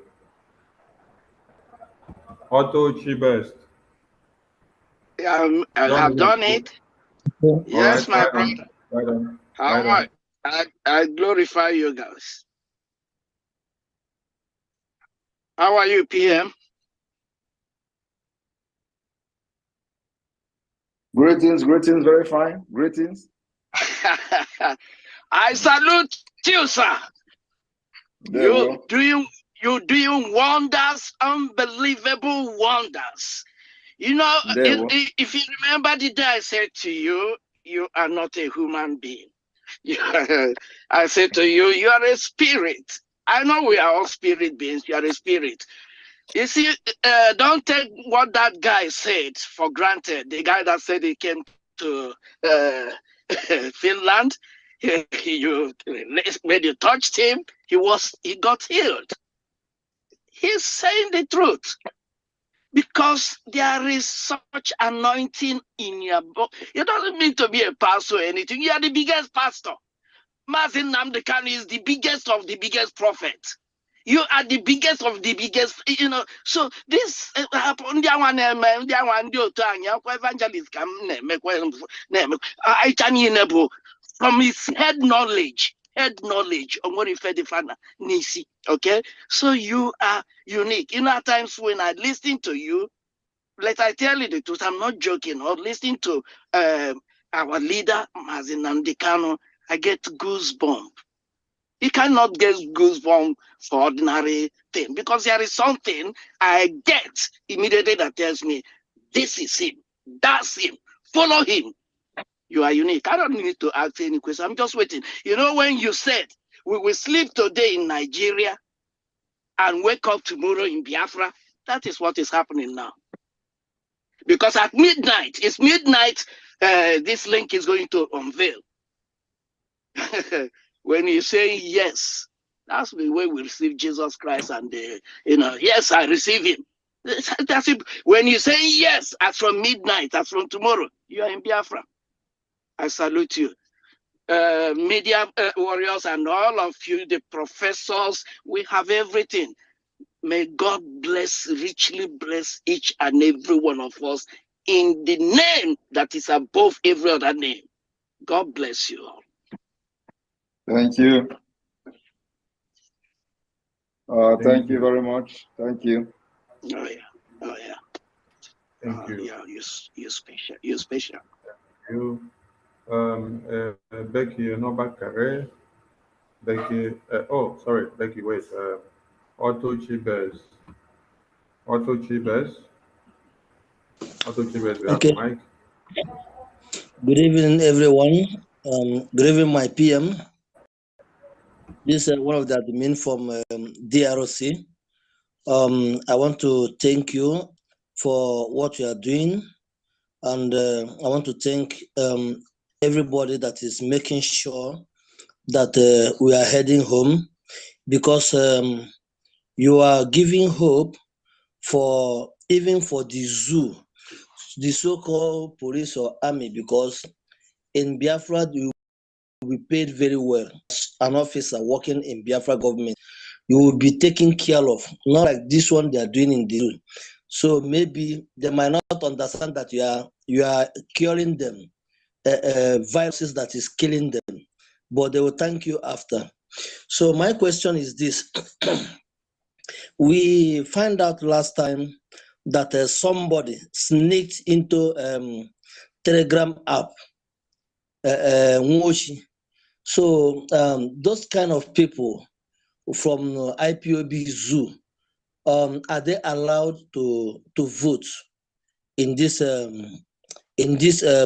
Otto Chibest. I have done it. Yes, my brother. Right on. How much? I glorify you guys. How are you, PM? Greetings, very fine. Greetings. I salute you, sir. You're doing wonders, unbelievable wonders. You know, if you remember the day I said to you, you are not a human being. I said to you, you are a spirit. I know we are all spirit beings. You are a spirit. You see, don't take what that guy said for granted. The guy that said he came to Finland, when you touched him, he got healed. He's saying the truth. Because there is such anointing in your book. It doesn't mean to be a pastor or anything. You are the biggest pastor. Mazin Namdekan is the biggest of the biggest prophets. You are the biggest of the biggest, you know. So this happened. From his head knowledge on what he fed the father Nisi. Okay, so you are unique. You know, at times when I listen to you, let I tell you the truth, I'm not joking. Or listening to our leader Mazin Namdekan, I get goosebumps. You cannot get goosebumps for ordinary thing because there is something I get immediately that tells me this is him, that's him, follow him. You are unique. I don't need to ask any question. I'm just waiting. You know, when you said we will sleep today in Nigeria and wake up tomorrow in Biafra, that is what is happening now. Because at midnight, it's midnight, this link is going to unveil. When you say yes, that's the way we receive Jesus Christ, and yes, I receive him. That's it. When you say yes, as from midnight, as from tomorrow, you are in Biafra. I salute you. Media warriors and all of you, the professors, we have everything. May God richly bless each and every one of us in the name that is above every other name. God bless you all. Thank you. Thank you very much. Thank you. Oh yeah. Oh yeah. Thank you. Yeah, you're special. You're special. You, Becky Nobakare. Becky. Oh, sorry, Becky. Wait. Otto Chibes. Otto Chibes. Otto Chibes. We have the mic. Good evening, everyone. Good evening, my PM. This is one of the admin from DRC. I want to thank you for what you are doing, and I want to thank everybody that is making sure that we are heading home, because you are giving hope for even for the zoo, the so-called police or army, because in Biafra you will be paid very well. As an officer working in Biafra government, you will be taken care of, not like this one they are doing in the zoo. So maybe they might not understand that you are curing them, viruses that is killing them, but they will thank you after. So my question is this. We find out last time that somebody sneaked into Telegram app, Nwoshi. So those kind of people from IPOB Zoo, are they allowed to vote in this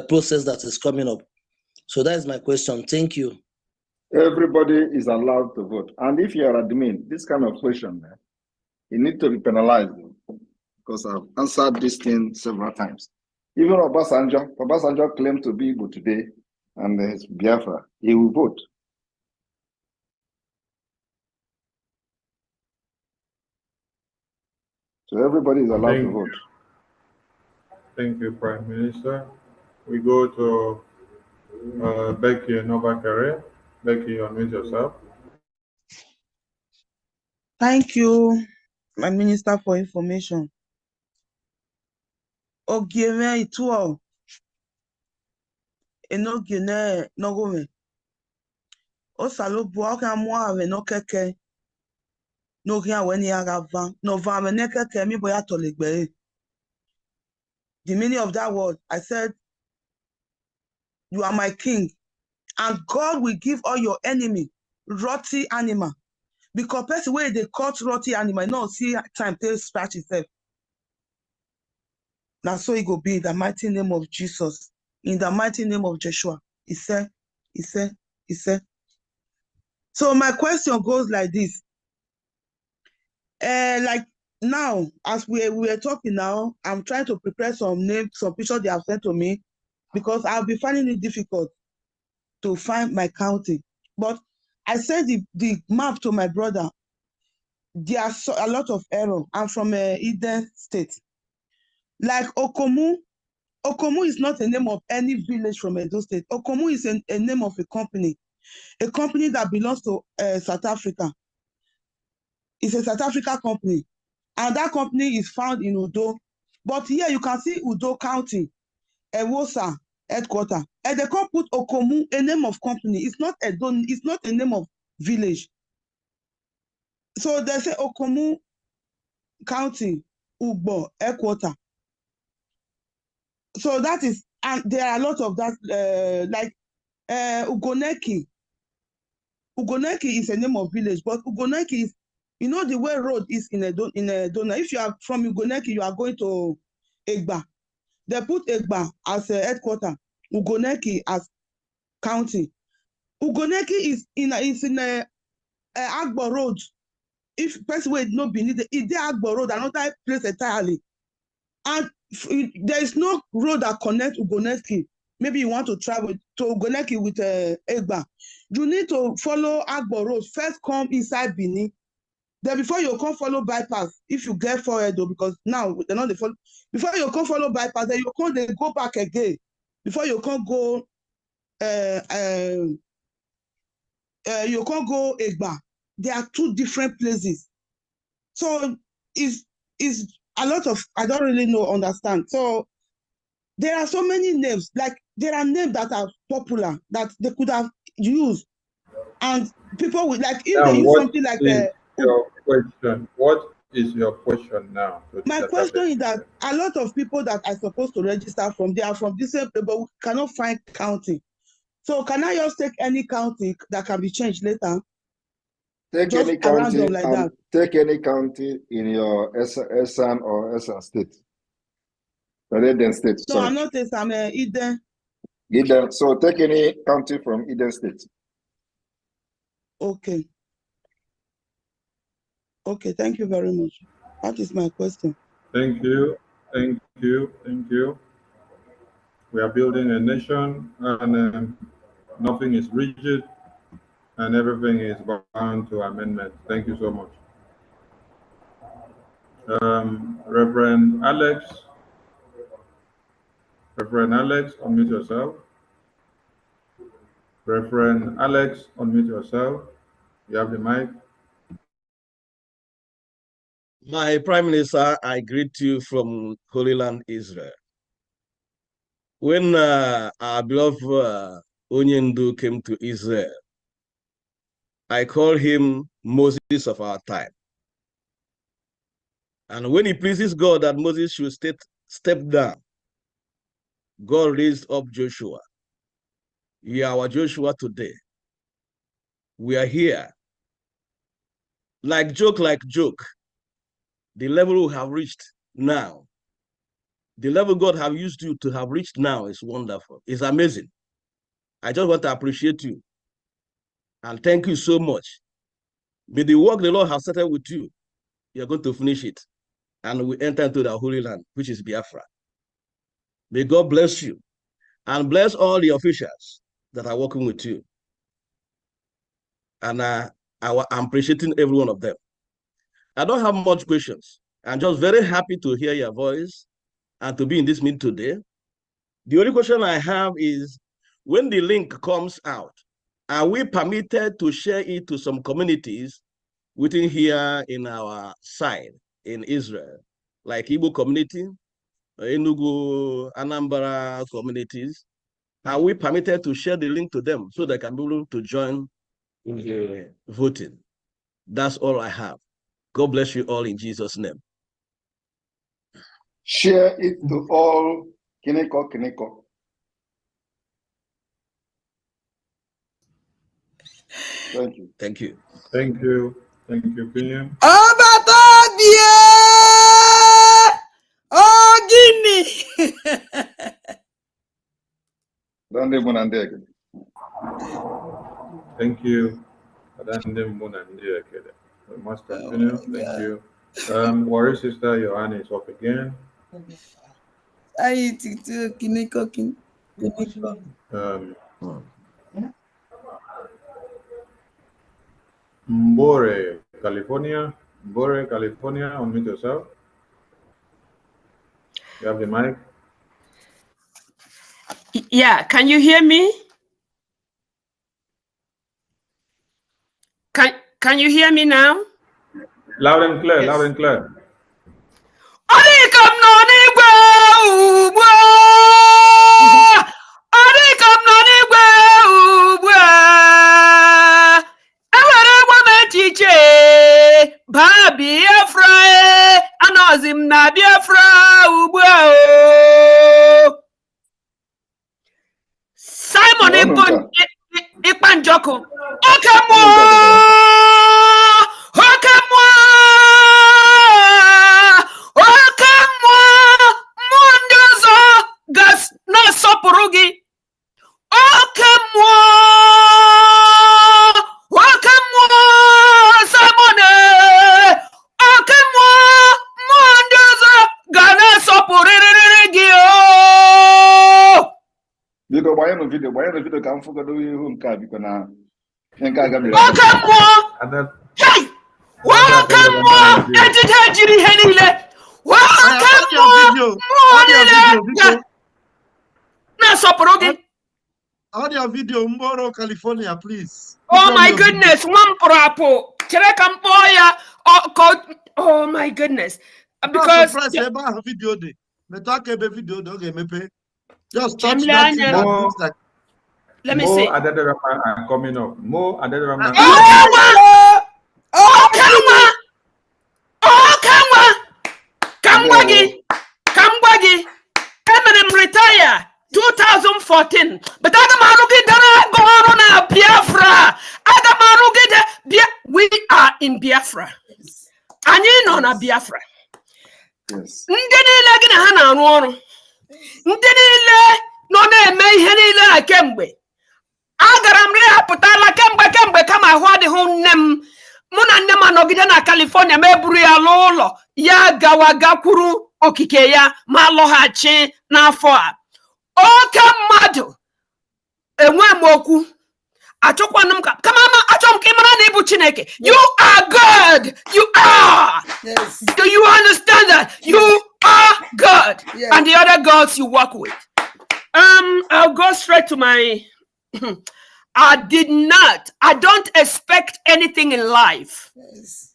process that is coming up? So that is my question. Thank you. Everybody is allowed to vote. And if you're admin, this kind of question, you need to be penalized, because I've answered this thing several times. Even Obasanjo claimed to be Igbo today, and his Biafra, he will vote. So everybody is allowed to vote. Thank you, Prime Minister. We go to Becky Novakare. Becky, unmute yourself. Thank you, my Minister for Information. Ogieme ituo enogene nogome. Osalobu oka muave no keke. No gia weni agava. No vame ne keke mi boya tolegbe. The meaning of that word, I said, you are my king, and God will give all your enemy rotty animal. Because person where they cut rotty animal, no see time to scratch itself. Now so it will be in the mighty name of Jesus. In the mighty name of Joshua. He said. So my question goes like this. Like now, as we were talking now, I'm trying to prepare some names, some pictures they have sent to me, because I'll be finding it difficult to find my county. But I sent the map to my brother. There are a lot of error. I'm from Eden State. Like Okomu is not a name of any village from Edo State. Okomu is a name of a company that belongs to South Africa. It's a South Africa company, and that company is found in Udo. But here you can see Udo County, Ewosa headquarters, and they can't put Okomu, a name of company. It's not a name of village. So they say Okomu County, Ugbo headquarters. So that is, and there are a lot of that, like Ugoneki. Ugoneki is a name of village, but Ugoneki is, you know, the way road is in Dona. If you are from Ugoneki, you are going to Egba. They put Egba as a headquarter, Ugoneki as county. Ugoneki is in Agbo Road. If person will not be needed, it's the Agbo Road, another place entirely. And there is no road that connects Ugoneki. Maybe you want to travel to Ugoneki with Egba. You need to follow Agbo Road. First come inside Bini. Then before you come follow bypass, if you get forward though, because now they're not the follow. Before you come follow bypass, then you come they go back again. Before you can't go you can't go Egba. There are two different places. So is a lot of, I don't really understand. So there are so many names, like there are names that are popular that they could have used, and people would like if Now, they use something like your question? What is your question now? My question is that a lot of people that are supposed to register from, they are from this same place, but we cannot find county. So can I just take any county that can be changed later? Take just any county random like that. Take any county in your Esan or Esan state. Eden state. No, sorry. I'm not Esan, I'm Eden. Eden. So take any county from Eden state. Okay. Okay, thank you very much. That is my question. Thank you. We are building a nation, and nothing is rigid, and everything is bound to amendment. Thank you so much. Reverend Alex, unmute yourself. Reverend Alex, unmute yourself. You have the mic. My Prime Minister, I greet you from Holy Land, Israel. When our beloved Onyendu came to Israel, I call him Moses of our time. And when it pleases God that Moses should step down, God raised up Joshua. You are our Joshua today. We are here. Like joke, the level we have reached now, the level God have used you to have reached now is wonderful. It's amazing. I just want to appreciate you and thank you so much. May the work the Lord has started with you, you're going to finish it. And we enter into the Holy Land, which is Biafra. May God bless you and bless all the officials that are working with you. And I'm appreciating every one of them. I don't have much questions. I'm just very happy to hear your voice and to be in this meeting today. The only question I have is, when the link comes out, are we permitted to share it to some communities within here in our side in Israel, like Igbo community, Enugu, Anambra communities? Are we permitted to share the link to them so they can be able to join in the voting? That's all I have. God bless you all in Jesus' name. Share it to all Kineko. Thank you. Thank you. Thank you. Thank you, PM. Thank you. We must continue. Thank you. Warrior Sister Johanna is up again. Mbore, California. Mbore, California, unmute yourself. You have the mic. Yeah, can you hear me? Can you hear me now? Loud and clear, loud and clear. Simon Ipanjoko. Gas na sopurugi. Simone. Gana sopurigi. Biko gbanye video ka m fụgodo ihu nke a biko na nke a gabiri. Audio video, Mboro, California, please. Oh my goodness, oh my goodness. Because video day. Just touch that thing that looks like. Let me see. Mo Adedarama are coming up. Mo Adedarama. Kamwagi. Eminem retire 2014. But Biafra. We are in Biafra. And you know na Biafra. Yes. Ndị niile nọ na-eme ihe niile na kemgbe agara m rehapụtala kemgbe kama ahụ adịghị nne m mụ na nne m anọgide na California ma eburu ya lụọ ụlọ ya gakwuru okike ya ma lọghachi n'afọ a oke mmadụ enwe m okwu achọkwanụ m ka achọ m ka ị mara na ịbụ Chineke. You are God. You are. Yes. Do you understand that? You are God. Yes. And the other gods you work with. I'll go straight to my I don't expect anything in life. Yes.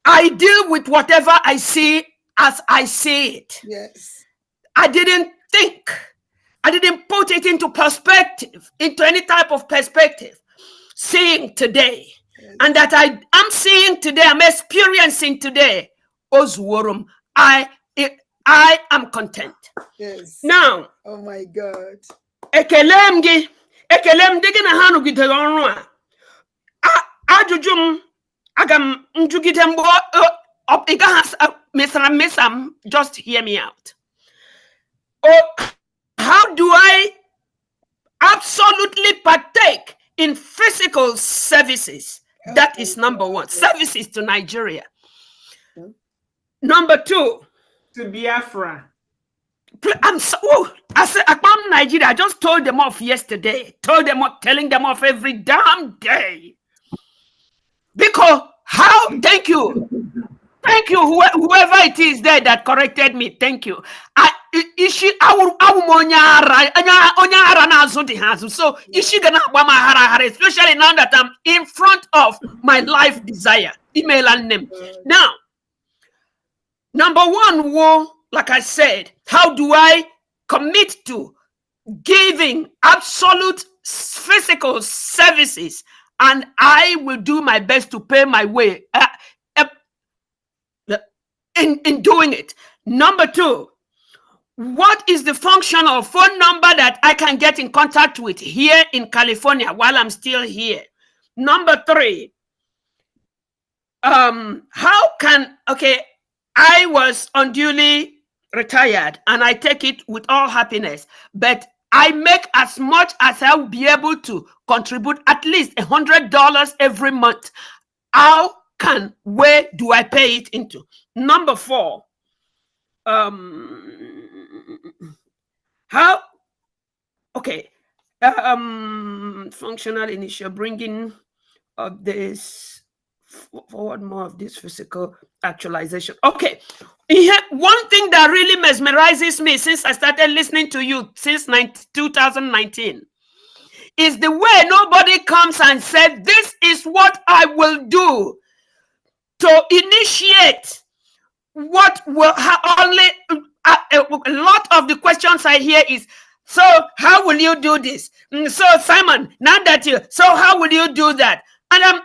I deal with whatever I see as I see it. Yes. I didn't think. I didn't put it into perspective, into any type of perspective. Seeing today, yes. And that I'm seeing today, I'm experiencing today. Ozuorum, I am content. Yes. Now, oh my God. Ekelem gị na ha nụgidere ọrụ a. Ajụjụ m aga m njugide mgbe ị gaghị mesam, just hear me out. How do I absolutely partake in physical services? That is number one. Services to Nigeria. Number two, to Biafra. I said, Akpam Nigeria, I just told them off yesterday. Telling them off every damn day. Because thank you. Thank you, whoever it is there that corrected me. Thank you. So is she gonna, especially now that I'm in front of my life desire, email and name. Now, number one, like I said, how do I commit to giving absolute physical services, and I will do my best to pay my way in doing it. Number two, what is the functional phone number that I can get in contact with here in California while I'm still here? Number three, how can, I was unduly retired and I take it with all happiness, but I make as much as I'll be able to contribute at least $100 every month. Where do I pay it into? Number four, functional initial bringing of this forward, more of this physical actualization. Okay, one thing that really mesmerizes me since I started listening to you since 2019 is the way nobody comes and said, this is what I will do to initiate what will only a lot of the questions I hear is, so how will you do this? So Simon, now that how will you do that? And I'm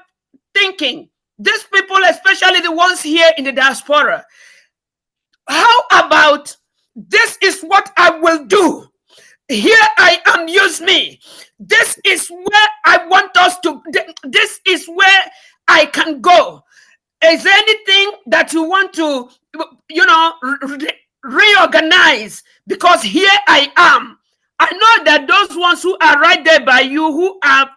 thinking, these people, especially the ones here in the diaspora, how about this is what I will do? Here I am, use me. This is where I want us to, this is where I can go. Is there anything that you want to, reorganize? Because here I am. I know that those ones who are right there by you, who have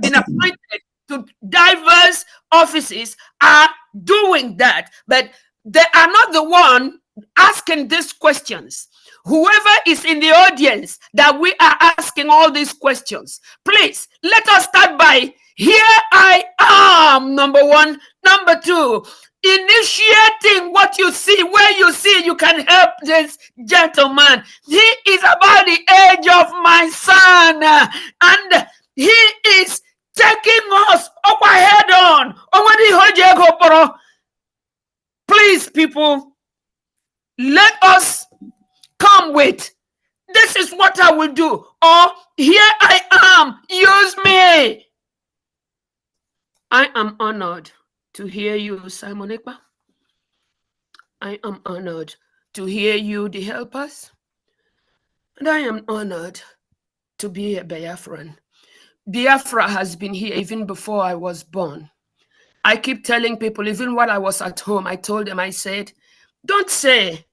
been appointed to diverse offices, are doing that, but they are not the one asking these questions. Whoever is in the audience that we are asking all these questions, please let us start by, here I am, number one. Number two, initiating what you see, where you see you can help this gentleman. He is about the age of my son, and he is taking us up head on. Please, people, let us come with, this is what I will do, or here I am, use me. I am honored to hear you, Simon Ekpa. I am honored to hear you, the helpers. And I am honored to be a Biafran. Biafra has been here even before I was born. I keep telling people, even while I was at home, I told them, I said, don't say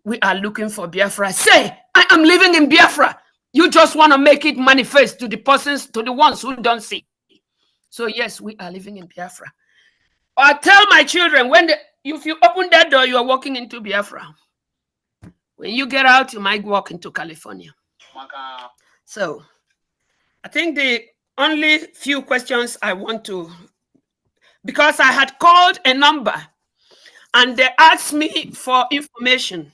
we are looking for Biafra. Say, I am living in Biafra. You just want to make it manifest to the persons, to the ones who don't see. So yes, we are living in Biafra. I tell my children, if you open that door, you are walking into Biafra. When you get out, you might walk into California. So I think the only few questions I want to, because I had called a number and they asked me for information,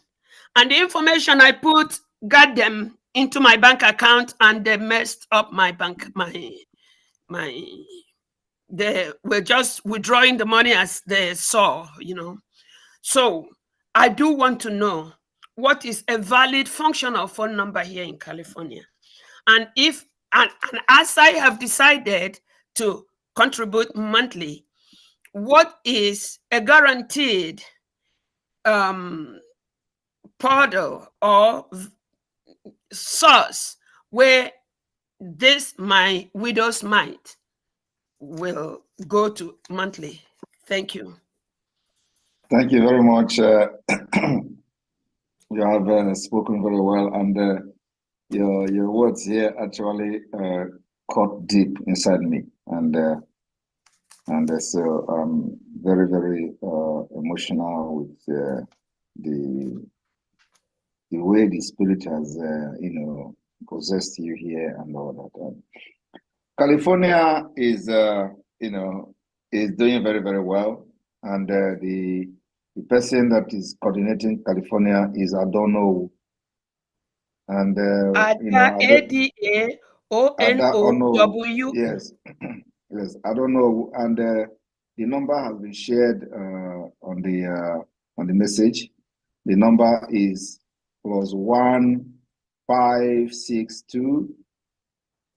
and the information I put got them into my bank account, and they messed up my bank, my they were just withdrawing the money as they saw, you know. So I do want to know what is a valid functional phone number here in California. And if, and as I have decided to contribute monthly, what is a guaranteed portal or source where this, my widow's mite, will go to monthly? Thank you. Thank you very much. You have spoken very well, and your words here actually caught deep inside me, and so I'm very, very emotional with the way the Spirit has possessed you here and all that. California is is doing very, very well, and the person that is coordinating California is Adono, and ADAONOW. Yes, yes, Adono, and the number has been shared on the message. The number is +1 562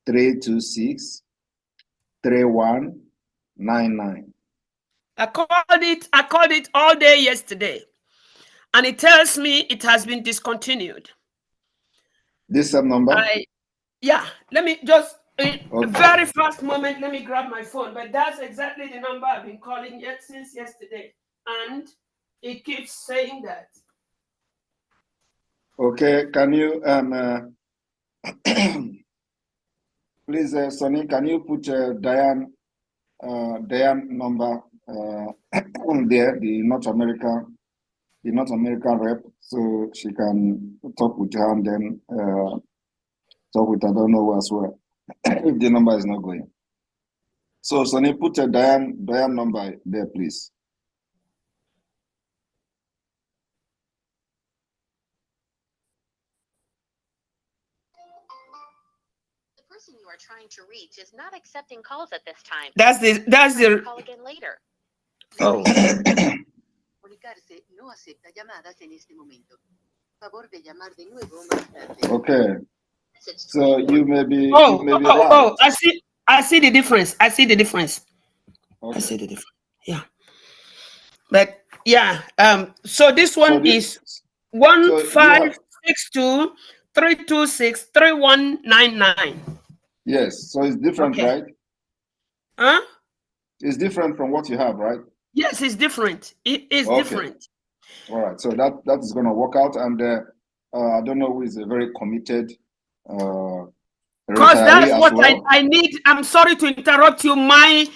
326 3199. I called it all day yesterday, and it tells me it has been discontinued. This same number? Yeah, let me just, a very fast moment, let me grab my phone, but that's exactly the number I've been calling since yesterday, and it keeps saying that. Okay, can you, please, Sonny, can you put Diane number there, the North American rep, so she can talk with her and then talk with I don't know as well if the number is not going. So Sonny, put a Diane number there, please. The person you are trying to reach is not accepting calls at this time. That's the Call again later. Oh. Okay. So you may be right. I see the difference. I see the difference. Okay. I see the difference. Yeah. But yeah, so this one is 1562 326 3199. Yes, so it's different, okay. Right? Huh? It's different from what you have, right? Yes, it's different. It is different. All right, so that is going to work out, and I don't know who is a very committed because that's what I need. I'm sorry to interrupt you. My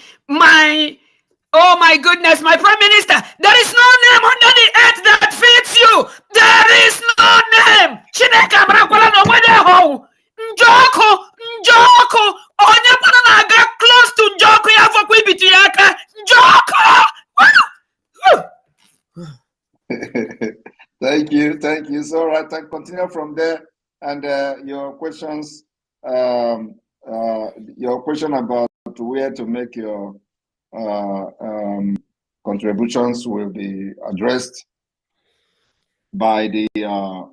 oh my goodness, my Prime Minister, there is no name under the earth that fits you. There is no name. Chineke Abrakwala no wede ho. Njoko. Onye pana na aga close to Njoko ya fokwu ibitu ya aka. Njoko. Thank you. So, all right, I continue from there, and your question about where to make your contributions will be addressed by the I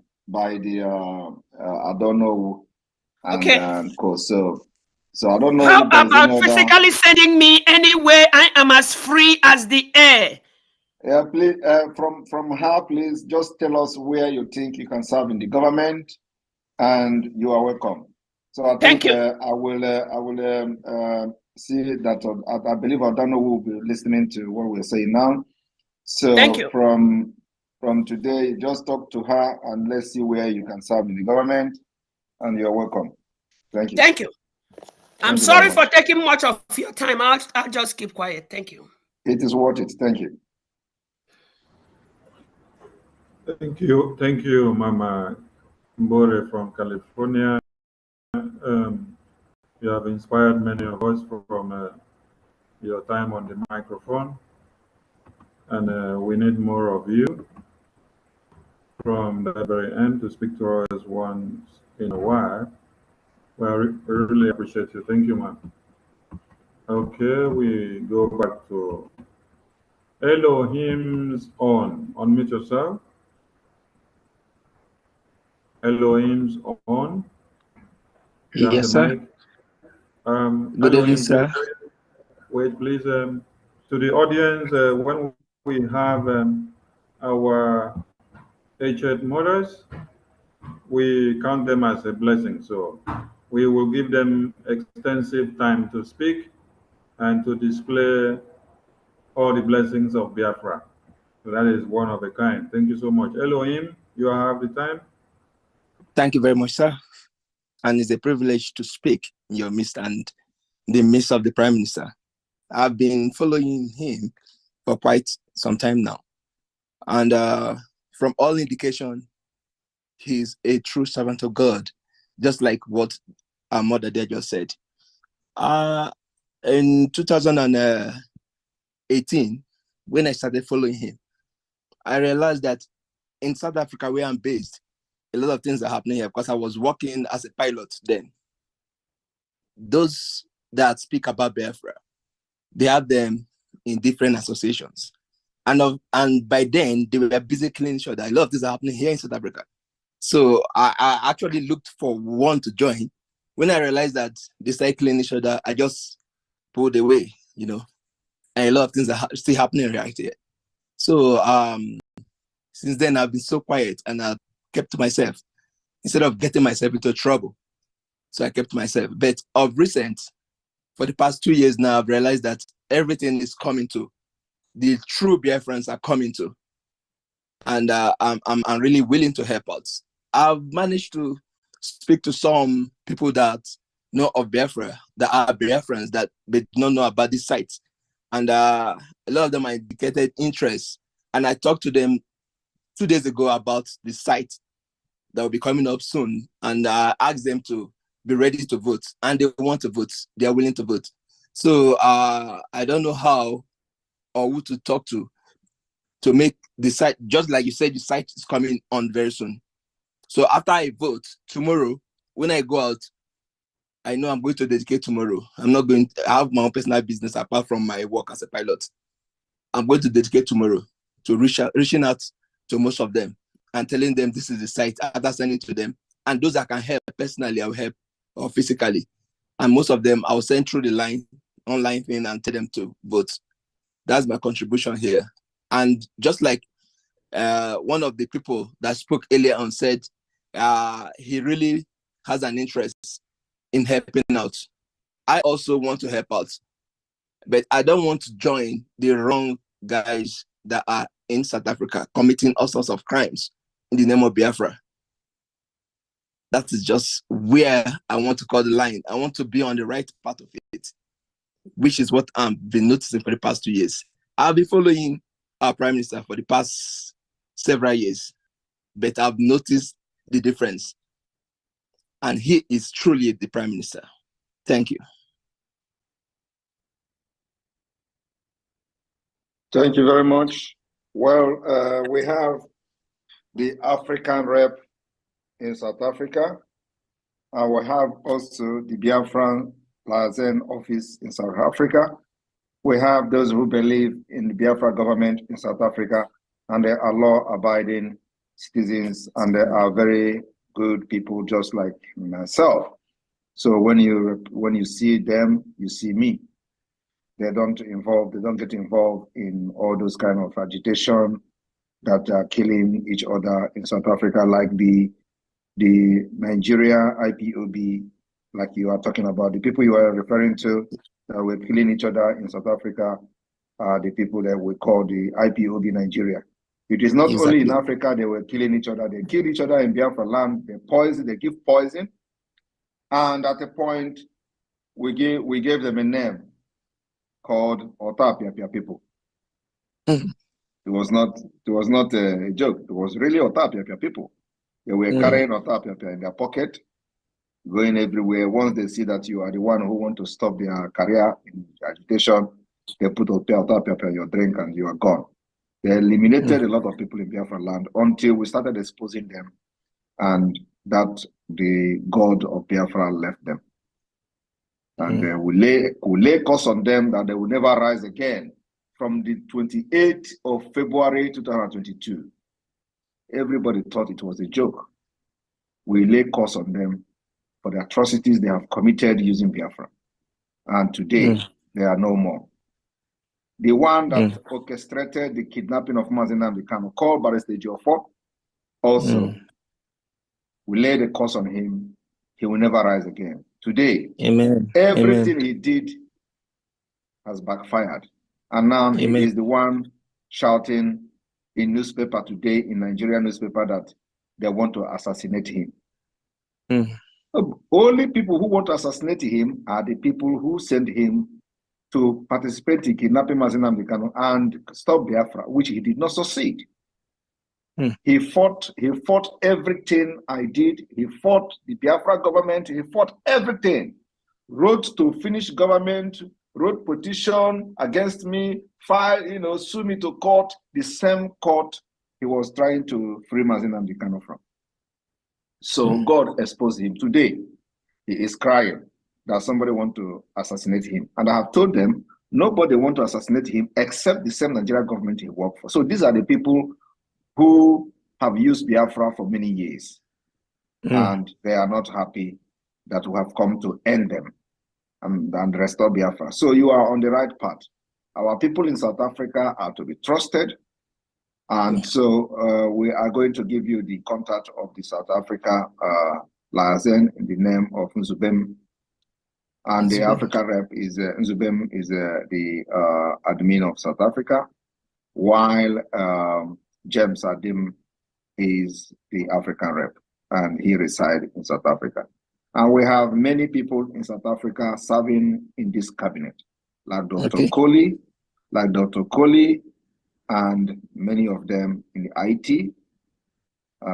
don't know, and course. So I don't know. How about physically sending me anywhere? I am as free as the air. Yeah, please. From her, please just tell us where you think you can serve in the government, and you are welcome. So I think I will see that. I believe I don't know who will be listening to what we're saying now. So from today, just talk to her and let's see where you can serve in the government, and you're welcome. Thank you. Thank you. I'm sorry for taking much of your time. I'll just keep quiet. Thank you. It is worth it. Thank you. Thank you, Mama Mbore from California. You have inspired many of us from your time on the microphone, and we need more of you from the very end to speak to us once in a while. Well, we really appreciate you. Thank you, ma'am. Okay, we go back to Elohim's on. Unmute yourself. Elohim's on. You have the Yes, sir. mic. Good evening, Elohim, sir. wait, please. To the audience, when we have our aged mothers, we count them as a blessing. So we will give them extensive time to speak and to display all the blessings of Biafra. So that is one of a kind. Thank you so much. Elohim, you have the time. Thank you very much, sir. And it's a privilege to speak in your midst and the midst of the Prime Minister. I've been following him for quite some time now. And from all indication, he's a true servant of God, just like what our mother there just said. In 2018, when I started following him, I realized that in South Africa, where I'm based, a lot of things are happening here because I was working as a pilot then. Those that speak about Biafra, they have them in different associations. And by then, they were busy cleaning sure that a lot of things are happening here in South Africa. So I actually looked for one to join. When I realized that they started cleaning each other, I just pulled away, and a lot of things are still happening right here. So since then, I've been so quiet and I've kept to myself instead of getting myself into trouble. So I kept to myself. But of recent, for the past 2 years now, I've realized that everything is coming to. The true Biafrans are coming to. And I'm really willing to help out. I've managed to speak to some people that know of Biafra, that are Biafrans, that they don't know about this site. And a lot of them are indicated interest. And I talked to them 2 days ago about the site that will be coming up soon, and asked them to be ready to vote. And they want to vote. They are willing to vote. So I don't know how or who to talk to make the site, just like you said, the site is coming on very soon. So after I vote tomorrow, when I go out, I know I'm going to dedicate tomorrow. I'm not going to have my own personal business apart from my work as a pilot. I'm going to dedicate tomorrow to reaching out to most of them and telling them this is the site, after sending to them. And those that can help personally, I will help, or physically. And most of them, I will send through the online thing and tell them to vote. That's my contribution here. And just like one of the people that spoke earlier on said, he really has an interest in helping out. I also want to help out, but I don't want to join the wrong guys that are in South Africa committing all sorts of crimes in the name of Biafra. That is just where I want to call the line. I want to be on the right part of it, which is what I've been noticing for the past 2 years. I've been following our Prime Minister for the past several years, but I've noticed the difference. And he is truly the Prime Minister. Thank you. Thank you very much. Well, we have the African rep in South Africa. And we have also the Biafran Liaison office in South Africa. We have those who believe in the Biafra government in South Africa, and they are law-abiding citizens, and they are very good people, just like myself. So when you see them, you see me. They don't get involved in all those kind of agitation that are killing each other in South Africa, like the Nigeria IPOB, like you are talking about. The people you are referring to that were killing each other in South Africa are the people that we call the IPOB Nigeria. It is not only in Africa they were killing each other. They killed each other in Biafra land. They give poison. And at a point, we gave them a name called Otapiapia people. It was not a joke. It was really Otapiapia people. They were carrying Otapiapia in their pocket, going everywhere. Once they see that you are the one who want to stop their career in agitation, they put Otapiapia in your drink and you are gone. They eliminated a lot of people in Biafra land until we started exposing them, and that the God of Biafra left them. And we lay curse on them that they will never rise again. From the 28th of February 2022, everybody thought it was a joke. We lay curse on them for the atrocities they have committed using Biafra. And today, they are no more. The one that orchestrated the kidnapping of Mazi Nnamdi Kanu, called Barrister Ejiofor, also, we lay the curse on him. He will never rise again. Today, everything he did has backfired. And now he is the one shouting in newspaper today, in Nigerian newspaper, that they want to assassinate him. Only people who want to assassinate him are the people who send him to participate in kidnapping Mazi Nnamdi Kanu and stop Biafra, which he did not succeed. He fought everything I did. He fought the Biafra government. He fought everything. Wrote to Finnish government, wrote petition against me, filed, sue me to court, the same court he was trying to free Mazi Nnamdi Kanu from. So God exposed him. Today, he is crying that somebody want to assassinate him. And I have told them, nobody want to assassinate him except the same Nigerian government he worked for. So these are the people who have used Biafra for many years. And they are not happy that we have come to end them and restore Biafra. So you are on the right path. Our people in South Africa are to be trusted. And so we are going to give you the contact of the South Africa liaison in the name of Nzubem. And the Africa rep is Nzubem is the admin of South Africa, while James Adim is the African rep, and he resides in South Africa. And we have many people in South Africa serving in this cabinet, like Dr. Coley, and many of them in the IT.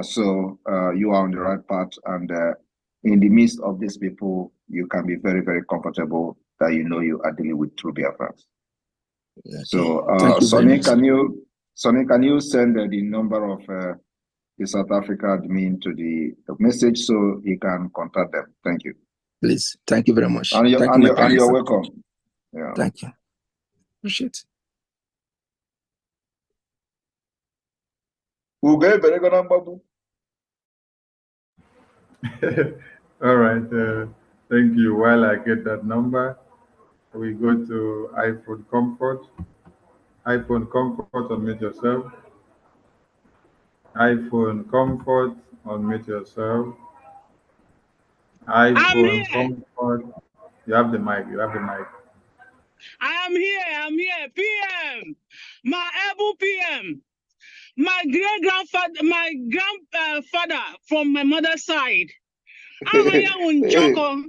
So you are on the right path, and in the midst of these people, you can be very, very comfortable that you know you are dealing with true Biafrans. So, Sonny, can you send the number of the South Africa admin to the message so he can contact them? Thank you. Please, thank you very much. And you're welcome. Yeah. Thank you. Appreciate it. All right. Thank you. While I get that number, we go to iPhone Comfort. iPhone Comfort, unmute yourself. iPhone Comfort, unmute yourself. iPhone Comfort. You have the mic. I'm here. PM. My able PM. My great-grandfather, my grandfather from my mother's side. Njoko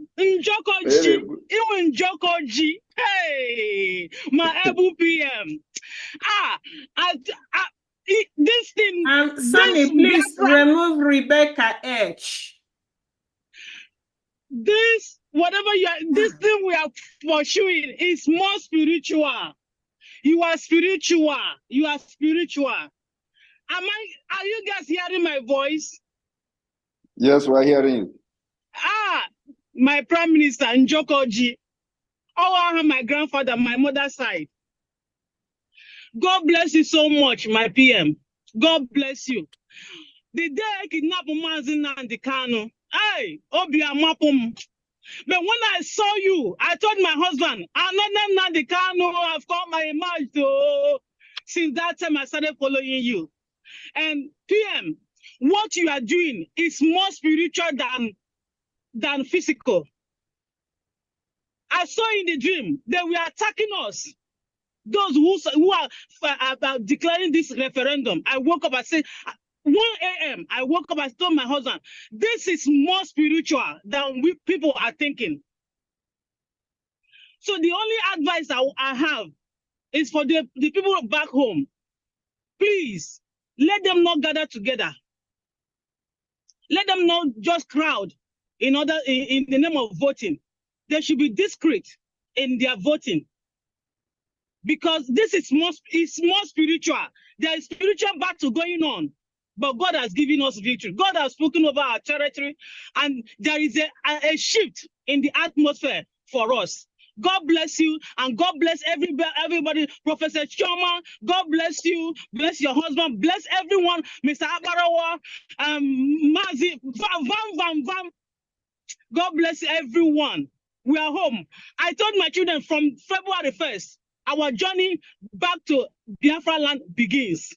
G. Hey, my able PM. This thing. Sonny, please remove Rebecca H. This thing we are pursuing is more spiritual. You are spiritual. Are you guys hearing my voice? Yes, we're hearing you. My Prime Minister, Njoko G. My grandfather, my mother's side. God bless you so much, my PM. God bless you. The day I kidnapped Mazi Nnamdi Kanu, but when I saw you, I told my husband, another Nnamdi Kanu, I've got my image too. Since that time, I started following you. And PM, what you are doing is more spiritual than physical. I saw in the dream they were attacking us. Those who are about declaring this referendum. I woke up, I said, 1 a.m. I woke up, I told my husband, this is more spiritual than we people are thinking. So the only advice I have is for the people back home. Please, let them not gather together. Let them not just crowd in the name of voting. They should be discreet in their voting. Because this is more spiritual. There is spiritual battle going on. But God has given us victory. God has spoken over our territory. And there is a shift in the atmosphere for us. God bless you, and God bless everybody. Professor Choma, God bless you, bless your husband, bless everyone. Mr. Abarawa, Mazi, Vam. God bless everyone. We are home. I told my children from February 1st, our journey back to Biafra land begins.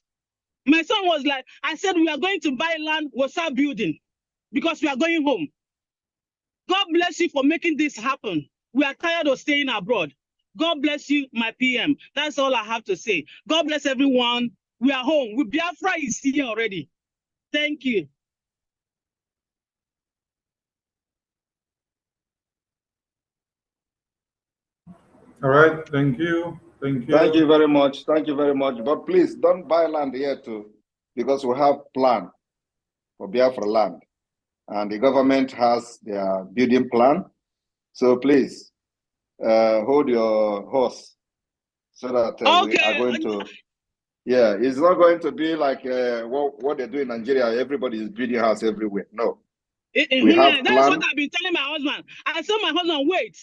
My son was like, I said, we are going to buy land, we'll start building because we are going home. God bless you for making this happen. We are tired of staying abroad. God bless you, my PM. That's all I have to say. God bless everyone. We are home. Biafra is here already. Thank you. All right, thank you. Thank you. Thank you very much. Thank you very much. But please don't buy land here too, because we have plan for Biafra land. And the government has their building plan. So please hold your horse so that we are going to, yeah, it's not going to be like what they do in Nigeria. Everybody is building house everywhere. No. We have That's what I've been telling my husband. I told my husband, wait.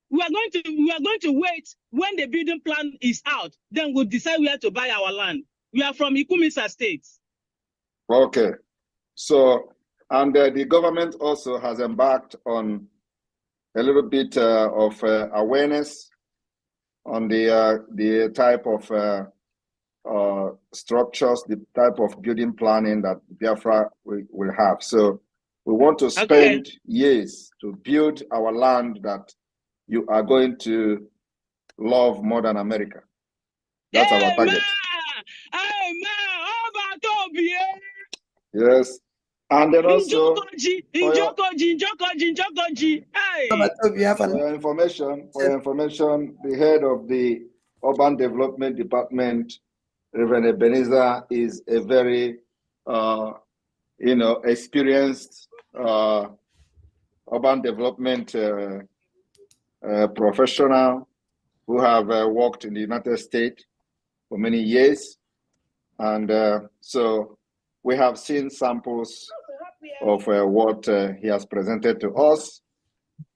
We are going to wait when the building plan is out. Then we'll decide where to buy our land. We are from Ikumisa State. Okay. So, and the government also has embarked on a little bit of awareness on the type of structures, the type of building planning that Biafra will have. So we want to spend years to build our land that you are going to love more than America. That's our target. Yes. And then also, for your information, the head of the Urban Development Department, Reverend Ebenezer, is a very, experienced urban development professional who have worked in the United States for many years. And so we have seen samples of what he has presented to us.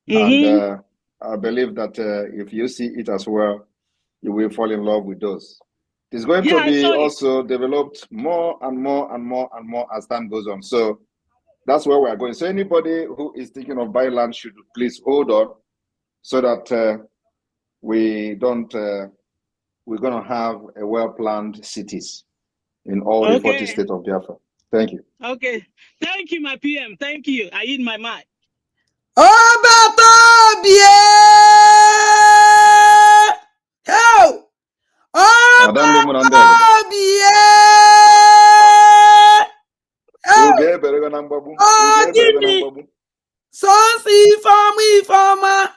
And I believe that if you see it as well, you will fall in love with those. It's going to be also developed more and more and more and more as time goes on. So that's where we are going. So anybody who is thinking of buying land should please hold on so that we don't, we're going to have a well-planned cities in all the 40 states of Biafra. Thank you. Okay. Thank you, my PM. Thank you. I eat my mic. Sons Ifama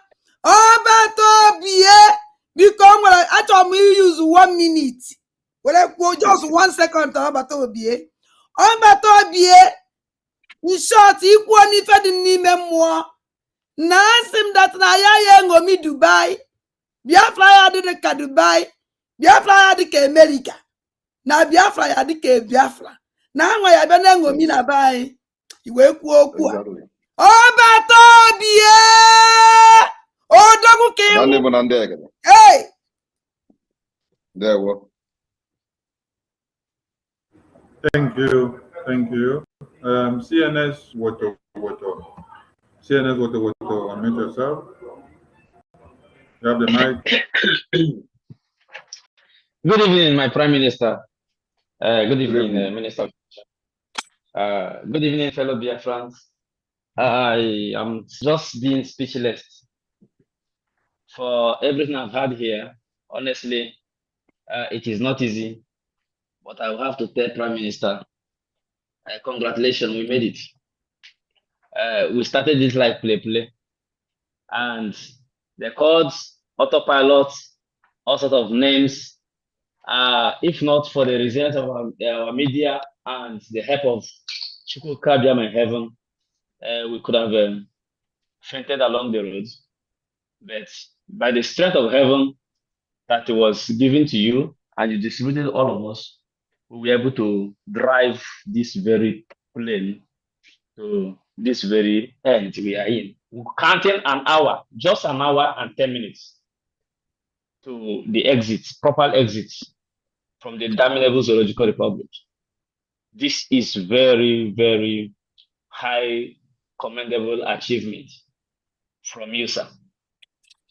because I told me use 1 minute. Well, just 1 second to in short, equal if I didn't need more. Nansim that na ngomi Dubai. Biafra did ka Dubai. Biafra did ka America. Na Biafra did ka Biafra. Na ya bena ngomi na bai. Iwe Exactly. Hey! There we go. Thank you. Thank you. CNS Woto. CNS Woto, unmute yourself. You have the mic. Good evening, my Prime Minister. Good evening, Minister. Good evening, fellow Biafrans. I am just being speechless for everything I've had here. Honestly, it is not easy, but I will have to tell Prime Minister, congratulations, we made it. We started this like play, and they called autopilot, all sorts of names. If not for the resilience of our media and the help of Chukwu Kabiam in heaven, we could have fainted along the road. But by the strength of heaven that was given to you and you distributed all of us, we were able to drive this very plane to this very end we are in. counting an hour, just an hour and 10 minutes to the exits, proper exits from the damnable zoological republic. This is very, very high commendable achievement from you, sir.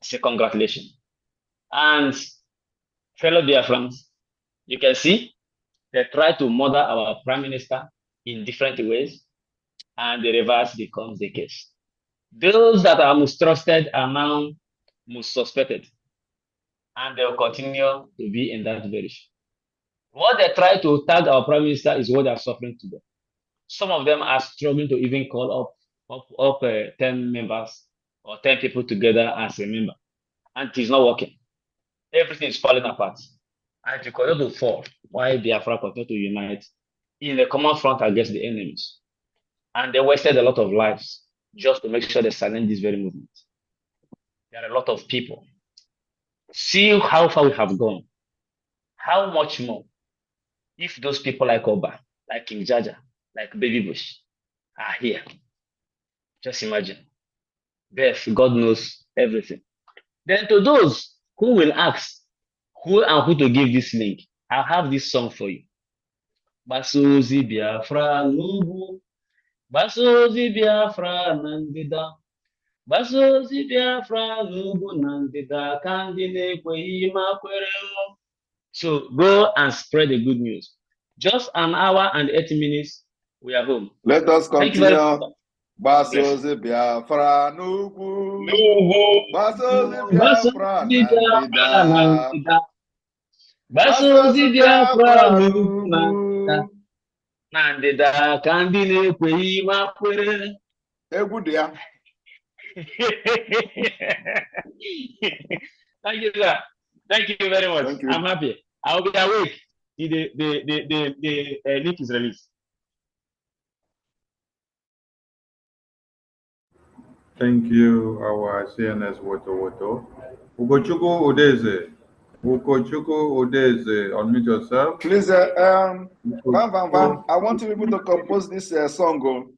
So congratulations. And fellow Biafrans, you can see they try to murder our prime minister in different ways, and the reverse becomes the case. Those that are most trusted are now most suspected, and they'll continue to be in that direction. What they try to tag our prime minister is what they are suffering today. Some of them are struggling to even call up 10 members or 10 people together as a member, and it is not working. Everything is falling apart. And to continue to fall, why Biafra continue to unite in a common front against the enemies. And they wasted a lot of lives just to make sure they silence this very movement. There are a lot of people. See how far we have gone. How much more if those people like Oba, like King Jaja, like Baby Bush are here? Just imagine. Beth, God knows everything. Then to those who will ask who and who to give this link, I'll have this song for you. Basozi Biafra Nubu, Basozi Biafra Nandida, Basozi Biafra Nubu Nandida, Kandine Kweima Kwereo. So go and spread the good news. Just an hour and 80 minutes, we are home. Let us Thank you very continue. much. Basozi Biafra Nubu, Basozi Biafra Nandida, Basozi Biafra Nubu Nandida, Kandine Kweima Kwere. Egwu dia. Thank you, sir. Thank you very much. Thank you. I'm happy. I will be awake till the link is released. Thank you, our CNS Woto. Ugochukwu Udeze. Ugochukwu Udeze, unmute yourself. Please, Van, I want you people to compose this song.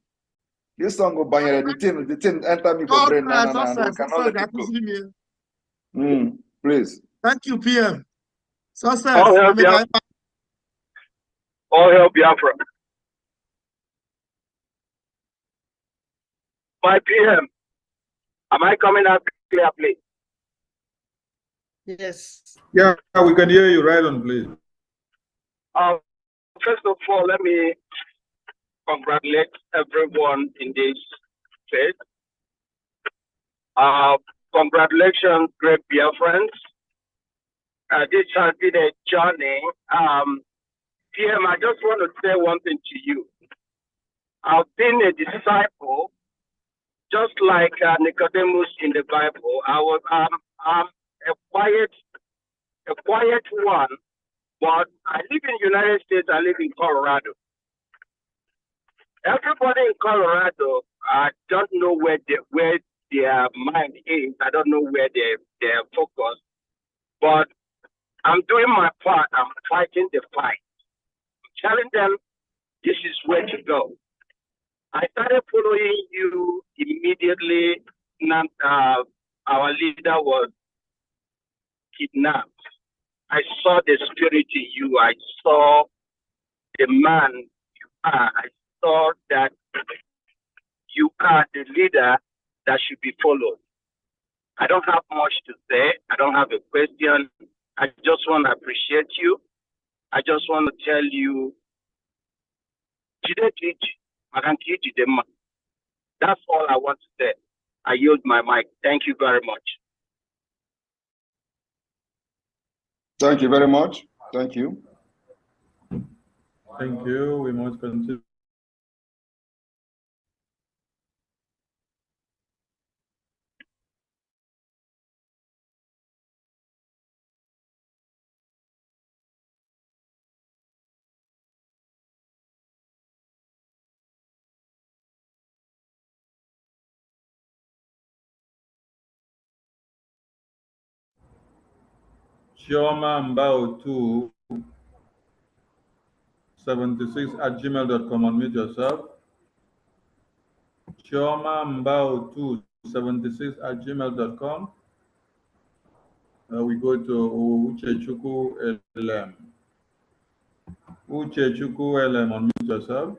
This song, the thing enter me for brain. Please. Thank you, PM. Success. All help Biafra. All help Biafra. My PM, am I coming out clearly? Yes. Yeah, we can hear you. Right on, please. First of all, let me congratulate everyone in this state. Congratulations, great Biafrans. This has been a journey. PM, I just want to say one thing to you. I've been a disciple, just like Nicodemus in the Bible. I'm a quiet one, but I live in the United States. I live in Colorado. Everybody in Colorado, I don't know where their mind is. I don't know where they're focused, but I'm doing my part. I'm fighting the fight. I'm telling them this is where to go. I started following you immediately. Our leader was kidnapped. I saw the spirit in you. I saw the man you are. I saw that you are the leader that should be followed. I don't have much to say. I don't have a question. I just want to appreciate you. I just want to tell you, that's all I want to say. I yield my mic. Thank you very much. Thank you very much. Thank you. Thank you. We must continue. Chioma Mbao 276@gmail.com. Unmute yourself. Chioma Mbao 76@gmail.com. We go to Uchechukwu LM. Uchechukwu LM, unmute yourself.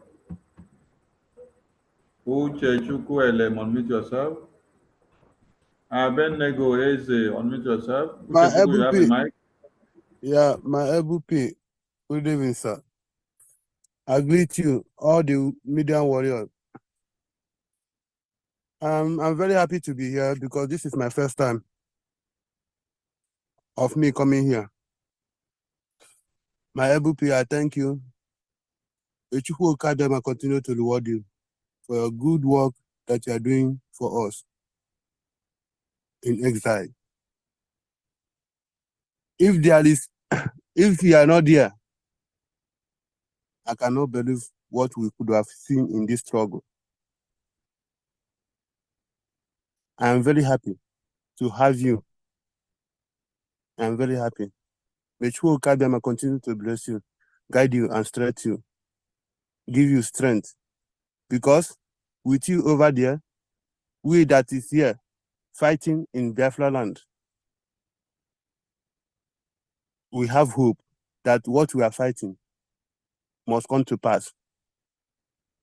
Uchechukwu LM, unmute yourself. Abednego Eze, unmute yourself. My Uchechukwu, you have a EBP. mic. Yeah, my EBP. Good evening, sir. I greet you, all the media warriors. I'm very happy to be here because this is my first time of me coming here. My EBP, I thank you. Echukwu Okadema continue to reward you for your good work that you are doing for us in exile. If you are not there, I cannot believe what we could have seen in this struggle. I am very happy to have you. I am very happy. May Chukwu Okadema continue to bless you, guide you, and strengthen you, give you strength. Because with you over there, we that is here fighting in Biafra land, we have hope that what we are fighting must come to pass.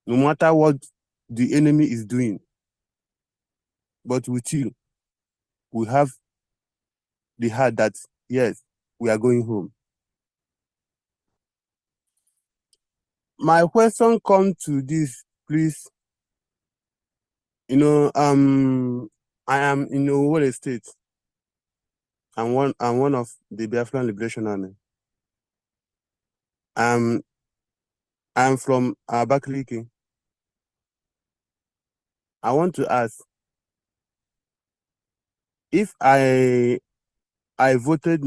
No matter what the enemy is doing, but with you, we have the heart that, yes, we are going home. My question comes to this, please. You know, I am in Owerri State. I'm one of the Biafran Liberation Army. I'm from Abakaliki. I want to ask if I voted.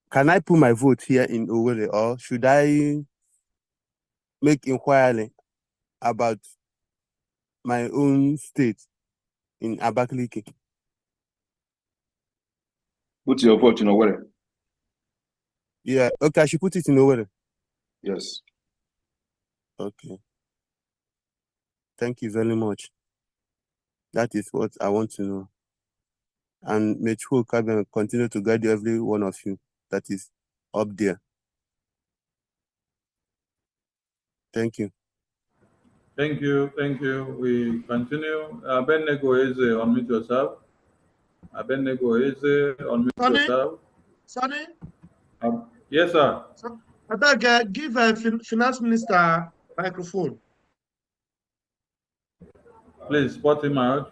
Can I put my vote here in Owerri, or should I make inquiry about my own state in Abakaliki? Put your vote in Owerri. Yeah, okay, I should put it in Owerri. Yes. Okay. Thank you very much. That is what I want to know. And may Chukwu Okadema continue to guide every one of you that is up there. Thank you. Thank you. Thank you. We continue. Abednego Eze, unmute yourself. Abednego Eze, unmute Sonny? yourself. Sonny? Yes, sir. I beg, give a finance minister microphone. Please spot him out.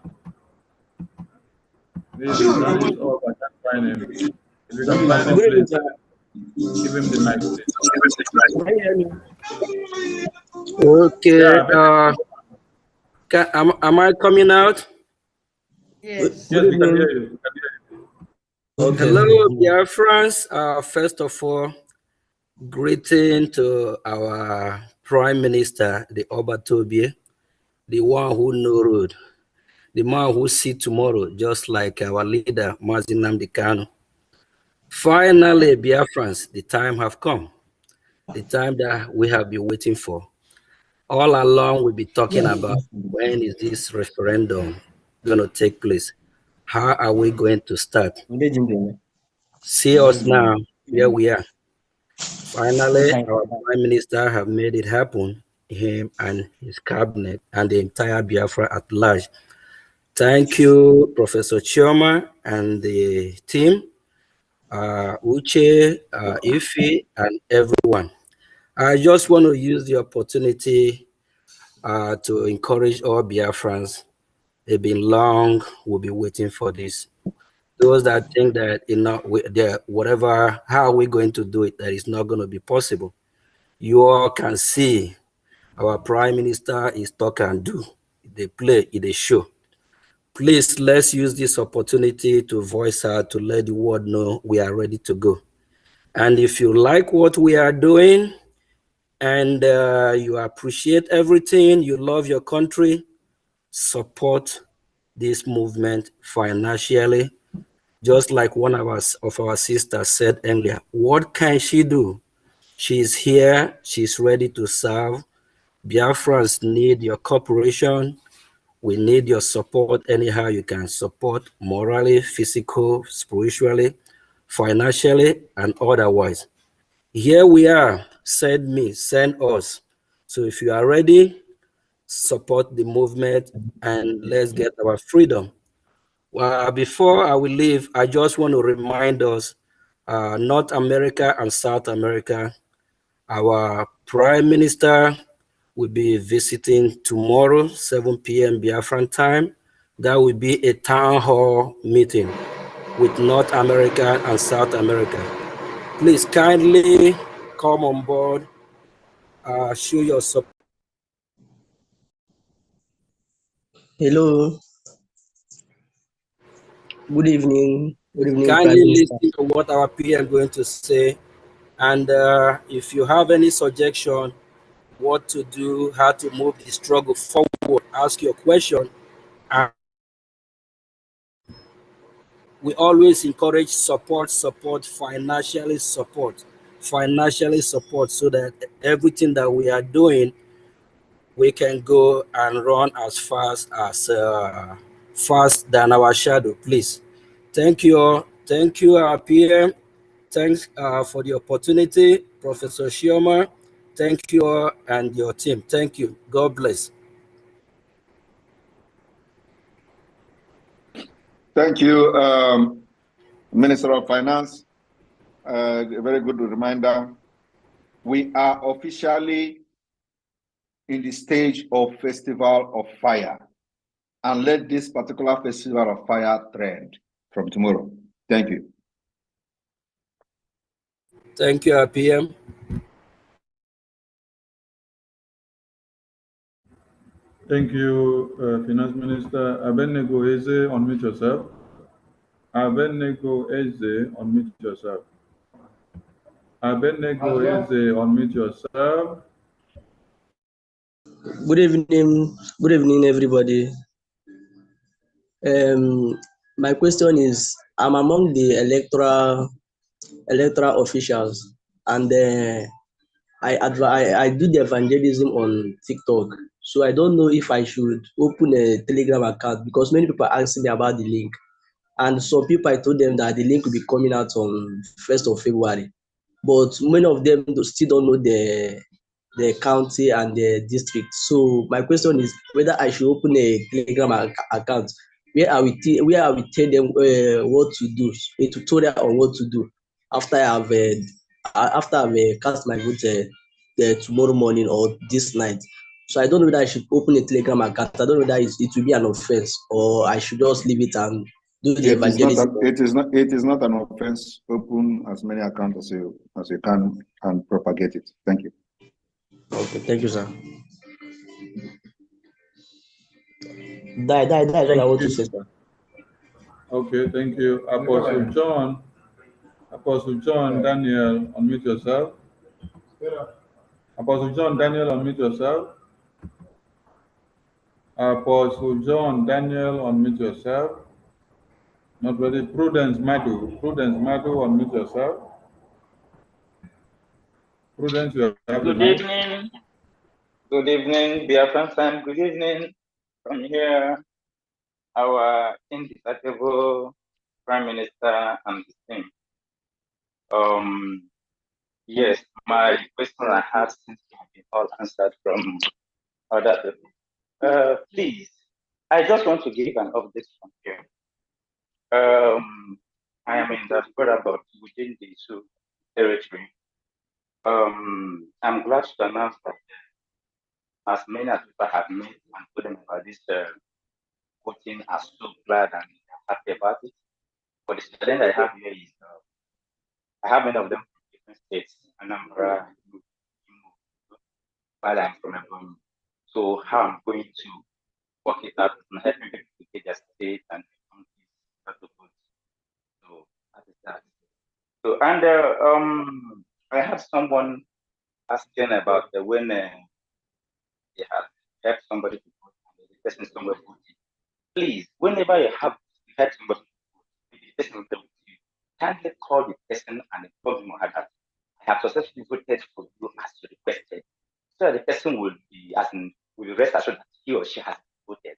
His hand is up. I can't find him. If you can find him, please give him the mic, please. Okay. Yeah, Am I coming out? Yes. Yes, we can hear you. We can hear you. Okay. Hello, dear friends. First of all, greeting to our Prime Minister, the Obatobie, the one who know road, the man who see tomorrow, just like our leader, Mazi Nnamdi Kanu. Finally, Biafrans, the time have come, the time that we have been waiting for. All along, we'll be talking about when is this referendum going to take place? How are we going to start? See us now, here we are. Finally, our Prime Minister have made it happen, him and his cabinet and the entire Biafra at large. Thank you, Professor Chioma and the team, Uche, Ife, and everyone. I just want to use the opportunity to encourage all Biafrans. They've been long, we'll be waiting for this. Those that think that whatever, how are we going to do it, that is not going to be possible. You all can see our Prime Minister is talk and do. They play, they show. Please, let's use this opportunity to voice out, to let the world know we are ready to go. And if you like what we are doing, and you appreciate everything, you love your country, support this movement financially. Just like one of our sisters said earlier, what can she do? She's here, she's ready to serve. Biafrans need your cooperation. We need your support anyhow you can support, morally, physical, spiritually, financially, and otherwise. Here we are. Send me, send us. So if you are ready, support the movement and let's get our freedom. Well, before I will leave, I just want to remind us, North America and South America, our Prime Minister will be visiting tomorrow, 7 p.m. Biafran time. That will be a town hall meeting with North America and South America. Please kindly come on board, show your support. Hello. Good evening. Good evening, Prime Kindly Minister. listen to what our PM going to say. And if you have any suggestion, what to do, how to move the struggle forward, ask your question. And we always encourage support, financially support, so that everything that we are doing, we can go and run as fast than our shadow, please. Thank you all. Thank you, our PM. Thanks for the opportunity, Professor Shioma. Thank you all and your team. Thank you. God bless. Thank you, Minister of Finance. A very good reminder. We are officially in the stage of Festival of Fire, and let this particular Festival of Fire trend from tomorrow. Thank you. Thank you, RPM. Thank you, Finance Minister. Abednego Eze, unmute yourself. Abednego Eze, unmute yourself. Abednego Eze, unmute yourself. Good evening, everybody. My question is, I'm among the electoral officials, and I do the evangelism on TikTok. So I don't know if I should open a Telegram account because many people are asking me about the link. And some people, I told them that the link will be coming out on 1st of February. But many of them still don't know the county and the district. So my question is whether I should open a Telegram account where I will tell them what to do, a tutorial on what to do after I've cast my vote tomorrow morning or this night. So I don't know whether I should open a Telegram account. I don't know whether it will be an offense or I should just leave it and do the evangelism. It is not an offense. Open as many accounts as you can and propagate it. Thank you. Okay, thank you, sir. That's what I want to say, sir. Okay, thank you. Apostle John Daniel, unmute yourself. Apostle John Daniel, unmute yourself. Apostle John Daniel, unmute yourself. Not ready. Prudence Madu, unmute yourself. Prudence, you have the Good mic. evening. Good evening, dear friends. Good evening from here, our indefatigable Prime Minister and his team. Yes, my question I have since have been all answered from other people. Please, I just want to give an update from here. I am in diaspora, but within the Sioux territory. I'm glad to announce that as many as people have met and told them about this voting, are so glad and happy about it. But the challenge I have here is I have many of them from different states, Anambra, while I'm from Ebonyi. So how I'm going to work it out and helping people to get their state and counties to vote. So that is that. So and I had someone asking about when they have helped somebody to vote and the person somewhere voted. Please, whenever you have helped somebody to vote, the person will tell you, kindly call the person and inform him or her that I have successfully voted for you as you requested. So that the person will be will rest assured that he or she has voted.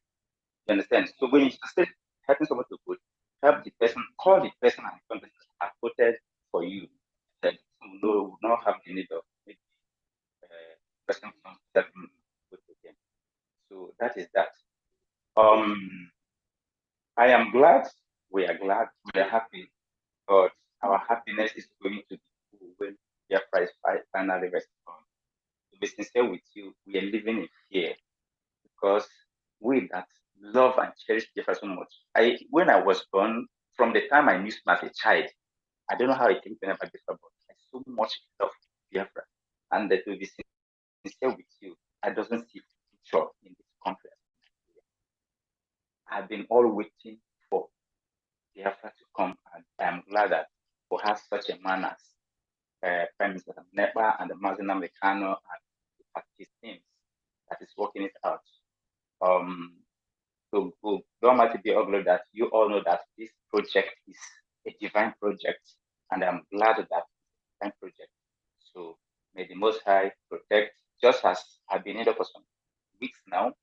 You understand? So when you say helping someone to vote, help the person, call the person and contact have voted for you. That will not have the need of maybe person from certain vote again. So that is that. I am glad, we are happy, but our happiness is going to be full when their price finally responds. To be sincere with you, we are living in fear because we that love and cherish Biafra so much. When I was born, from the time I knew him as a child, I don't know how it came to never Biafra, but I so much love Biafra. And that to be sincere with you, I doesn't see future in this country. I've been all waiting for Biafra to come, and I'm glad that we have such a man as Prime Minister Nepa and the Mazina Mekano and his teams that is working it out. So don't matter be ugly that you all know that this project is a divine project, and I'm glad that it's a divine project. So may the Most High protect, just as I've been in for some weeks now.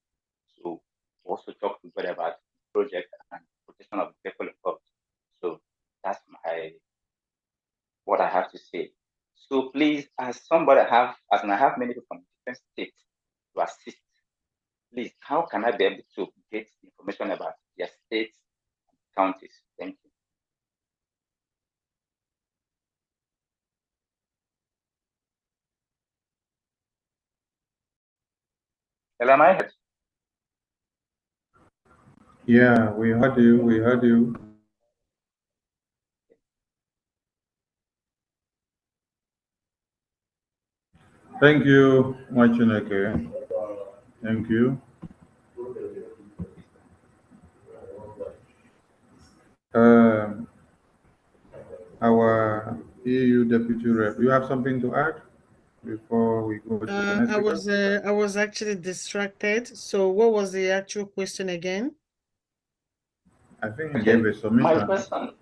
So also talk to God about the project and protection of the people involved. So that's what I have to say. So please, as I have many people from different states to assist, please, how can I be able to get information about their states and counties? Thank you. Am I heard? Yeah, we heard you. We heard you. Thank you, Mwachineke. Thank you. Our EU Deputy Rep, you have something to add before we go to the next speaker? I was actually distracted. So what was the actual question again? I think I gave a submission. My question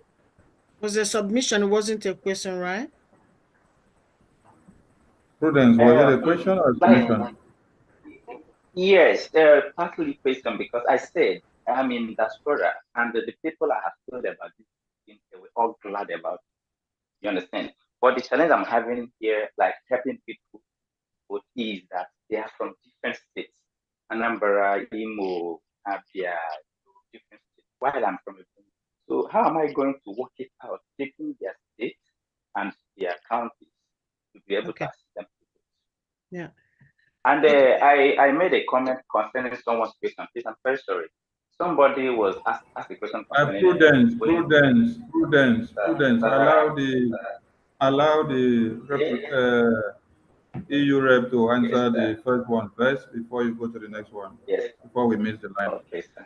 was a submission, wasn't a question, right? Prudence, was it a question or a submission? Yes, partly question because I said I'm in diaspora and the people I have told about this thing, they were all glad about it. You understand? But the challenge I'm having here, like helping people, is that they are from different states. Anambra, Imo, Abia, different states, while I'm from a. So how am I going to work it out, taking their states and their counties to be able to assist them? Yeah. And I made a comment concerning someone's question. Please, I'm very sorry. Somebody was asked a question concerning Prudence. Allow the EU rep to answer the first one first before you go to the next one. Yes. Before we miss the line. Okay, sir.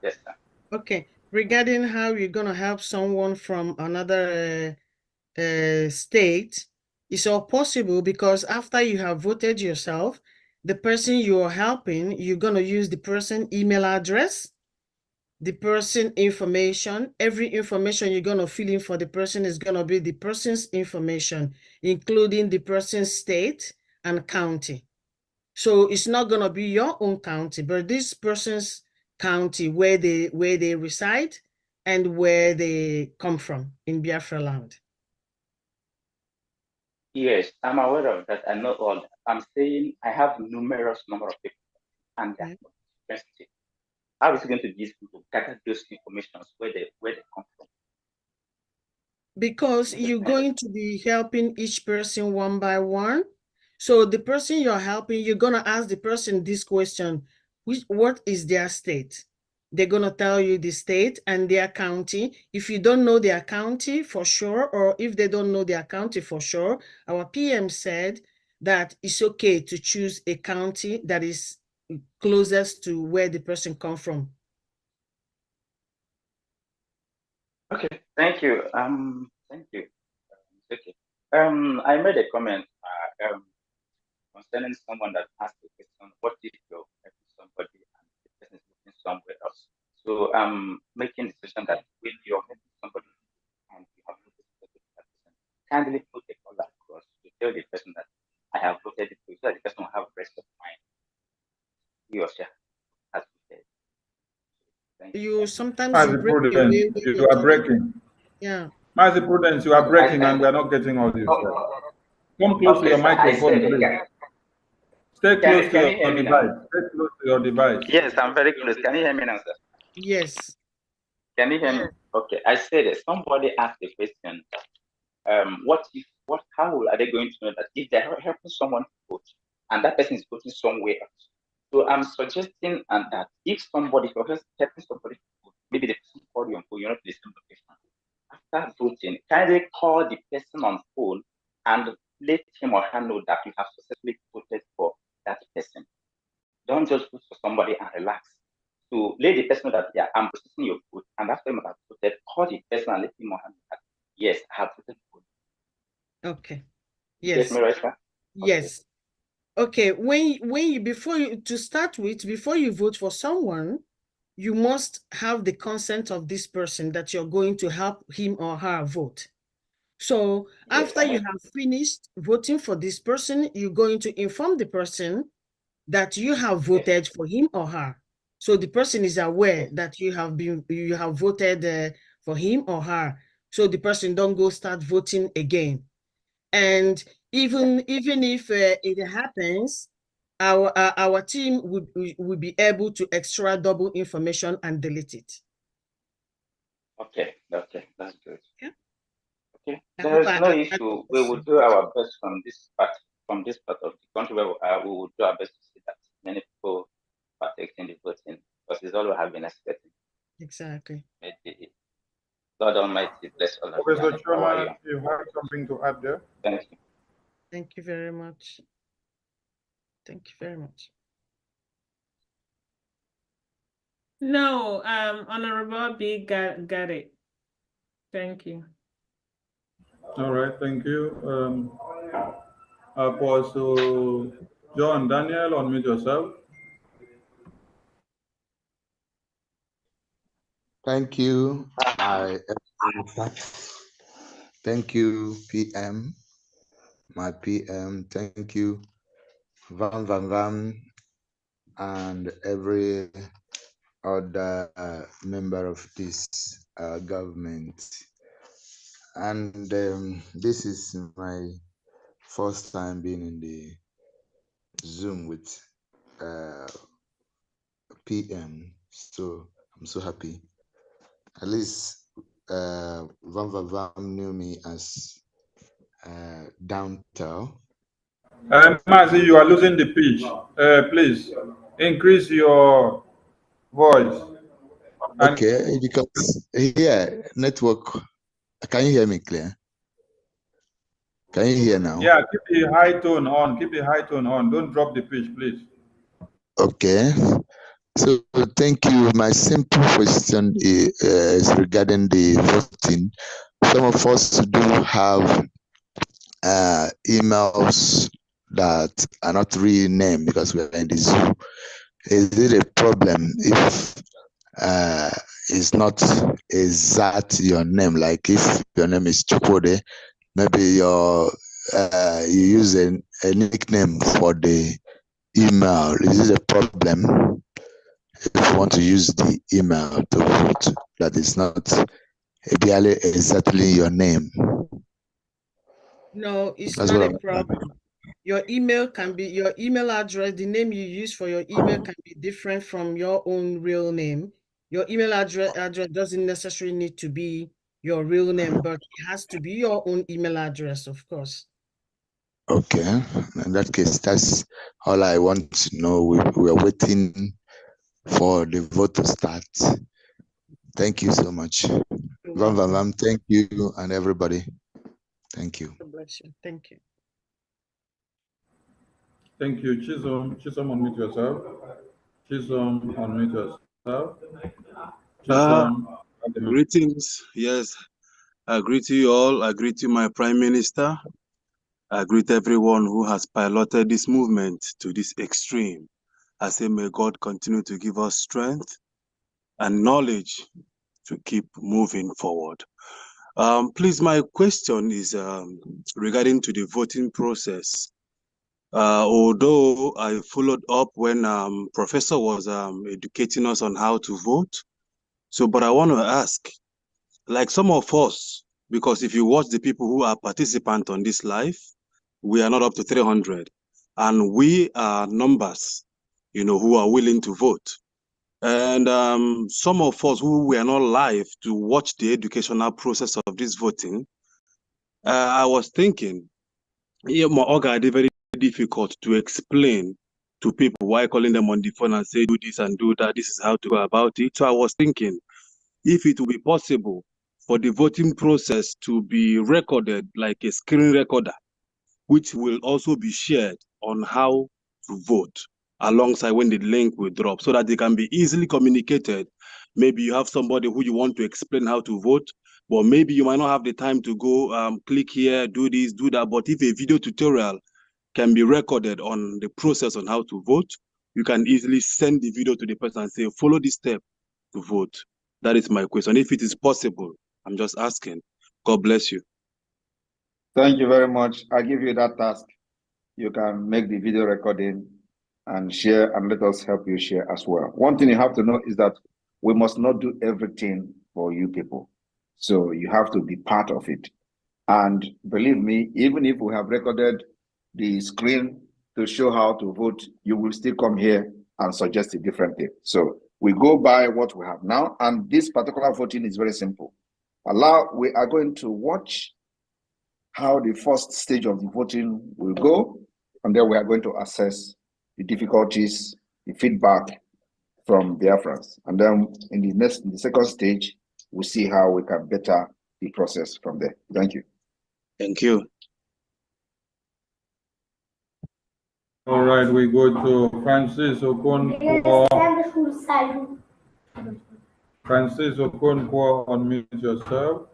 Yes, sir. Okay. Regarding how you're going to help someone from another state, it's all possible because after you have voted yourself, the person you are helping, you're going to use the person email address, the person information. Every information you're going to fill in for the person is going to be the person's information, including the person's state and county. So it's not going to be your own county, but this person's county where they reside and where they come from in Biafra land. Yes, I'm aware of that. I know all that. I'm saying I have numerous number of people and they're from different states. How is it going to be useful to gather those informations where they come from? Because you're going to be helping each person one by one. So the person you're helping, you're going to ask the person this question, what is their state? They're going to tell you the state and their county. If you don't know their county for sure, or if they don't know their county for sure, our PM said that it's okay to choose a county that is closest to where the person comes from. Okay, thank you. Thank you. Okay. I made a comment concerning someone that asked the question, what if you're helping somebody and the person is looking somewhere else? So I'm making the decision that when you're helping somebody and you have voted for that person, kindly put a call across to tell the person that I have voted for you, so that the person will have rest of mind. He or she has voted. You sometimes Mazi you break Prudence, away when you you're are talking. breaking. Yeah. Mazi Prudence, you are breaking and we are not getting all this. Come close to your microphone, please. Stay close to Can your you hear me now? device. Stay close to your device. Yes, I'm very close. Can you hear me now, sir? Yes. Can you hear me? Okay. I said that somebody asked the question, how are they going to know that if they're helping someone to vote and that person is voting somewhere else? So I'm suggesting that if somebody, for helping somebody to vote, maybe the person called you on phone, you're not the same location. After voting, can they call the person on phone and let him or her know that you have successfully voted for that person? Don't just vote for somebody and relax. So let the person know that, yeah, I'm processing your vote, and after you have voted, call the person and let him or her know that, yes, I have voted for you. Okay. You Yes. get me right, sir? Yes. Okay. Before you vote for someone, you must have the consent of this person that you're going to help him or her vote. So after you have finished voting for this person, you're going to inform the person that you have voted for him or her. So the person is aware that you have voted for him or her. So the person don't go start voting again. And even if it happens, our team would be able to extract double information and delete it. Okay, that's good. Yeah. Okay, I there hope is no issue. We will do our best from this part of the country where we are. We will do our best to see that many people partake in the voting, because it's all we have been expecting. Exactly. Maybe God Almighty bless all of you Professor and empower you. Choma, you have something to add there? Thank you. Thank you very much. Thank you very much. No, Honorable B got it. Thank you. All right, thank you. Apostle John Daniel, unmute yourself. Thank you, thank you, PM, my PM. Thank you, Van, and every other member of this government. And this is my first time being in the Zoom with PM, so I'm so happy. At least Van knew me as Downtown. Mazi, you are losing the pitch. Please increase your voice. Okay, because here network. Can you hear me clear? Can you hear now? Yeah, keep the high tone on. Keep the high tone on. Don't drop the pitch, please. Okay. So thank you. My simple question is regarding the voting. Some of us do have emails that are not really named because we are in the zoo. Is it a problem if it's not exact your name? Like if your name is Chukwode, maybe you use a nickname for the email. Is it a problem if you want to use the email to vote that is not exactly your name? No, it's That's not what a I'm problem. Your email address, the name you use for your email can be different from your own real name. Your email address doesn't necessarily need to be your real name, but it has to be your own email address, of course. Okay. In that case, that's all I want to know. We are waiting for the vote to start. Thank you so much. Vam, thank you and everybody. Thank you. God bless you. Thank you. Thank you. Chisom, unmute yourself. Chisom, unmute yourself. Chisom. Greetings. Yes, I greet you all. I greet you, my Prime Minister. I greet everyone who has piloted this movement to this extreme. I say, may God continue to give us strength and knowledge to keep moving forward. Please, my question is regarding to the voting process. Although I followed up when Professor was educating us on how to vote, So, but I want to ask, like some of us, because if you watch the people who are participants on this live, we are not up to 300. And we are numbers, who are willing to vote. And some of us who were not live to watch the educational process of this voting, I was thinking, it's very difficult to explain to people why calling them on the phone and say, do this and do that, this is how to go about it. So I was thinking, if it will be possible for the voting process to be recorded like a screen recorder, which will also be shared on how to vote alongside when the link will drop so that they can be easily communicated. Maybe you have somebody who you want to explain how to vote, but maybe you might not have the time to go click here, do this, do that. But if a video tutorial can be recorded on the process on how to vote, you can easily send the video to the person and say, follow this step to vote. That is my question. If it is possible, I'm just asking. God bless you. Thank you very much. I give you that task. You can make the video recording and share, and let us help you share as well. One thing you have to know is that we must not do everything for you people. So you have to be part of it. And believe me, even if we have recorded the screen to show how to vote, you will still come here and suggest a different thing. So we go by what we have now, and this particular voting is very simple. We are going to watch how the first stage of the voting will go, and then we are going to assess the difficulties, the feedback from Biafrans. And then in the second stage, we'll see how we can better the process from there. Thank you. Thank you. All right, we go to Francis Okonkwo. Francis Okonkwo, unmute yourself.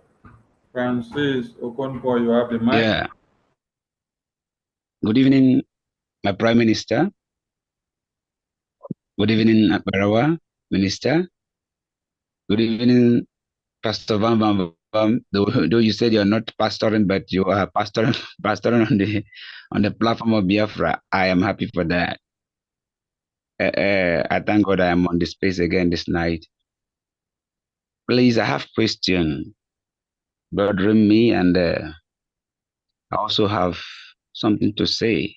Francis Okonkwo, you have the mic. Yeah. Good evening, my Prime Minister. Good evening, Barawa Minister. Good evening, Pastor Van Van Van. Though you said you're not pastoring, but you are pastoring on the platform of Biafra. I am happy for that. I thank God I am on the space again this night. Please, I have question bothering me, and I also have something to say.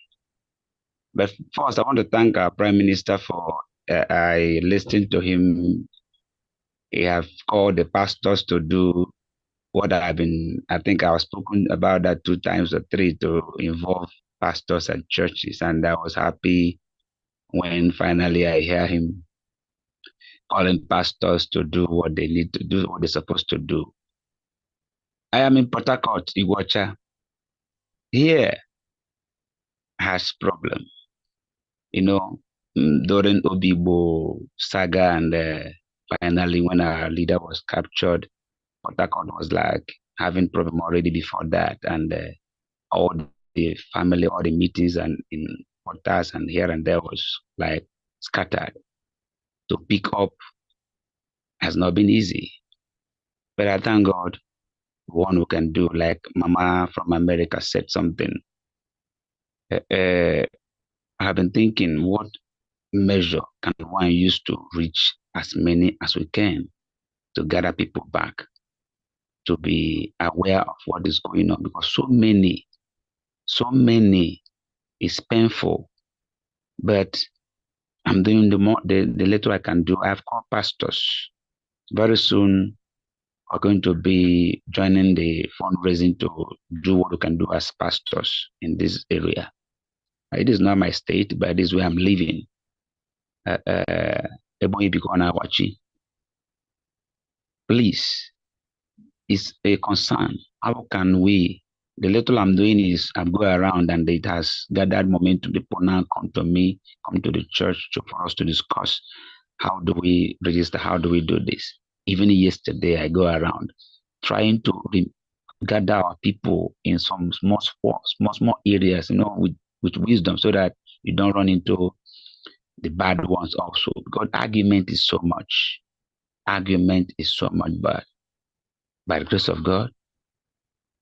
But first, I want to thank our Prime Minister for I listened to him. He have called the pastors to do what I think I was spoken about that 2 times or 3 to involve pastors and churches. And I was happy when finally I hear him calling pastors to do what they need to do, what they're supposed to do. I am in Port Harcourt, Iguacha. Here has problem. During Obibo saga and finally when our leader was captured, Port Harcourt was like having problem already before that, and all the family, all the meetings and in Portas and here and there was like scattered. To pick up has not been easy, but I thank God, one who can do, like Mama from America said something. I have been thinking, what measure can one use to reach as many as we can to gather people back, to be aware of what is going on, because so many is painful. But I'm doing the little I can do. I've called pastors. Very soon we're going to be joining the fundraising to do what we can do as pastors in this area. It is not my state, but it is where I'm living. Please, it's a concern. How can we? The little I'm doing is I'm going around, and it has gathered momentum. People now come to me, come to the church for us to discuss how do we register, how do we do this. Even yesterday, I go around trying to gather our people in some small areas, with wisdom, so that you don't run into the bad ones also. Because argument is so much. Argument is so much bad. By the grace of God,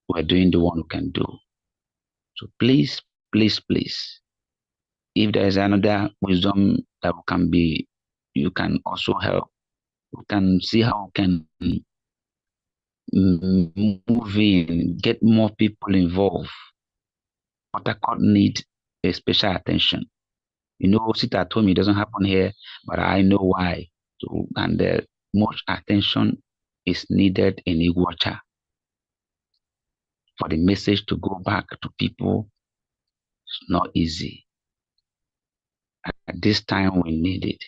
we're doing the one who can do. So please, please, please, if there is another wisdom that can be, you can also help We can see how we can move in, get more people involved. Port Harcourt need a special attention. You know, sit at home, it doesn't happen here, but I know why. So, and much attention is needed in Iguacha for the message to go back to people. It's not easy. At this time, we need it.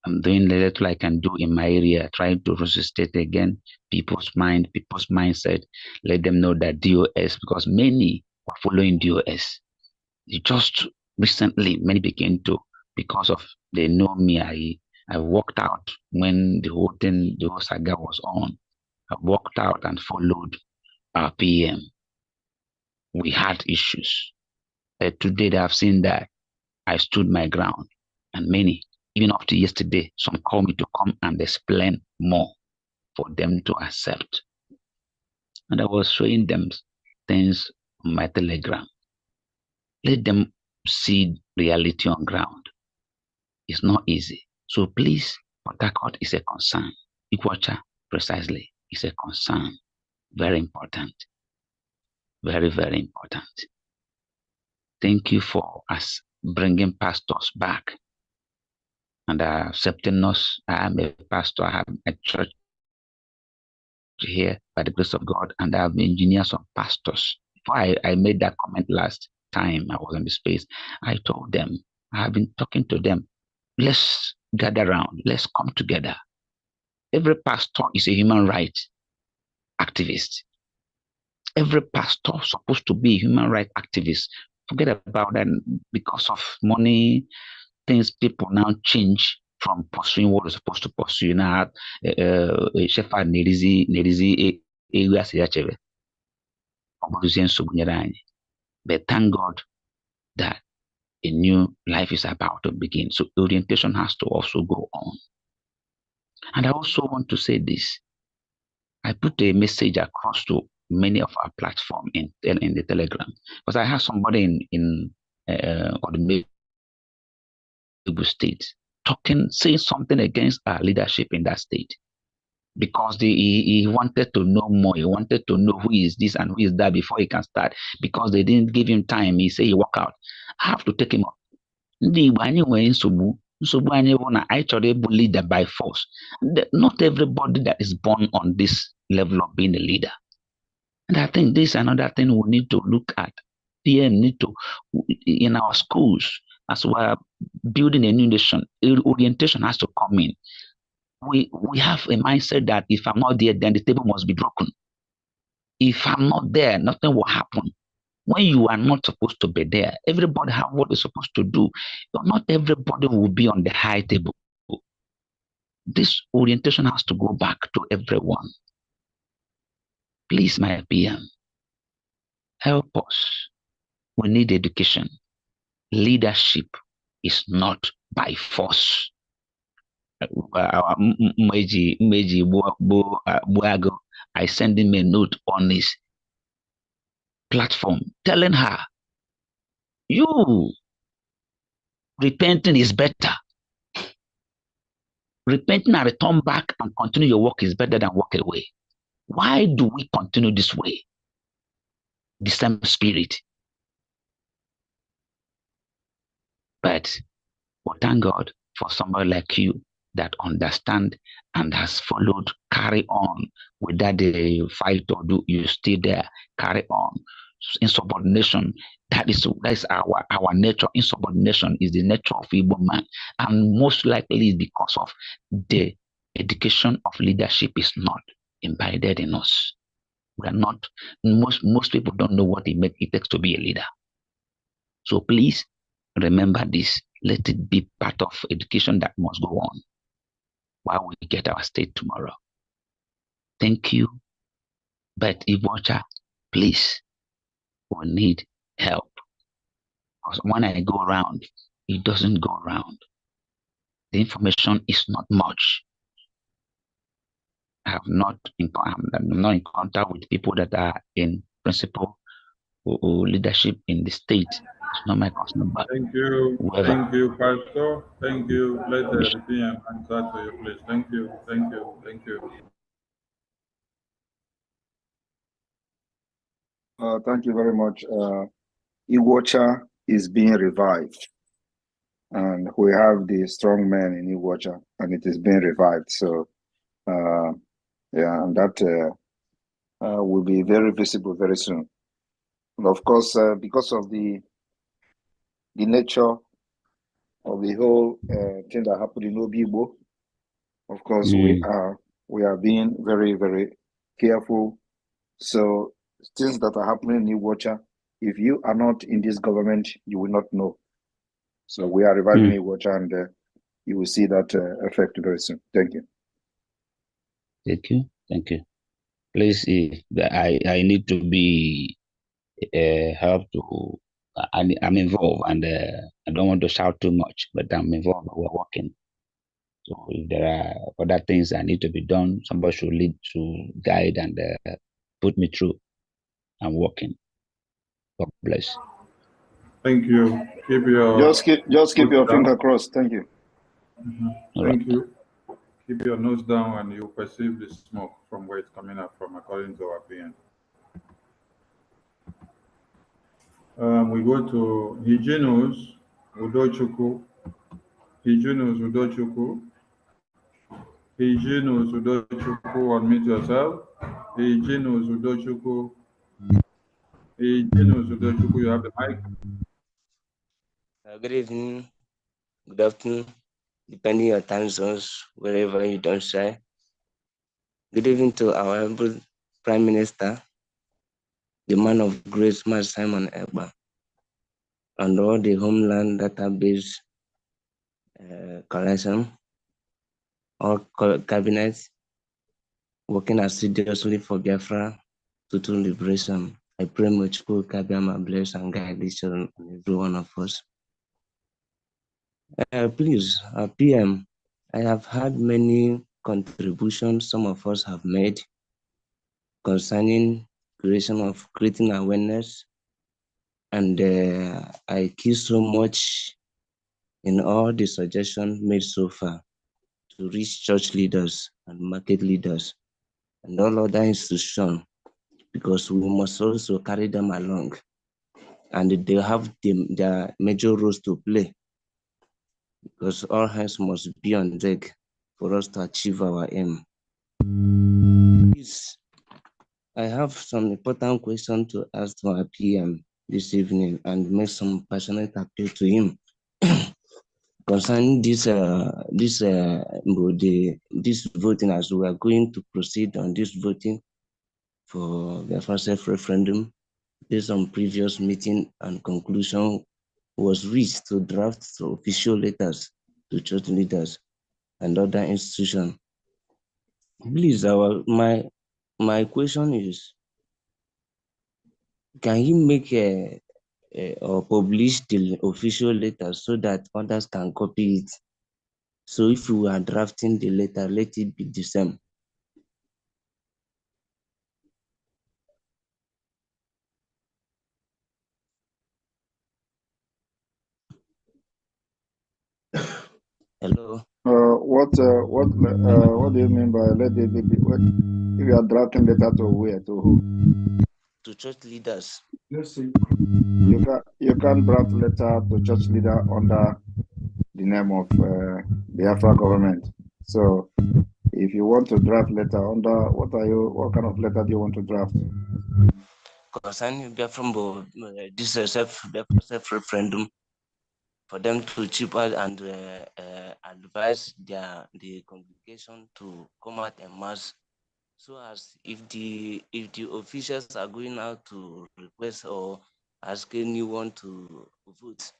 I'm doing the little I can do in my area, trying to resuscitate again people's mind, people's mindset, let them know that DOS, because many are following DOS. Just recently, many began to, because of they know me, I walked out when the whole thing, the whole saga was on. I walked out and followed our PM. We had issues. Today they have seen that I stood my ground, and many, even up to yesterday, some call me to come and explain more for them to accept. And I was showing them things on my Telegram. Let them see reality on ground. It's not easy. So please, Port Harcourt is a concern. Iguacha, precisely, is a concern. Very important. Very, very important. Thank you for us bringing pastors back and accepting us. I am a pastor. I have a church here by the grace of God, and I have engineers of pastors. Before I made that comment last time I was in the space, I told them, I have been talking to them, let's gather around, let's come together. Every pastor is a human rights activist. Every pastor is supposed to be a human rights activist. Forget about that. Because of money, things, people now change from pursuing what they're supposed to pursue. Now, Shepherd Nerizi but thank God that a new life is about to begin. So orientation has to also go on. And I also want to say this. I put a message across to many of our platforms in the Telegram, because I have somebody in the state saying something against our leadership in that state, because he wanted to know more. He wanted to know who is this and who is that before he can start, because they didn't give him time. He said he walk out. I have to take him up. I try to be leader by force. Not everybody that is born on this level of being a leader. And I think this is another thing we need to look at. PM need to, in our schools, as we're building a new nation, orientation has to come in. We have a mindset that if I'm not there, then the table must be broken. If I'm not there, nothing will happen. When you are not supposed to be there, everybody have what they're supposed to do. But not everybody will be on the high table. This orientation has to go back to everyone. Please, my PM, help us. We need education. Leadership is not by force. I sent him a note on his platform telling her, you repenting is better. Repenting and return back and continue your work is better than walk away. Why do we continue this way? The same spirit. But thank God for somebody like you that understand and has followed, carry on without the fight or do you still there, carry on. Insubordination, that is our nature. Insubordination is the nature of Igbo man, and most likely is because of the education of leadership is not embedded in us. We are not, most people don't know what it takes to be a leader. So please remember this. Let it be part of education that must go on while we get our state tomorrow. Thank you. But Iguacha, please, we need help. Because when I go around, it doesn't go around. The information is not much. I'm not in contact with people that are in principal or leadership in the state It's not my concern, but Thank you. whoever. Thank you, Pastor. Thank you. Let the PM answer to you, please. Thank you. Thank you. Thank you. Thank you very much. Iwacha is being revived, and we have the strong men in Iwacha, and it is being revived. So, yeah, and that will be very visible very soon. And of course, because of the nature of the whole thing that happened in Obibo, of course, we are being very, very careful. So things that are happening in Iwacha, if you are not in this government, you will not know. So we are reviving Iwacha, and you will see that effect very soon. Thank you. Thank you. Thank you. Please, I need to be help to. I'm involved, and I don't want to shout too much, but I'm involved. We're working. So if there are other things that need to be done, somebody should lead, to guide, and put me through. I'm working. God bless. Thank you. Keep your Just keep your down. finger crossed. Thank you. Thank you. Keep your nose down, and you perceive the smoke from where it's coming up from, according to our PM. We go to Hijinos Udochukwu. Hijinos Udochukwu. Hijinos Udochukwu, unmute yourself. Hijinos Udochukwu. Hijinos Udochukwu, you have the mic. Good evening, good afternoon, depending on your time zones, wherever you don't say. Good evening to our humble Prime Minister, the man of grace, Mas Simon Ekpa, and all the homeland database collection, all cabinets working assiduously for Biafra total liberation. I pray much God Kabiama bless and guide each and every one of us. Please, PM, I have had many contributions some of us have made concerning creating awareness, and I key so much in all the suggestions made so far to reach church leaders and market leaders and all other institutions, because we must also carry them along, and they have their major roles to play, because all hands must be on deck for us to achieve our aim. Please, I have some important questions to ask to our PM this evening and make some passionate appeal to him concerning this voting, as we are going to proceed on this voting for the first referendum. Based on previous meeting and conclusion was reached to draft official letters to church leaders and other institutions. Please, my question is, can he make or publish the official letter so that others can copy it? So if we are drafting the letter, let it be the same. Hello. What do you mean by let it be? What, if you are drafting letter to where, to who? To church leaders. Yes, you can't draft letter to church leader under the name of the Afro government. So if you want to draft letter under what kind of letter do you want to draft? Concerning this self-referendum, for them to chip out and advise the congregation to come out en masse, so as if the officials are going out to request or ask anyone to vote,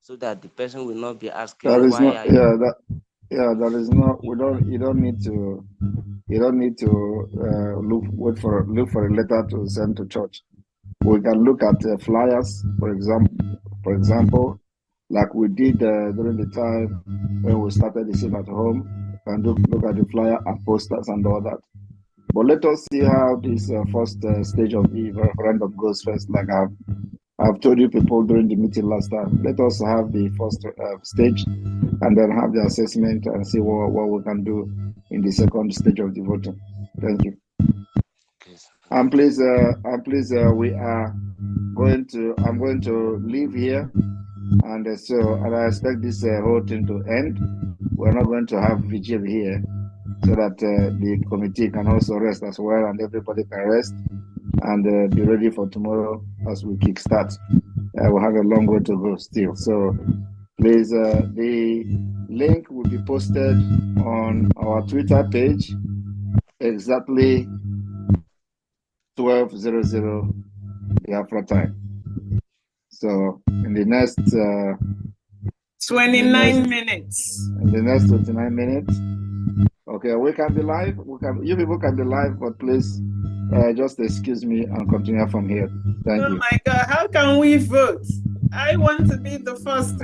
so that the person will not be asking There is why no, there is no. You don't need to look for a letter to send to church. We can look at flyers, for example, like we did during the time when we started the Save at Home, and look at the flyer and posters and all that. But let us see how this first stage of the referendum goes first, like I've told you people during the meeting last time, let us have the first stage and then have the assessment and see what we can do in the second stage of the voting. Thank you. And please, we are going to, I'm going to leave here. And and I expect this whole thing to end. We're not going to have vigil here so that the committee can also rest as well and everybody can rest and be ready for tomorrow as we kickstart. We'll have a long way to go still. So please, the link will be posted on our Twitter page exactly 12:00 Biafra time. So in the next 29 minutes. In the next 29 minutes. Okay, we can be live. You people can be live, but please just excuse me and continue from here. Thank you. Oh my God, how can we vote? I want to be the first.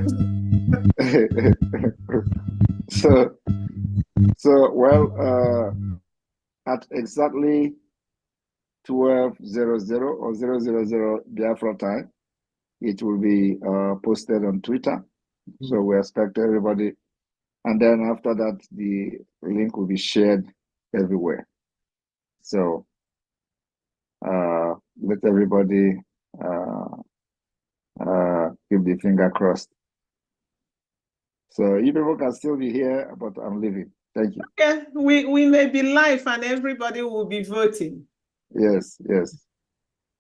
At exactly 12:00 or 0:00 Biafra time, it will be posted on Twitter. So we expect everybody. And then after that, the link will be shared everywhere. So let everybody keep the finger crossed. So you people can still be here, but I'm leaving. Thank you. Okay, we may be live and everybody will be voting. Yes, yes.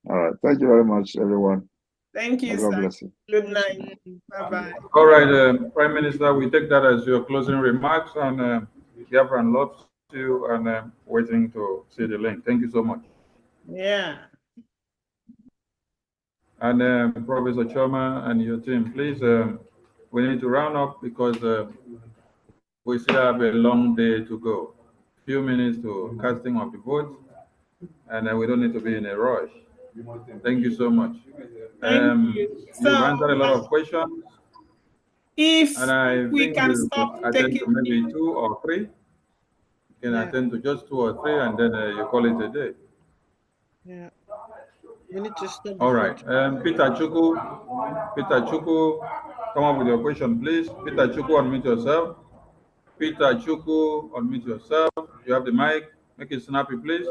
All right. Thank you very much, everyone. Thank you, God sir. bless you. Good night. Bye-bye. All right, Prime Minister, we take that as your closing remarks, and Biafran loves you and waiting to see the link. Thank you so much. Yeah. And Professor Choma and your team, please, we need to round up because we still have a long day to go. Few minutes to casting of the vote, and we don't need to be in a rush. Thank you so much. Thank you. You've answered a lot of questions. If and I we think can you stop attend to taking maybe 2 or 3. You can attend to just 2 or 3, and then you call it a day. Yeah. We need to stop. All right. Peter Chuku, come up with your question, please. Peter Chuku, unmute yourself. Peter Chuku, unmute yourself. You have the mic. Make it snappy, please.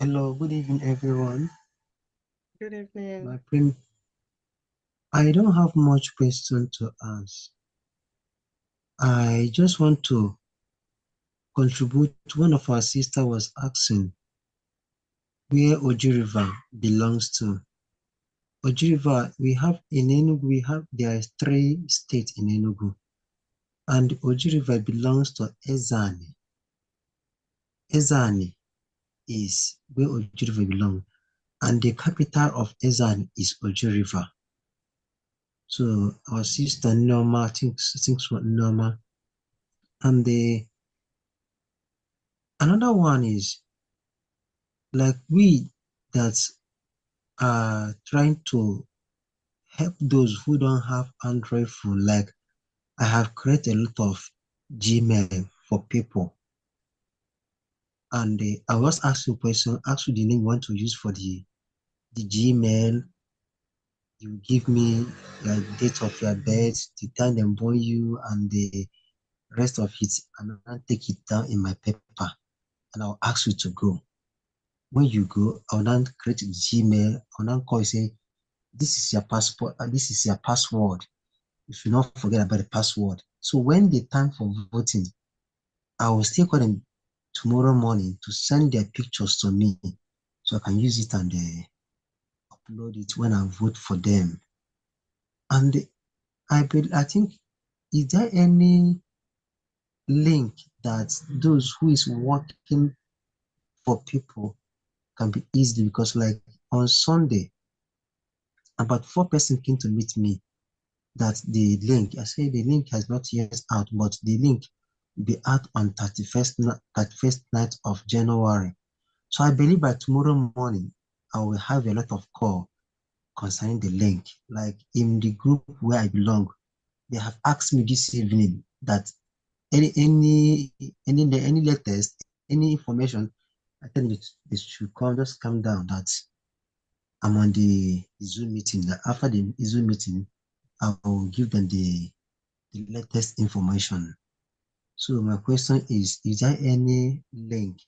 Hello, good evening, everyone. Good evening. I don't have much question to ask. I just want to contribute. One of our sister was asking where Oji River belongs to. Oji River, we have in Enugu, there are 3 states in Enugu, and Oji River belongs to Ezani. Ezani is where Oji River belongs, and the capital of Ezani is Oji River. So our sister Norma thinks what Norma. And another one is like we that are trying to help those who don't have Android phone. Like I have created a lot of Gmail for people. And I was asking a question, ask you the name you want to use for the Gmail. You give me the date of your birth, the time they born you, and the rest of it, and I'll take it down in my paper, and I'll ask you to go. When you go, I'll then create a Gmail, I'll then call you, say, this is your passport, and this is your password. You should not forget about the password. So when the time for voting, I will still call them tomorrow morning to send their pictures to me, so I can use it and upload it when I vote for them. And I think, is there any link that those who is working for people can be easily, because like on Sunday, about 4 persons came to meet me that the link, I say the link has not yet out, but the link will be out on 31st night of January. So I believe by tomorrow morning, I will have a lot of call concerning the link. Like in the group where I belong, they have asked me this evening that any letters, any information, I tell them they should just come down, that I'm on the Zoom meeting. After the Zoom meeting, I will give them the latest information. So my question is there any link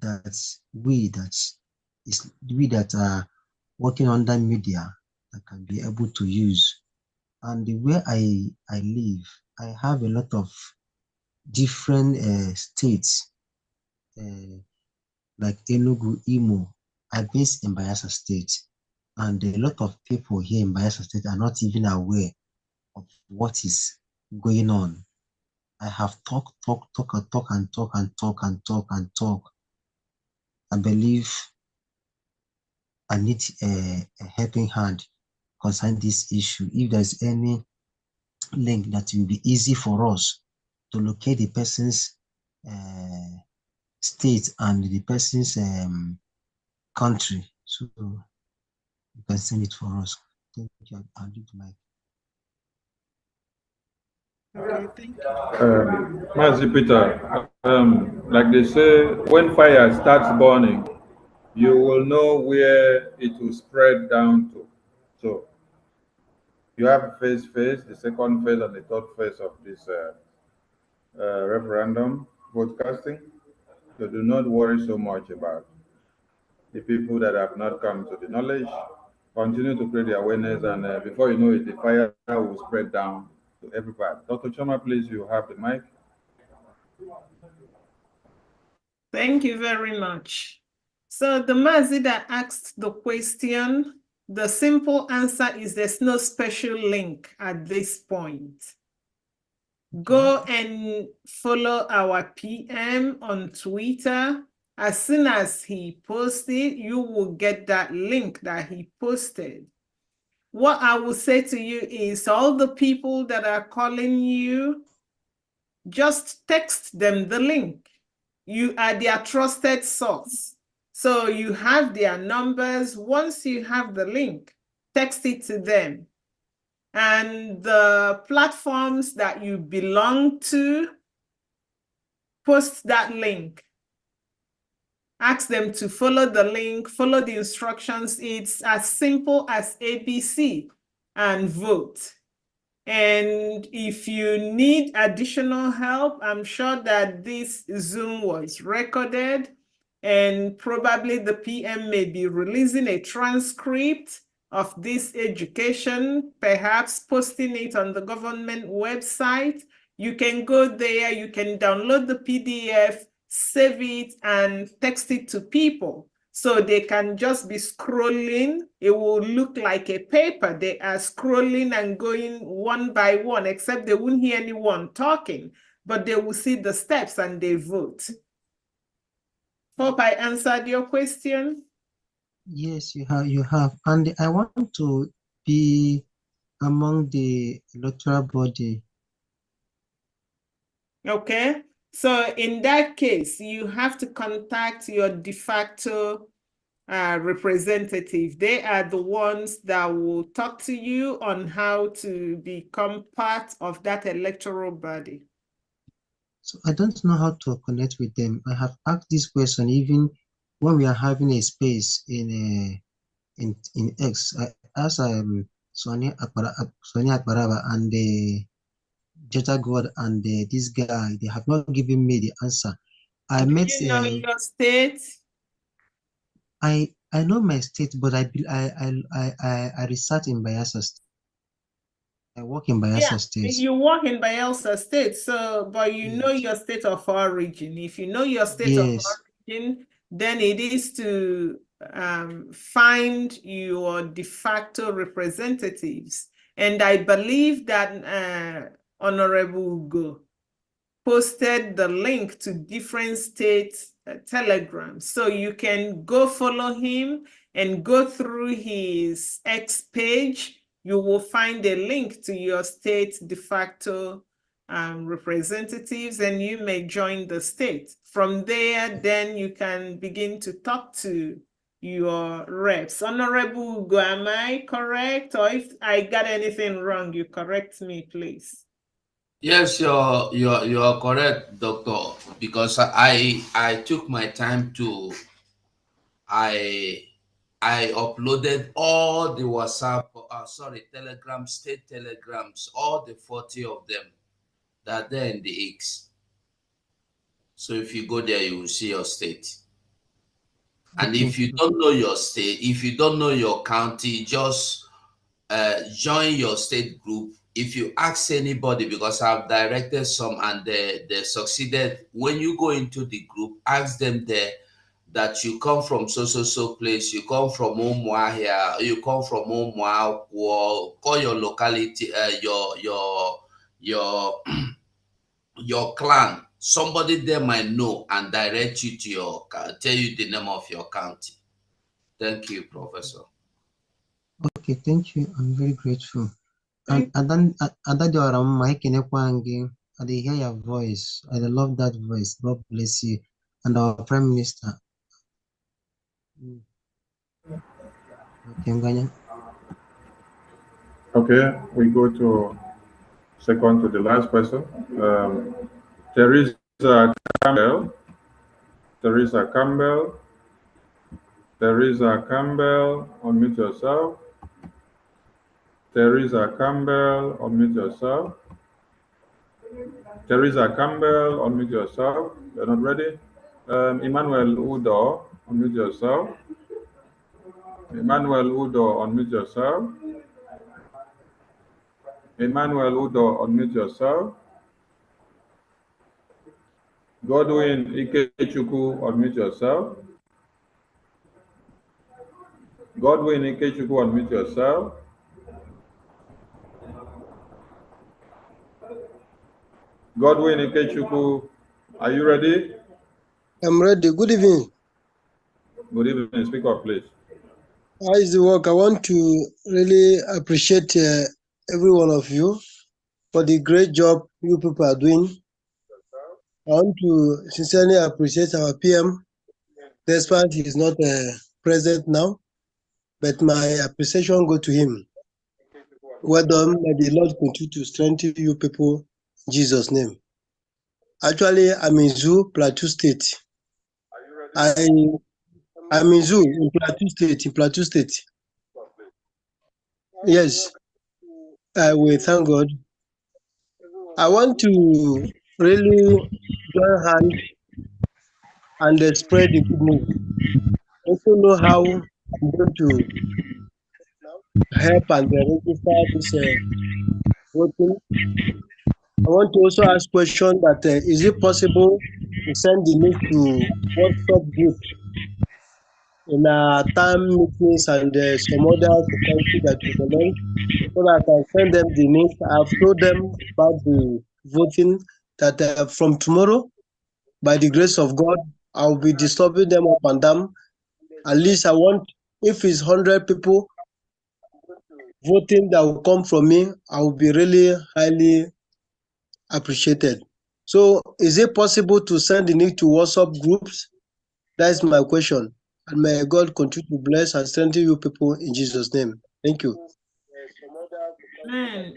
that we that are working under media that can be able to use? And the way I live, I have a lot of different states, like Enugu, Imo. I based in Bayelsa State, and a lot of people here in Bayelsa State are not even aware of what is going on. I have talk, and talk. I believe I need a helping hand concerning this issue. If there's any link that will be easy for us to locate the person's state and the person's country, so you can send it for us. Thank you. I'll do the mic. Okay, thank you. Mazi Peter, like they say, when fire starts burning, you will know where it will spread down to. So you have phase, the second phase, and the third phase of this referendum broadcasting. So do not worry so much about the people that have not come to the knowledge. Continue to create the awareness, and before you know it, the fire will spread down to everybody. Dr. Choma, please, you have the mic. Thank you very much. So the Mazi that asked the question, the simple answer is there's no special link at this point. Go and follow our PM on Twitter. As soon as he posted, you will get that link that he posted. What I will say to you is all the people that are calling you, just text them the link. You are their trusted source. So you have their numbers. Once you have the link, text it to them. And the platforms that you belong to, post that link. Ask them to follow the link, follow the instructions. It's as simple as ABC, and vote. And if you need additional help, I'm sure that this Zoom was recorded, and probably the PM may be releasing a transcript of this education, perhaps posting it on the government website. You can go there, you can download the PDF, save it, and text it to people. So they can just be scrolling. It will look like a paper. They are scrolling and going one by one, except they won't hear anyone talking, but they will see the steps and they vote. Hope I answered your question. Yes, you have. And I want to be among the electoral body. Okay. So in that case, you have to contact your de facto representative. They are the ones that will talk to you on how to become part of that electoral body. So I don't know how to connect with them. I have asked this question even when we are having a space in X. I asked Sonia Akbaraba and Jetta God and this guy. They have not given me the answer. I Do met. you know your state? I know my state, but I reside in Bayelsa State. I work in Bayelsa State. You work in Bayelsa State, so but you know your state of origin. If you know your state of origin, then it is to find your de facto representatives. And I believe that Honorable Ugo posted the link to different state telegrams. So you can go follow him and go through his X page. You will find a link to your state de facto representatives, and you may join the state. From there, then you can begin to talk to your reps. Honorable Ugo, am I correct? Or if I got anything wrong, you correct me, please. Yes, you're correct, Doctor. Because I took my time to I uploaded all the WhatsApp, Telegram, state telegrams, all the 40 of them that are there in the X. So if you go there, you will see your state. And if you don't know your state, if you don't know your county, just join your state group. If you ask anybody, because I've directed some and they succeeded, when you go into the group, ask them there that you come from so place, you come from Umuahia, you come from Umuahia, call your locality, your clan. Somebody there might know and direct you to tell you the name of your county. Thank you, Professor. Okay, thank you. I'm very grateful. And then I dey hear your voice. I love that voice. God bless you. And our Prime Minister. Okay, we go to second to the last person. Teresa Campbell. Teresa Campbell. Teresa Campbell, unmute yourself. Teresa Campbell, unmute yourself. Teresa Campbell, unmute yourself. You're not ready? Emmanuel Udo, unmute yourself. Emmanuel Udo, unmute yourself. Emmanuel Udo, unmute yourself. Godwin Ikechukwu, unmute yourself. Godwin Ikechukwu, unmute yourself. Godwin Ikechukwu, are you ready? I'm ready. Good evening. Good evening. Speak up, please. How is the work? I want to really appreciate every one of you for the great job you people are doing. I want to sincerely appreciate our PM, despite he is not present now, but my appreciation go to him. Well done. May the Lord continue to strengthen you people in Jesus' name. Actually, I'm in Zoo, Plateau State. I'm in Zoo in Plateau State. Yes, I will thank God. I want to really join hands and spread the good news. Also know how I'm going to help and register this voting. I want to also ask question that is it possible to send the link to WhatsApp group in time meetings and some other society that we belong, so that I can send them the link. I've told them about the voting that from tomorrow, by the grace of God, I'll be disturbing them up and down. At least I want, if it's 100 people voting that will come from me, I will be really highly appreciated. So is it possible to send the link to WhatsApp groups? That is my question. And may God continue to bless and strengthen you people in Jesus' name. Thank you.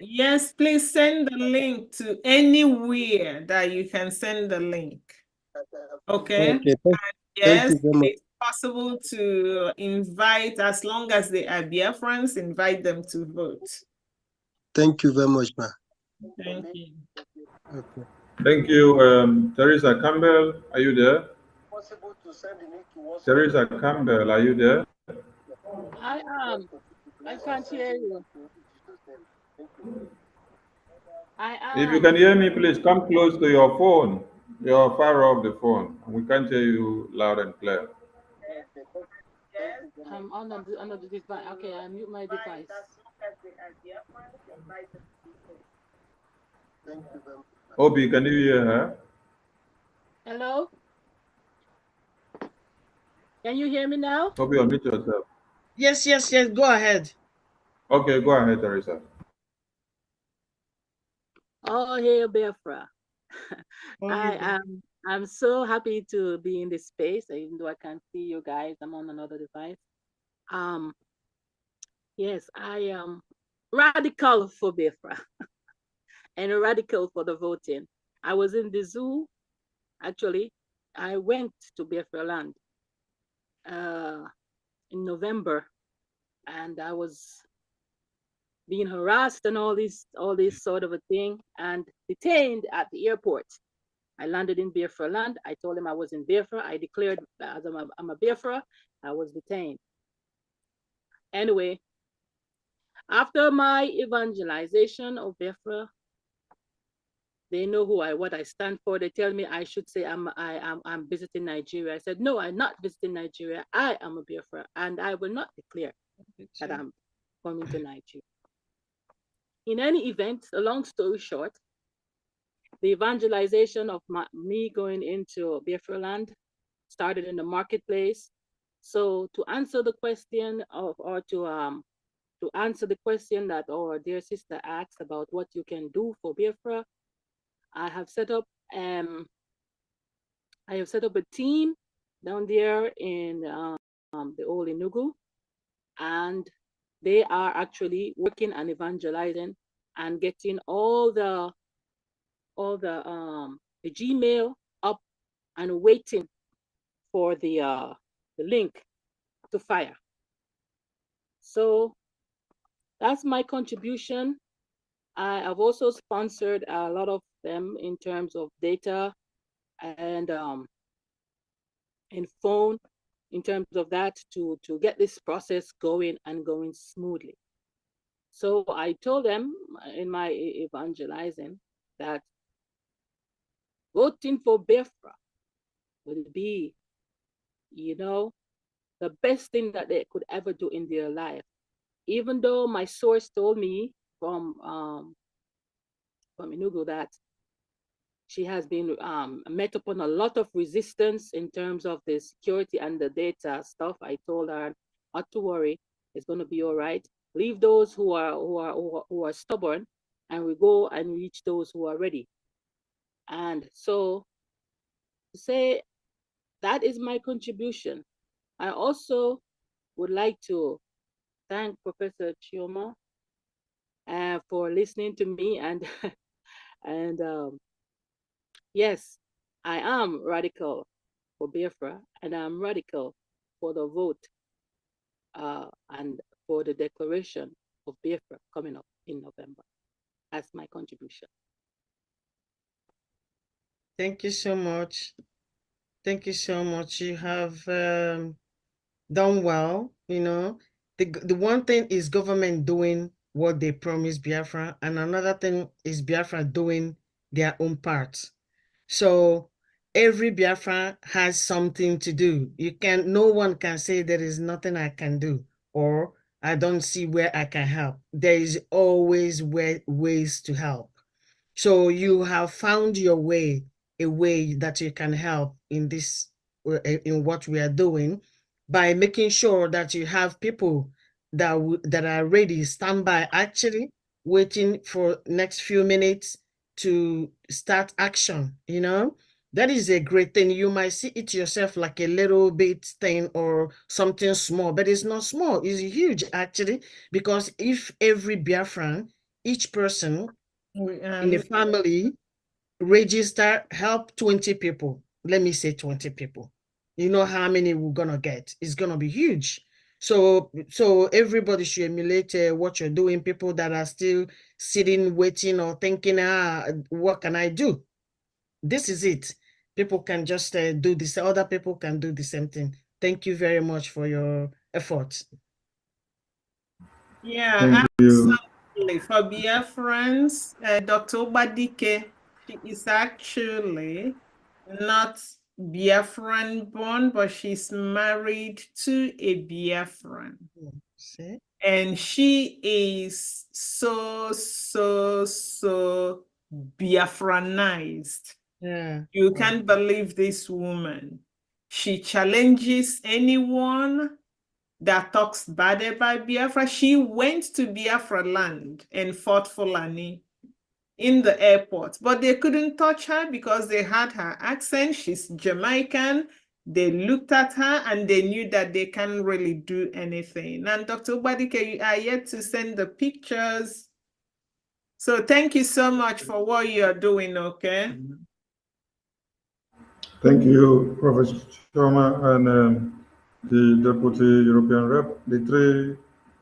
Yes, please send the link to anywhere that you can send the link. Okay. Okay. Yes, Thank you very much. it's possible to invite, as long as they are Biafrans, invite them to vote. Thank you very much, ma. Thank you. Okay. Thank you. Teresa Campbell, are you there? Teresa Campbell, are you there? I am. I can't hear you. I am. If you can hear me, please come close to your phone. You're far off the phone. We can't hear you loud and clear. I'm on the device. Okay, I mute my device. Obi, can you hear her? Hello? Can you hear me now? Obi, unmute yourself. Yes, go ahead. Okay, go ahead, Teresa. Oh, hey, Biafra. I'm so happy to be in this space, even though I can't see you guys. I'm on another device. Yes, I am radical for Biafra and a radical for the voting. I was in the zoo. Actually, I went to Biafra land in November, and I was being harassed and all this sort of a thing, and detained at the airport. I landed in Biafra land. I told him I was in Biafra. I declared as I'm a Biafra. I was detained. Anyway, after my evangelization of Biafra, they know what I stand for. They tell me I should say I'm visiting Nigeria. I said, no, I'm not visiting Nigeria. I am a Biafra, and I will not declare that I'm coming to Nigeria. In any event, a long story short, the evangelization of me going into Biafra land started in the marketplace. So to answer the question to answer the question that our dear sister asked about what you can do for Biafra, I have set up a team down there in the old Enugu, and they are actually working and evangelizing and getting all the Gmail up and waiting for the link to fire. So that's my contribution. I have also sponsored a lot of them in terms of data and phone, in terms of that, to get this process going and going smoothly. So I told them in my evangelizing that voting for Biafra will be, the best thing that they could ever do in their life. Even though my source told me from Enugu that she has been met upon a lot of resistance in terms of the security and the data stuff. I told her not to worry, it's going to be all right. Leave those who are stubborn, and we go and reach those who are ready. And so to say that is my contribution. I also would like to thank Professor Chioma for listening to me, and yes, I am radical for Biafra, and I'm radical for the vote and for the declaration of Biafra coming up in November. That's my contribution. Thank you so much. Thank you so much. You have done well. The one thing is government doing what they promised Biafra, and another thing is Biafra doing their own part. So every Biafra has something to do. No one can say there is nothing I can do, or I don't see where I can help. There is always ways to help. So you have found your way, a way that you can help in what we are doing, by making sure that you have people that are ready, standby, actually waiting for next few minutes to start action. That is a great thing. You might see it yourself like a little bit thing or something small, but it's not small. It's huge, actually, because if every Biafran, each person in a family register, help 20 people, let me say 20 people, you know how many we're gonna get? It's gonna be huge. So everybody should emulate what you're doing. People that are still sitting, waiting, or thinking, what can I do? This is it. People can just do this. Other people can do the same thing. Thank you very much for your efforts. Yeah, absolutely. For Biafrans, Dr. Obadike, she is actually not Biafran born, but she's married to a Biafran. See? And she is so Biafranized. Yeah. You can't believe this woman. She challenges anyone that talks bad about Biafra. She went to Biafra land and fought Fulani in the airport, but they couldn't touch her because they had her accent. She's Jamaican. They looked at her and they knew that they can't really do anything. And Dr. Ubadike, you are yet to send the pictures. So thank you so much for what you are doing, okay? Thank you, Professor Choma. And the Deputy European Rep. The three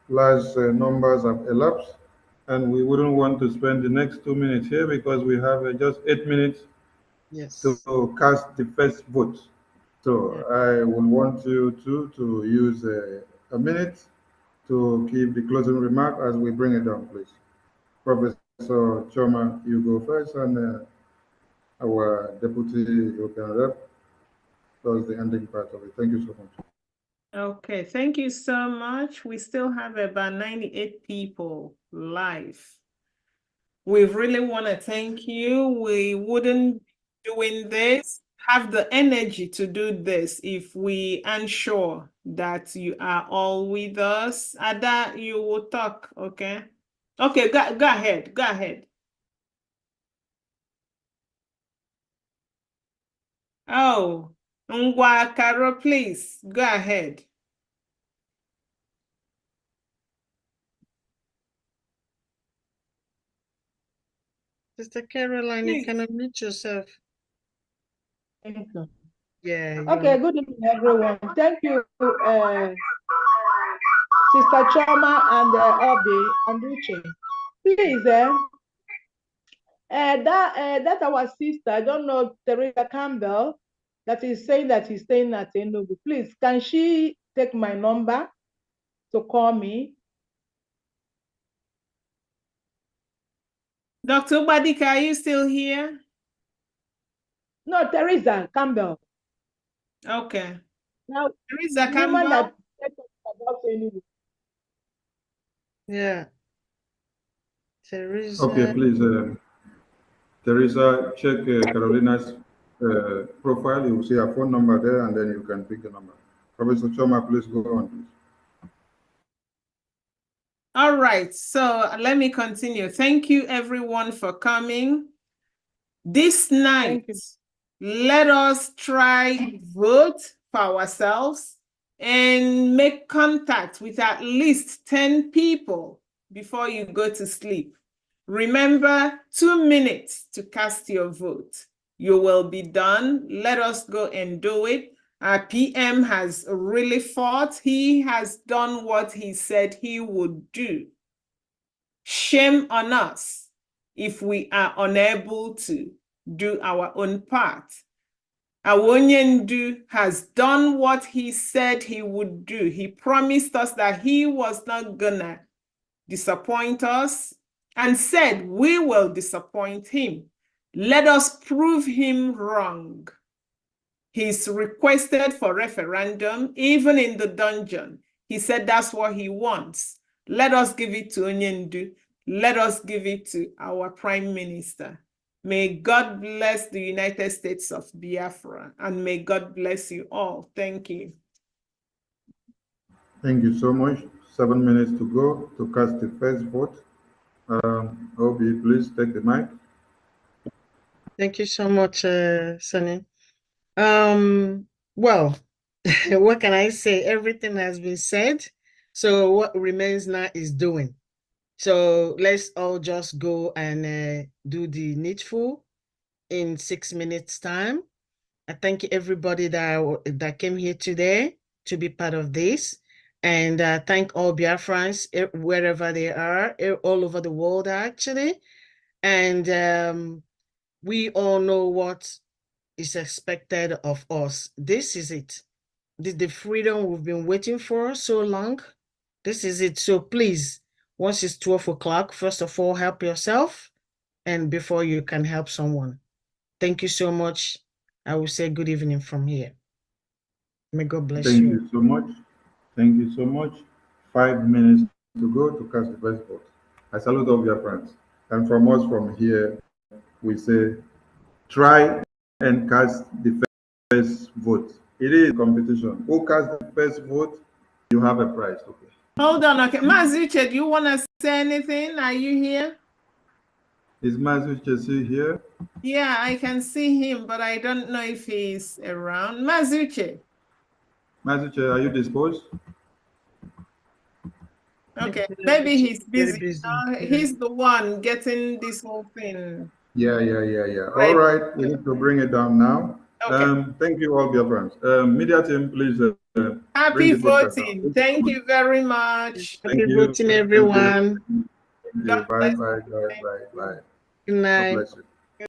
large numbers have elapsed, and we wouldn't want to spend the next 2 minutes here because we have just 8 minutes to cast the first vote. So I would want you to use a minute to give the closing remark as we bring it down, please. Professor Choma, you go first, and our Deputy European Rep does the ending part of it. Thank you so much. Okay, thank you so much. We still have about 98 people live. We really want to thank you. We wouldn't be doing this, have the energy to do this if we aren't sure that you are all with us. Ada, you will talk, okay? Okay, go ahead, go ahead. Oh, Ngwa Karo, please, go ahead. Sister Caroline, you can unmute yourself. Thank you. Yeah. Okay, good evening, everyone. Thank you, Sister Choma and Obi and Uche. Please, that our sister, I don't know, Teresa Campbell, that is saying that he's staying at Enugu. Please, can she take my number to call me? Dr. Badika, are you still here? No, Teresa Campbell. Okay. Now, Teresa the Campbell. woman that about Enugu. Yeah. Teresa. Okay, please, Teresa, check Carolina's profile. You will see her phone number there, and then you can pick the number. Professor Choma, please go on, please. All right, so let me continue. Thank you, everyone, for coming. This night, let us try vote for ourselves and make contact with at least 10 people before you go to sleep. Remember, 2 minutes to cast your vote. You will be done. Let us go and do it. Our PM has really fought. He has done what he said he would do. Shame on us if we are unable to do our own part. Awonyendu has done what he said he would do. He promised us that he was not gonna disappoint us and said we will disappoint him. Let us prove him wrong. He's requested for referendum, even in the dungeon. He said that's what he wants. Let us give it to Onyendu. Let us give it to our Prime Minister. May God bless the United States of Biafra, and may God bless you all. Thank you. Thank you so much. 7 minutes to go to cast the first vote. Obi, please take the mic. Thank you so much, Sunny. Well, what can I say? Everything has been said. So what remains now is doing. So let's all just go and do the needful in 6 minutes time. I thank everybody that came here today to be part of this. And thank all Biafrans wherever they are, all over the world actually. And we all know what is expected of us. This is it. The freedom we've been waiting for so long. This is it. So please, once it's 12 o'clock, first of all, help yourself and before you can help someone. Thank you so much. I will say good evening from here. May God bless you. Thank you so much. Thank you so much. 5 minutes to go to cast the first vote. I salute all your friends. And from us from here, we say, try and cast the first vote. It is a competition. Who cast the first vote, you have a prize. Okay. Hold on, okay. Mazuche, do you want to say anything? Are you here? Is Mazuche here? Yeah, I can see him, but I don't know if he's around. Mazuche. Mazuche, are you disposed? Okay, maybe he's busy. He's the one getting this whole thing. Yeah. All right, we need to bring it down now. Okay. Thank you all, dear friends. Media team, please Happy bring the broadcast voting. down. Thank you very much. Thank Happy you. voting, Thank you. everyone. Thank you. Bye, bye, bye, bye, bye. Good night. God bless you.